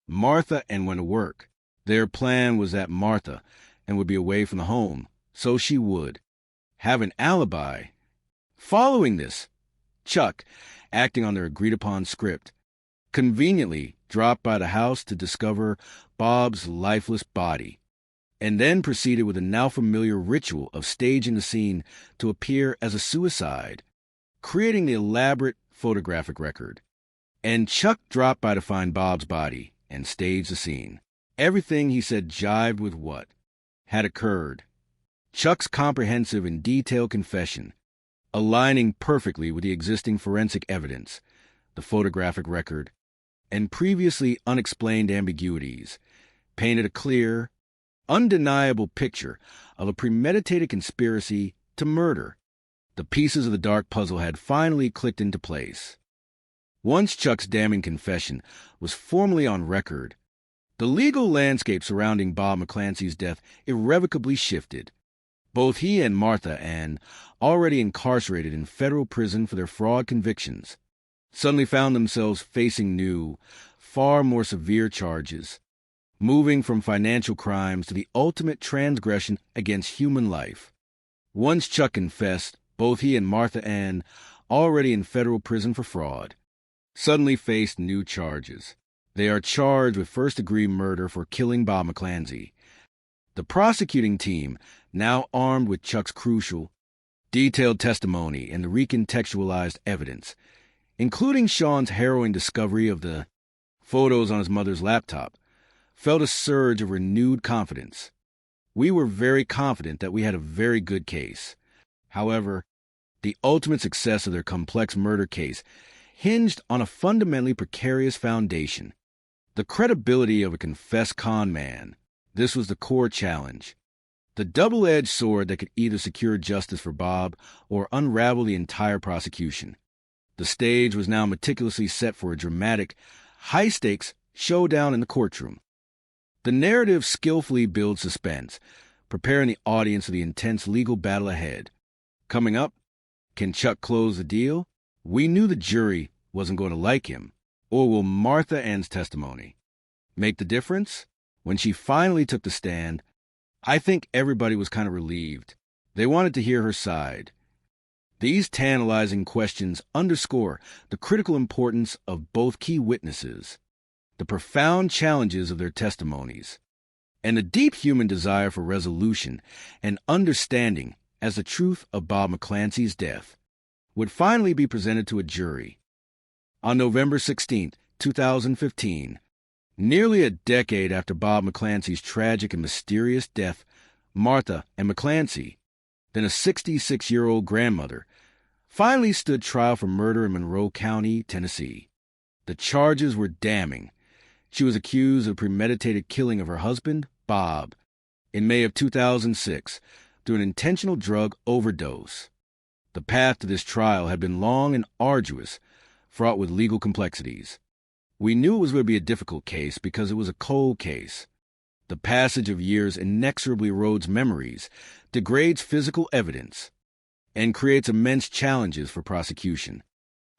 Martha went to work. Their plan was that Martha would be away from the home, so she would have an alibi. Following this, Chuck, acting on their agreed-upon script, conveniently dropped by the house to discover Bob's lifeless body, and then proceeded with a now familiar ritual of staging the scene to appear as a suicide, creating the elaborate photographic record. And Chuck dropped by to find Bob's body and stage the scene. Everything he said jived with what had occurred. Chuck's comprehensive and detailed confession, aligning perfectly with the existing forensic evidence, the photographic record, and previously unexplained ambiguities, painted a clear, undeniable picture of a premeditated conspiracy to murder. The pieces of the dark puzzle had finally clicked into place. Once Chuck's damning confession was formally on record, the legal landscape surrounding Bob McClancy's death irrevocably shifted. Both he and Martha Ann, already incarcerated in federal prison for their fraud convictions, suddenly found themselves facing new, far more severe charges, moving from financial crimes to the ultimate transgression against human life. Once Chuck confessed, both he and Martha Ann, already in federal prison for fraud, suddenly faced new charges. They are charged with first-degree murder for killing Bob McClancy. The prosecuting team, now armed with Chuck's crucial, detailed testimony and the recontextualized evidence, including Sean's harrowing discovery of the photos on his mother's laptop, felt a surge of renewed confidence. We were very confident that we had a very good case. However, the ultimate success of their complex murder case hinged on a fundamentally precarious foundation: the credibility of a confessed con man. This was the core challenge. The double-edged sword that could either secure justice for Bob or unravel the entire prosecution. The stage was now meticulously set for a dramatic, high-stakes showdown in the courtroom. The narrative skillfully builds suspense, preparing the audience for the intense legal battle ahead. Coming up, can Chuck close the deal? We knew the jury wasn't going to like him. Or will Martha Ann's testimony make the difference? When she finally took the stand, I think everybody was kind of relieved. They wanted to hear her side. These tantalizing questions underscore the critical importance of both key witnesses, the profound challenges of their testimonies, and the deep human desire for resolution and understanding as the truth of Bob McClancy's death would finally be presented to a jury. On November 16, 2015, nearly a decade after Bob McClancy's tragic and mysterious death, Martha Ann McClancy, then a 66-year-old grandmother, finally stood trial for murder in Monroe County, Tennessee. The charges were damning. She was accused of premeditated killing of her husband, Bob, in May of 2006 through an intentional drug overdose. The path to this trial had been long and arduous, fraught with legal complexities. We knew it was going to be a difficult case because it was a cold case. The passage of years inexorably erodes memories, degrades physical evidence, and creates immense challenges for prosecution,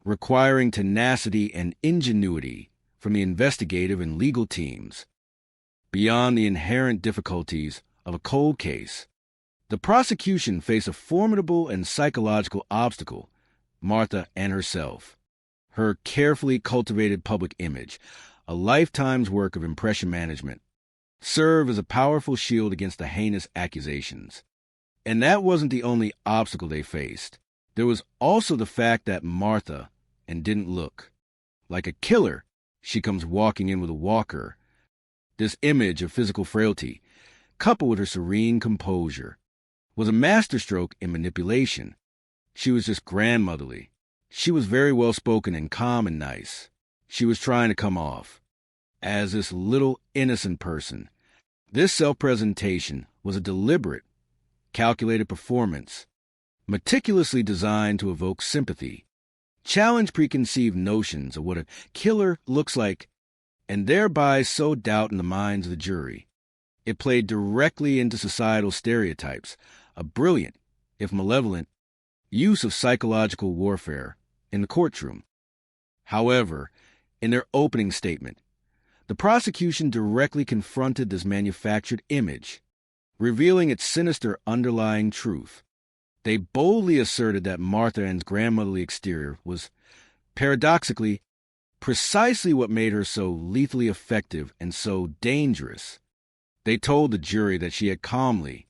requiring tenacity and ingenuity from the investigative and legal teams. Beyond the inherent difficulties of a cold case, the prosecution faced a formidable and psychological obstacle: Martha Ann herself. Her carefully cultivated public image, a lifetime's work of impression management, served as a powerful shield against the heinous accusations. And that wasn't the only obstacle they faced. There was also the fact that Martha Ann didn't look. Like a killer, she comes walking in with a walker. This image of physical frailty, coupled with her serene composure, was a masterstroke in manipulation. She was just grandmotherly. She was very well-spoken and calm and nice. She was trying to come off as this little innocent person. This self-presentation was a deliberate, calculated performance, meticulously designed to evoke sympathy, challenge preconceived notions of what a killer looks like, and thereby sow doubt in the minds of the jury. It played directly into societal stereotypes, a brilliant, if malevolent, use of psychological warfare in the courtroom. However, in their opening statement, the prosecution directly confronted this manufactured image, revealing its sinister underlying truth. They boldly asserted that Martha Ann's grandmotherly exterior was, paradoxically, precisely what made her so lethally effective and so dangerous. They told the jury that she had calmly,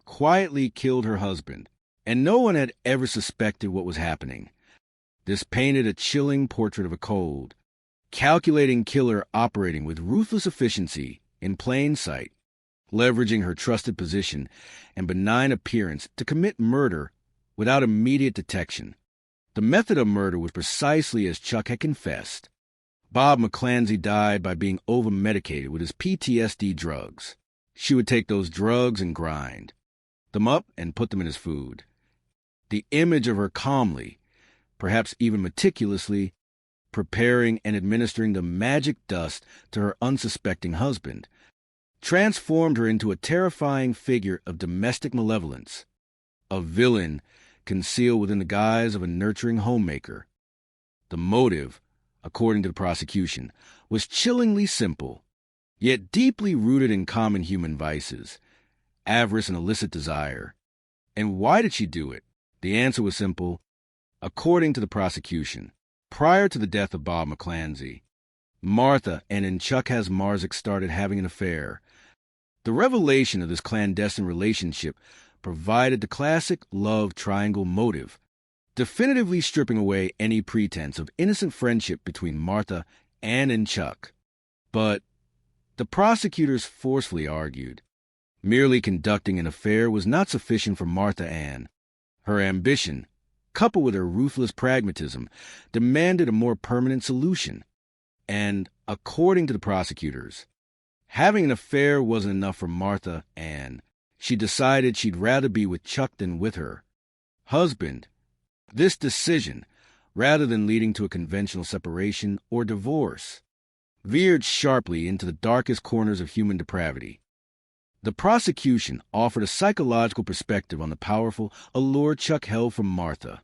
quietly killed her husband, and no one had ever suspected what was happening. This painted a chilling portrait of a cold, calculating killer operating with ruthless efficiency in plain sight, leveraging her trusted position and benign appearance to commit murder without immediate detection. The method of murder was precisely as Chuck had confessed. Bob McClancy died by being over-medicated with his PTSD drugs. She would take those drugs and grind them up and put them in his food. The image of her calmly, perhaps even meticulously, preparing and administering the magic dust to her unsuspecting husband, transformed her into a terrifying figure of domestic malevolence, a villain concealed within the guise of a nurturing homemaker. The motive, according to the prosecution, was chillingly simple, yet deeply rooted in common human vices, avarice and illicit desire. And why did she do it? The answer was simple. According to the prosecution, prior to the death of Bob McClancy, Martha and Chuck Kaczmarzyk started having an affair. The revelation of this clandestine relationship provided the classic love triangle motive, definitively stripping away any pretense of innocent friendship between Martha and Chuck. But the prosecutors forcefully argued, merely conducting an affair was not sufficient for Martha Ann. Her ambition, coupled with her ruthless pragmatism, demanded a more permanent solution. And, according to the prosecutors, having an affair wasn't enough for Martha Ann. She decided she'd rather be with Chuck than with her husband. This decision, rather than leading to a conventional separation or divorce, veered sharply into the darkest corners of human depravity. The prosecution offered a psychological perspective on the powerful allure Chuck held from Martha,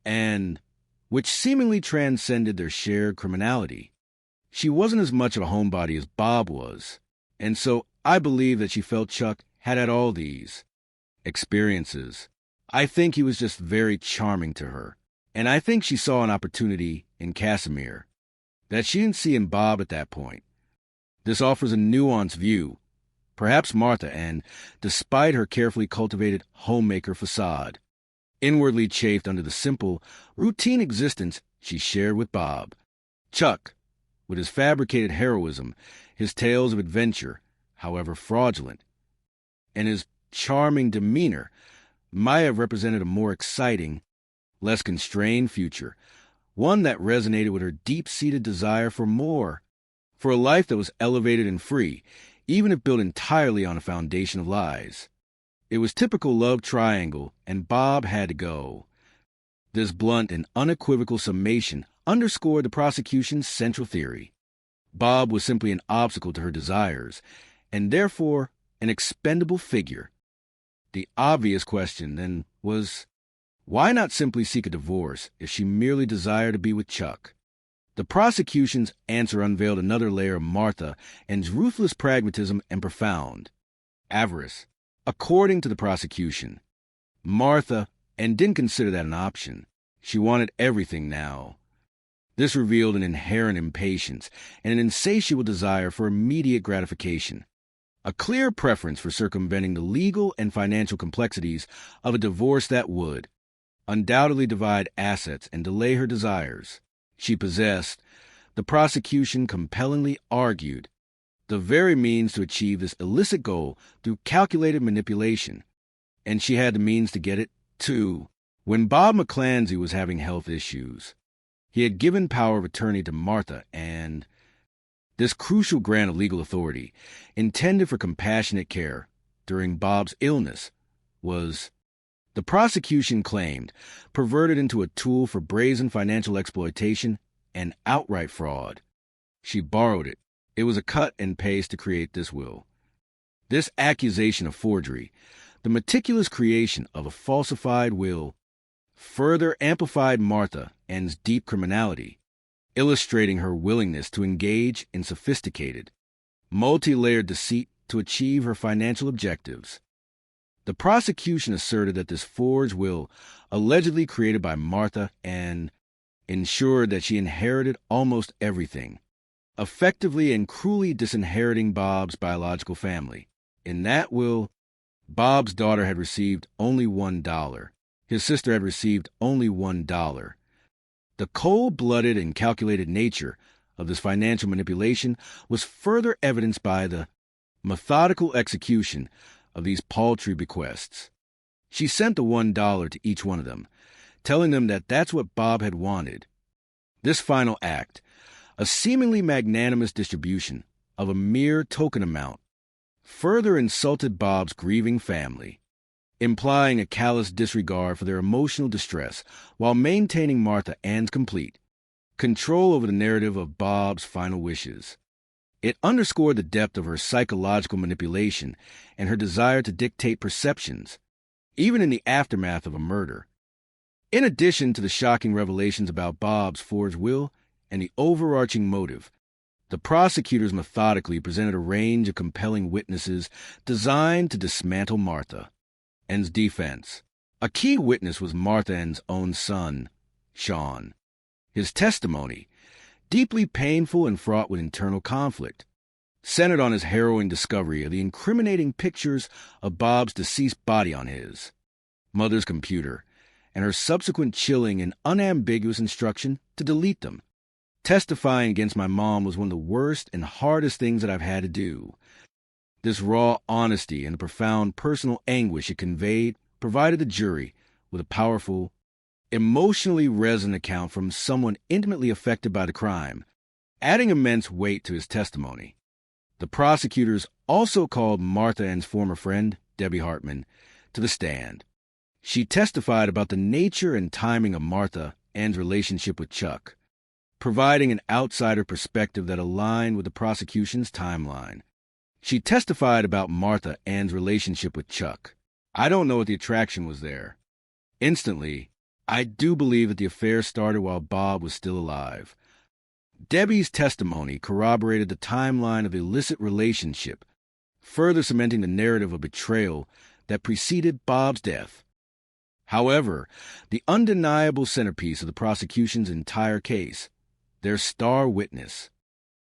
and which seemingly transcended their shared criminality. She wasn't as much of a homebody as Bob was, and so I believe that she felt Chuck had all these experiences. I think he was just very charming to her, and I think she saw an opportunity in Casimir that she didn't see in Bob at that point. This offers a nuanced view. Perhaps Martha Ann, despite her carefully cultivated homemaker facade, inwardly chafed under the simple, routine existence she shared with Bob. Chuck, with his fabricated heroism, his tales of adventure, however fraudulent, and his charming demeanor, might have represented a more exciting, less constrained future, one that resonated with her deep-seated desire for more, for a life that was elevated and free, even if built entirely on a foundation of lies. It was typical love triangle, and Bob had to go. This blunt and unequivocal summation underscored the prosecution's central theory. Bob was simply an obstacle to her desires, and therefore an expendable figure. The obvious question, then, was, why not simply seek a divorce if she merely desired to be with Chuck? The prosecution's answer unveiled another layer of Martha Ann's ruthless pragmatism and profound avarice. According to the prosecution, Martha Ann didn't consider that an option. She wanted everything now. This revealed an inherent impatience and an insatiable desire for immediate gratification, a clear preference for circumventing the legal and financial complexities of a divorce that would undoubtedly divide assets and delay her desires. She possessed, the prosecution compellingly argued, the very means to achieve this illicit goal through calculated manipulation, and she had the means to get it, too. When Bob McClancy was having health issues, he had given power of attorney to Martha, and this crucial grant of legal authority, intended for compassionate care during Bob's illness, was, the prosecution claimed, perverted into a tool for brazen financial exploitation and outright fraud. She borrowed it. It was a cut and paste to create this will. This accusation of forgery, the meticulous creation of a falsified will, further amplified Martha Ann's deep criminality, illustrating her willingness to engage in sophisticated, multi-layered deceit to achieve her financial objectives. The prosecution asserted that this forged will, allegedly created by Martha Ann, ensured that she inherited almost everything, effectively and cruelly disinheriting Bob's biological family. In that will, Bob's daughter had received only $1. His sister had received only $1. The cold-blooded and calculated nature of this financial manipulation was further evidenced by the methodical execution of these paltry bequests. She sent the $1 to each one of them, telling them that that's what Bob had wanted. This final act, a seemingly magnanimous distribution of a mere token amount, further insulted Bob's grieving family. implying a callous disregard for their emotional distress while maintaining Martha Ann's complete control over the narrative of Bob's final wishes. It underscored the depth of her psychological manipulation and her desire to dictate perceptions, even in the aftermath of a murder. In addition to the shocking revelations about Bob's forged will and the overarching motive, the prosecutors methodically presented a range of compelling witnesses designed to dismantle Martha Ann's defense. A key witness was Martha Ann's own son, Sean. His testimony, deeply painful and fraught with internal conflict, centered on his harrowing discovery of the incriminating pictures of Bob's deceased body on his mother's computer and her subsequent chilling and unambiguous instruction to delete them. Testifying against my mom was one of the worst and hardest things that I've had to do. This raw honesty and the profound personal anguish it conveyed provided the jury with a powerful, emotionally resonant account from someone intimately affected by the crime, adding immense weight to his testimony. The prosecutors also called Martha Ann's former friend, Debbie Hartman, to the stand. She testified about the nature and timing of Martha Ann's relationship with Chuck, providing an outsider perspective that aligned with the prosecution's timeline. She testified about Martha Ann's relationship with Chuck. I don't know what the attraction was there. Instantly, I do believe that the affair started while Bob was still alive. Debbie's testimony corroborated the timeline of the illicit relationship, further cementing the narrative of betrayal that preceded Bob's death. However, the undeniable centerpiece of the prosecution's entire case, their star witness,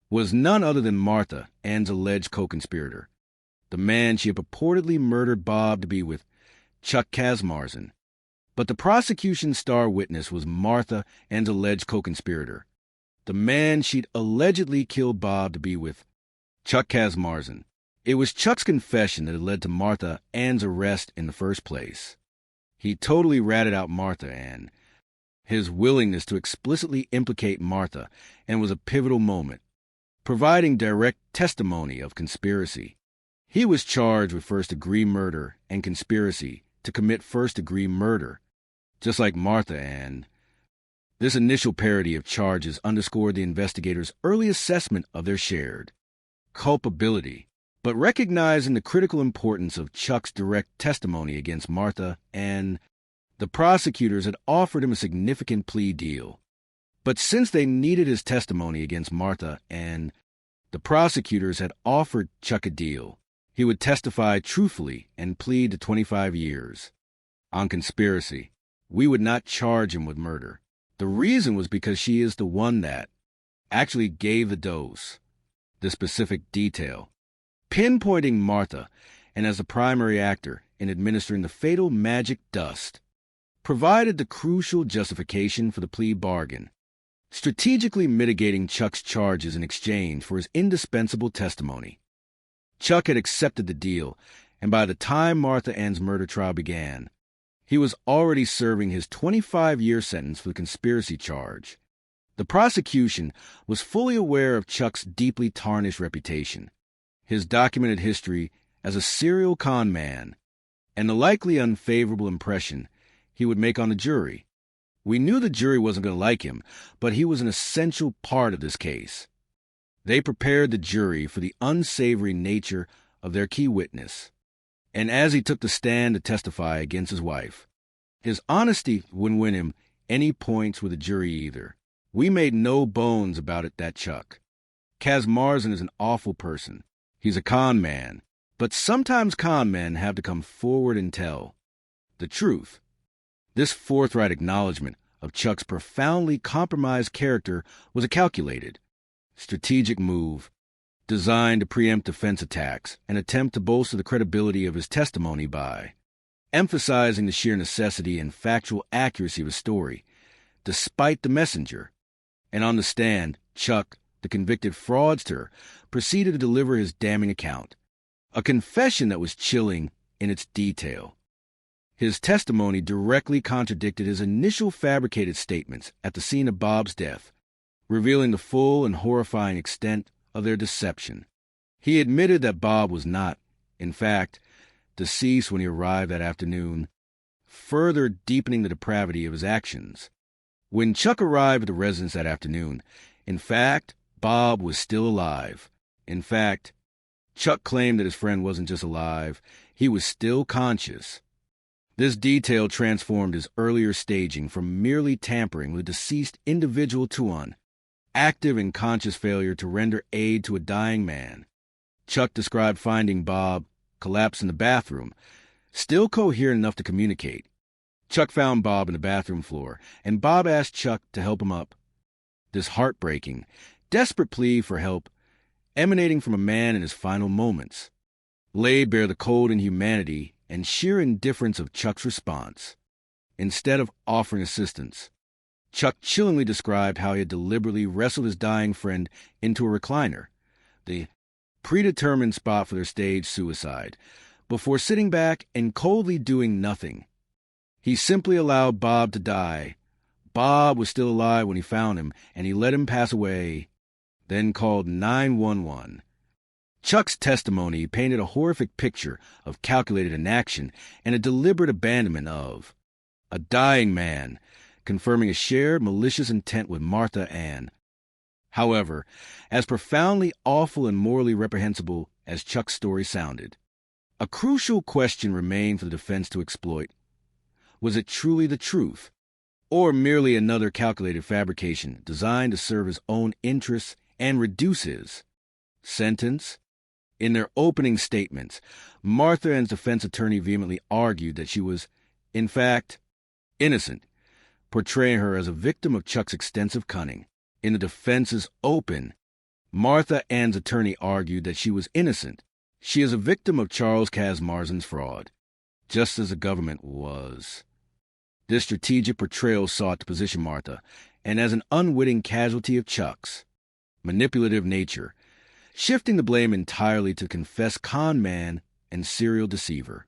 was none other than Martha Ann's alleged co-conspirator, the man she had purportedly murdered Bob to be with, Chuck Kaczmarzyk. But the prosecution's star witness was Martha Ann's alleged co-conspirator, the man she'd allegedly killed Bob to be with, Chuck Kaczmarzyk. It was Chuck's confession that had led to Martha Ann's arrest in the first place. He totally ratted out Martha Ann. His willingness to explicitly implicate Martha Ann was a pivotal moment, providing direct testimony of conspiracy. He was charged with first-degree murder and conspiracy to commit first-degree murder, just like Martha Ann. This initial parody of charges underscored the investigators' early assessment of their shared culpability, but recognizing the critical importance of Chuck's direct testimony against Martha Ann, the prosecutors had offered him a significant plea deal. But since they needed his testimony against Martha Ann, the prosecutors had offered Chuck a deal. He would testify truthfully and plead to 25 years. On conspiracy, we would not charge him with murder. The reason was because she is the one that actually gave the dose, the specific detail, pinpointing Martha and as the primary actor in administering the fatal magic dust, provided the crucial justification for the plea bargain, strategically mitigating Chuck's charges in exchange for his indispensable testimony. Chuck had accepted the deal, and by the time Martha Ann's murder trial began, he was already serving his 25-year sentence for the conspiracy charge. The prosecution was fully aware of Chuck's deeply tarnished reputation, his documented history as a serial con man, and the likely unfavorable impression he would make on the jury. We knew the jury wasn't going to like him, but he was an essential part of this case. They prepared the jury for the unsavory nature of their key witness, and as he took the stand to testify against his wife, his honesty wouldn't win him any points with the jury either. We made no bones about it that Chuck Kaczmarzyk is an awful person. He's a con man, but sometimes con men have to come forward and tell the truth. This forthright acknowledgement of Chuck's profoundly compromised character was a calculated, strategic move designed to preempt defense attacks and attempt to bolster the credibility of his testimony by emphasizing the sheer necessity and factual accuracy of his story, despite the messenger. And on the stand, Chuck, the convicted fraudster, proceeded to deliver his damning account, a confession that was chilling in its detail. His testimony directly contradicted his initial fabricated statements at the scene of Bob's death, revealing the full and horrifying extent of their deception. He admitted that Bob was not, in fact, deceased when he arrived that afternoon, further deepening the depravity of his actions. When Chuck arrived at the residence that afternoon, in fact, Bob was still alive. In fact, Chuck claimed that his friend wasn't just alive, he was still conscious. This detail transformed his earlier staging from merely tampering with a deceased individual to an active and conscious failure to render aid to a dying man. Chuck described finding Bob collapsed in the bathroom, still coherent enough to communicate. Chuck found Bob in the bathroom floor, and Bob asked Chuck to help him up. This heartbreaking, desperate plea for help, emanating from a man in his final moments, laid bare the cold inhumanity and sheer indifference of Chuck's response. Instead of offering assistance, Chuck chillingly described how he had deliberately wrestled his dying friend into a recliner, the predetermined spot for their staged suicide, before sitting back and coldly doing nothing. He simply allowed Bob to die. Bob was still alive when he found him, and he let him pass away, then called 911. Chuck's testimony painted a horrific picture of calculated inaction and a deliberate abandonment of a dying man, confirming a shared malicious intent with Martha Ann. However, as profoundly awful and morally reprehensible as Chuck's story sounded, a crucial question remained for the defense to exploit. Was it truly the truth, or merely another calculated fabrication designed to serve his own interests and reduce his sentence? In their opening statements, Martha Ann's defense attorney vehemently argued that she was, in fact, innocent, portraying her as a victim of Chuck's extensive cunning. In the defense's open, Martha Ann's attorney argued that she was innocent. She is a victim of Charles Kazmarzin's fraud, just as the government was. This strategic portrayal sought to position Martha, and as an unwitting casualty of Chuck's manipulative nature, shifting the blame entirely to confessed con man and serial deceiver.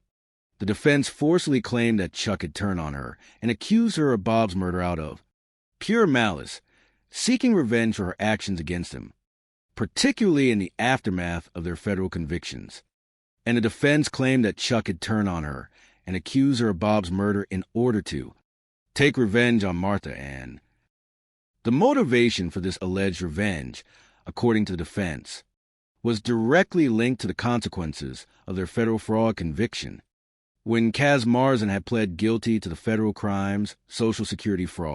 The defense forcefully claimed that Chuck had turned on her and accused her of Bob's murder out of pure malice, seeking revenge for her actions against him, particularly in the aftermath of their federal convictions. And the defense claimed that Chuck had turned on her and accused her of Bob's murder in order to take revenge on Martha Ann. The motivation for this alleged revenge, according to the defense, was directly linked to the consequences of their federal fraud conviction. When Kazmarzin had pled guilty to the federal crimes, Social Security fraud,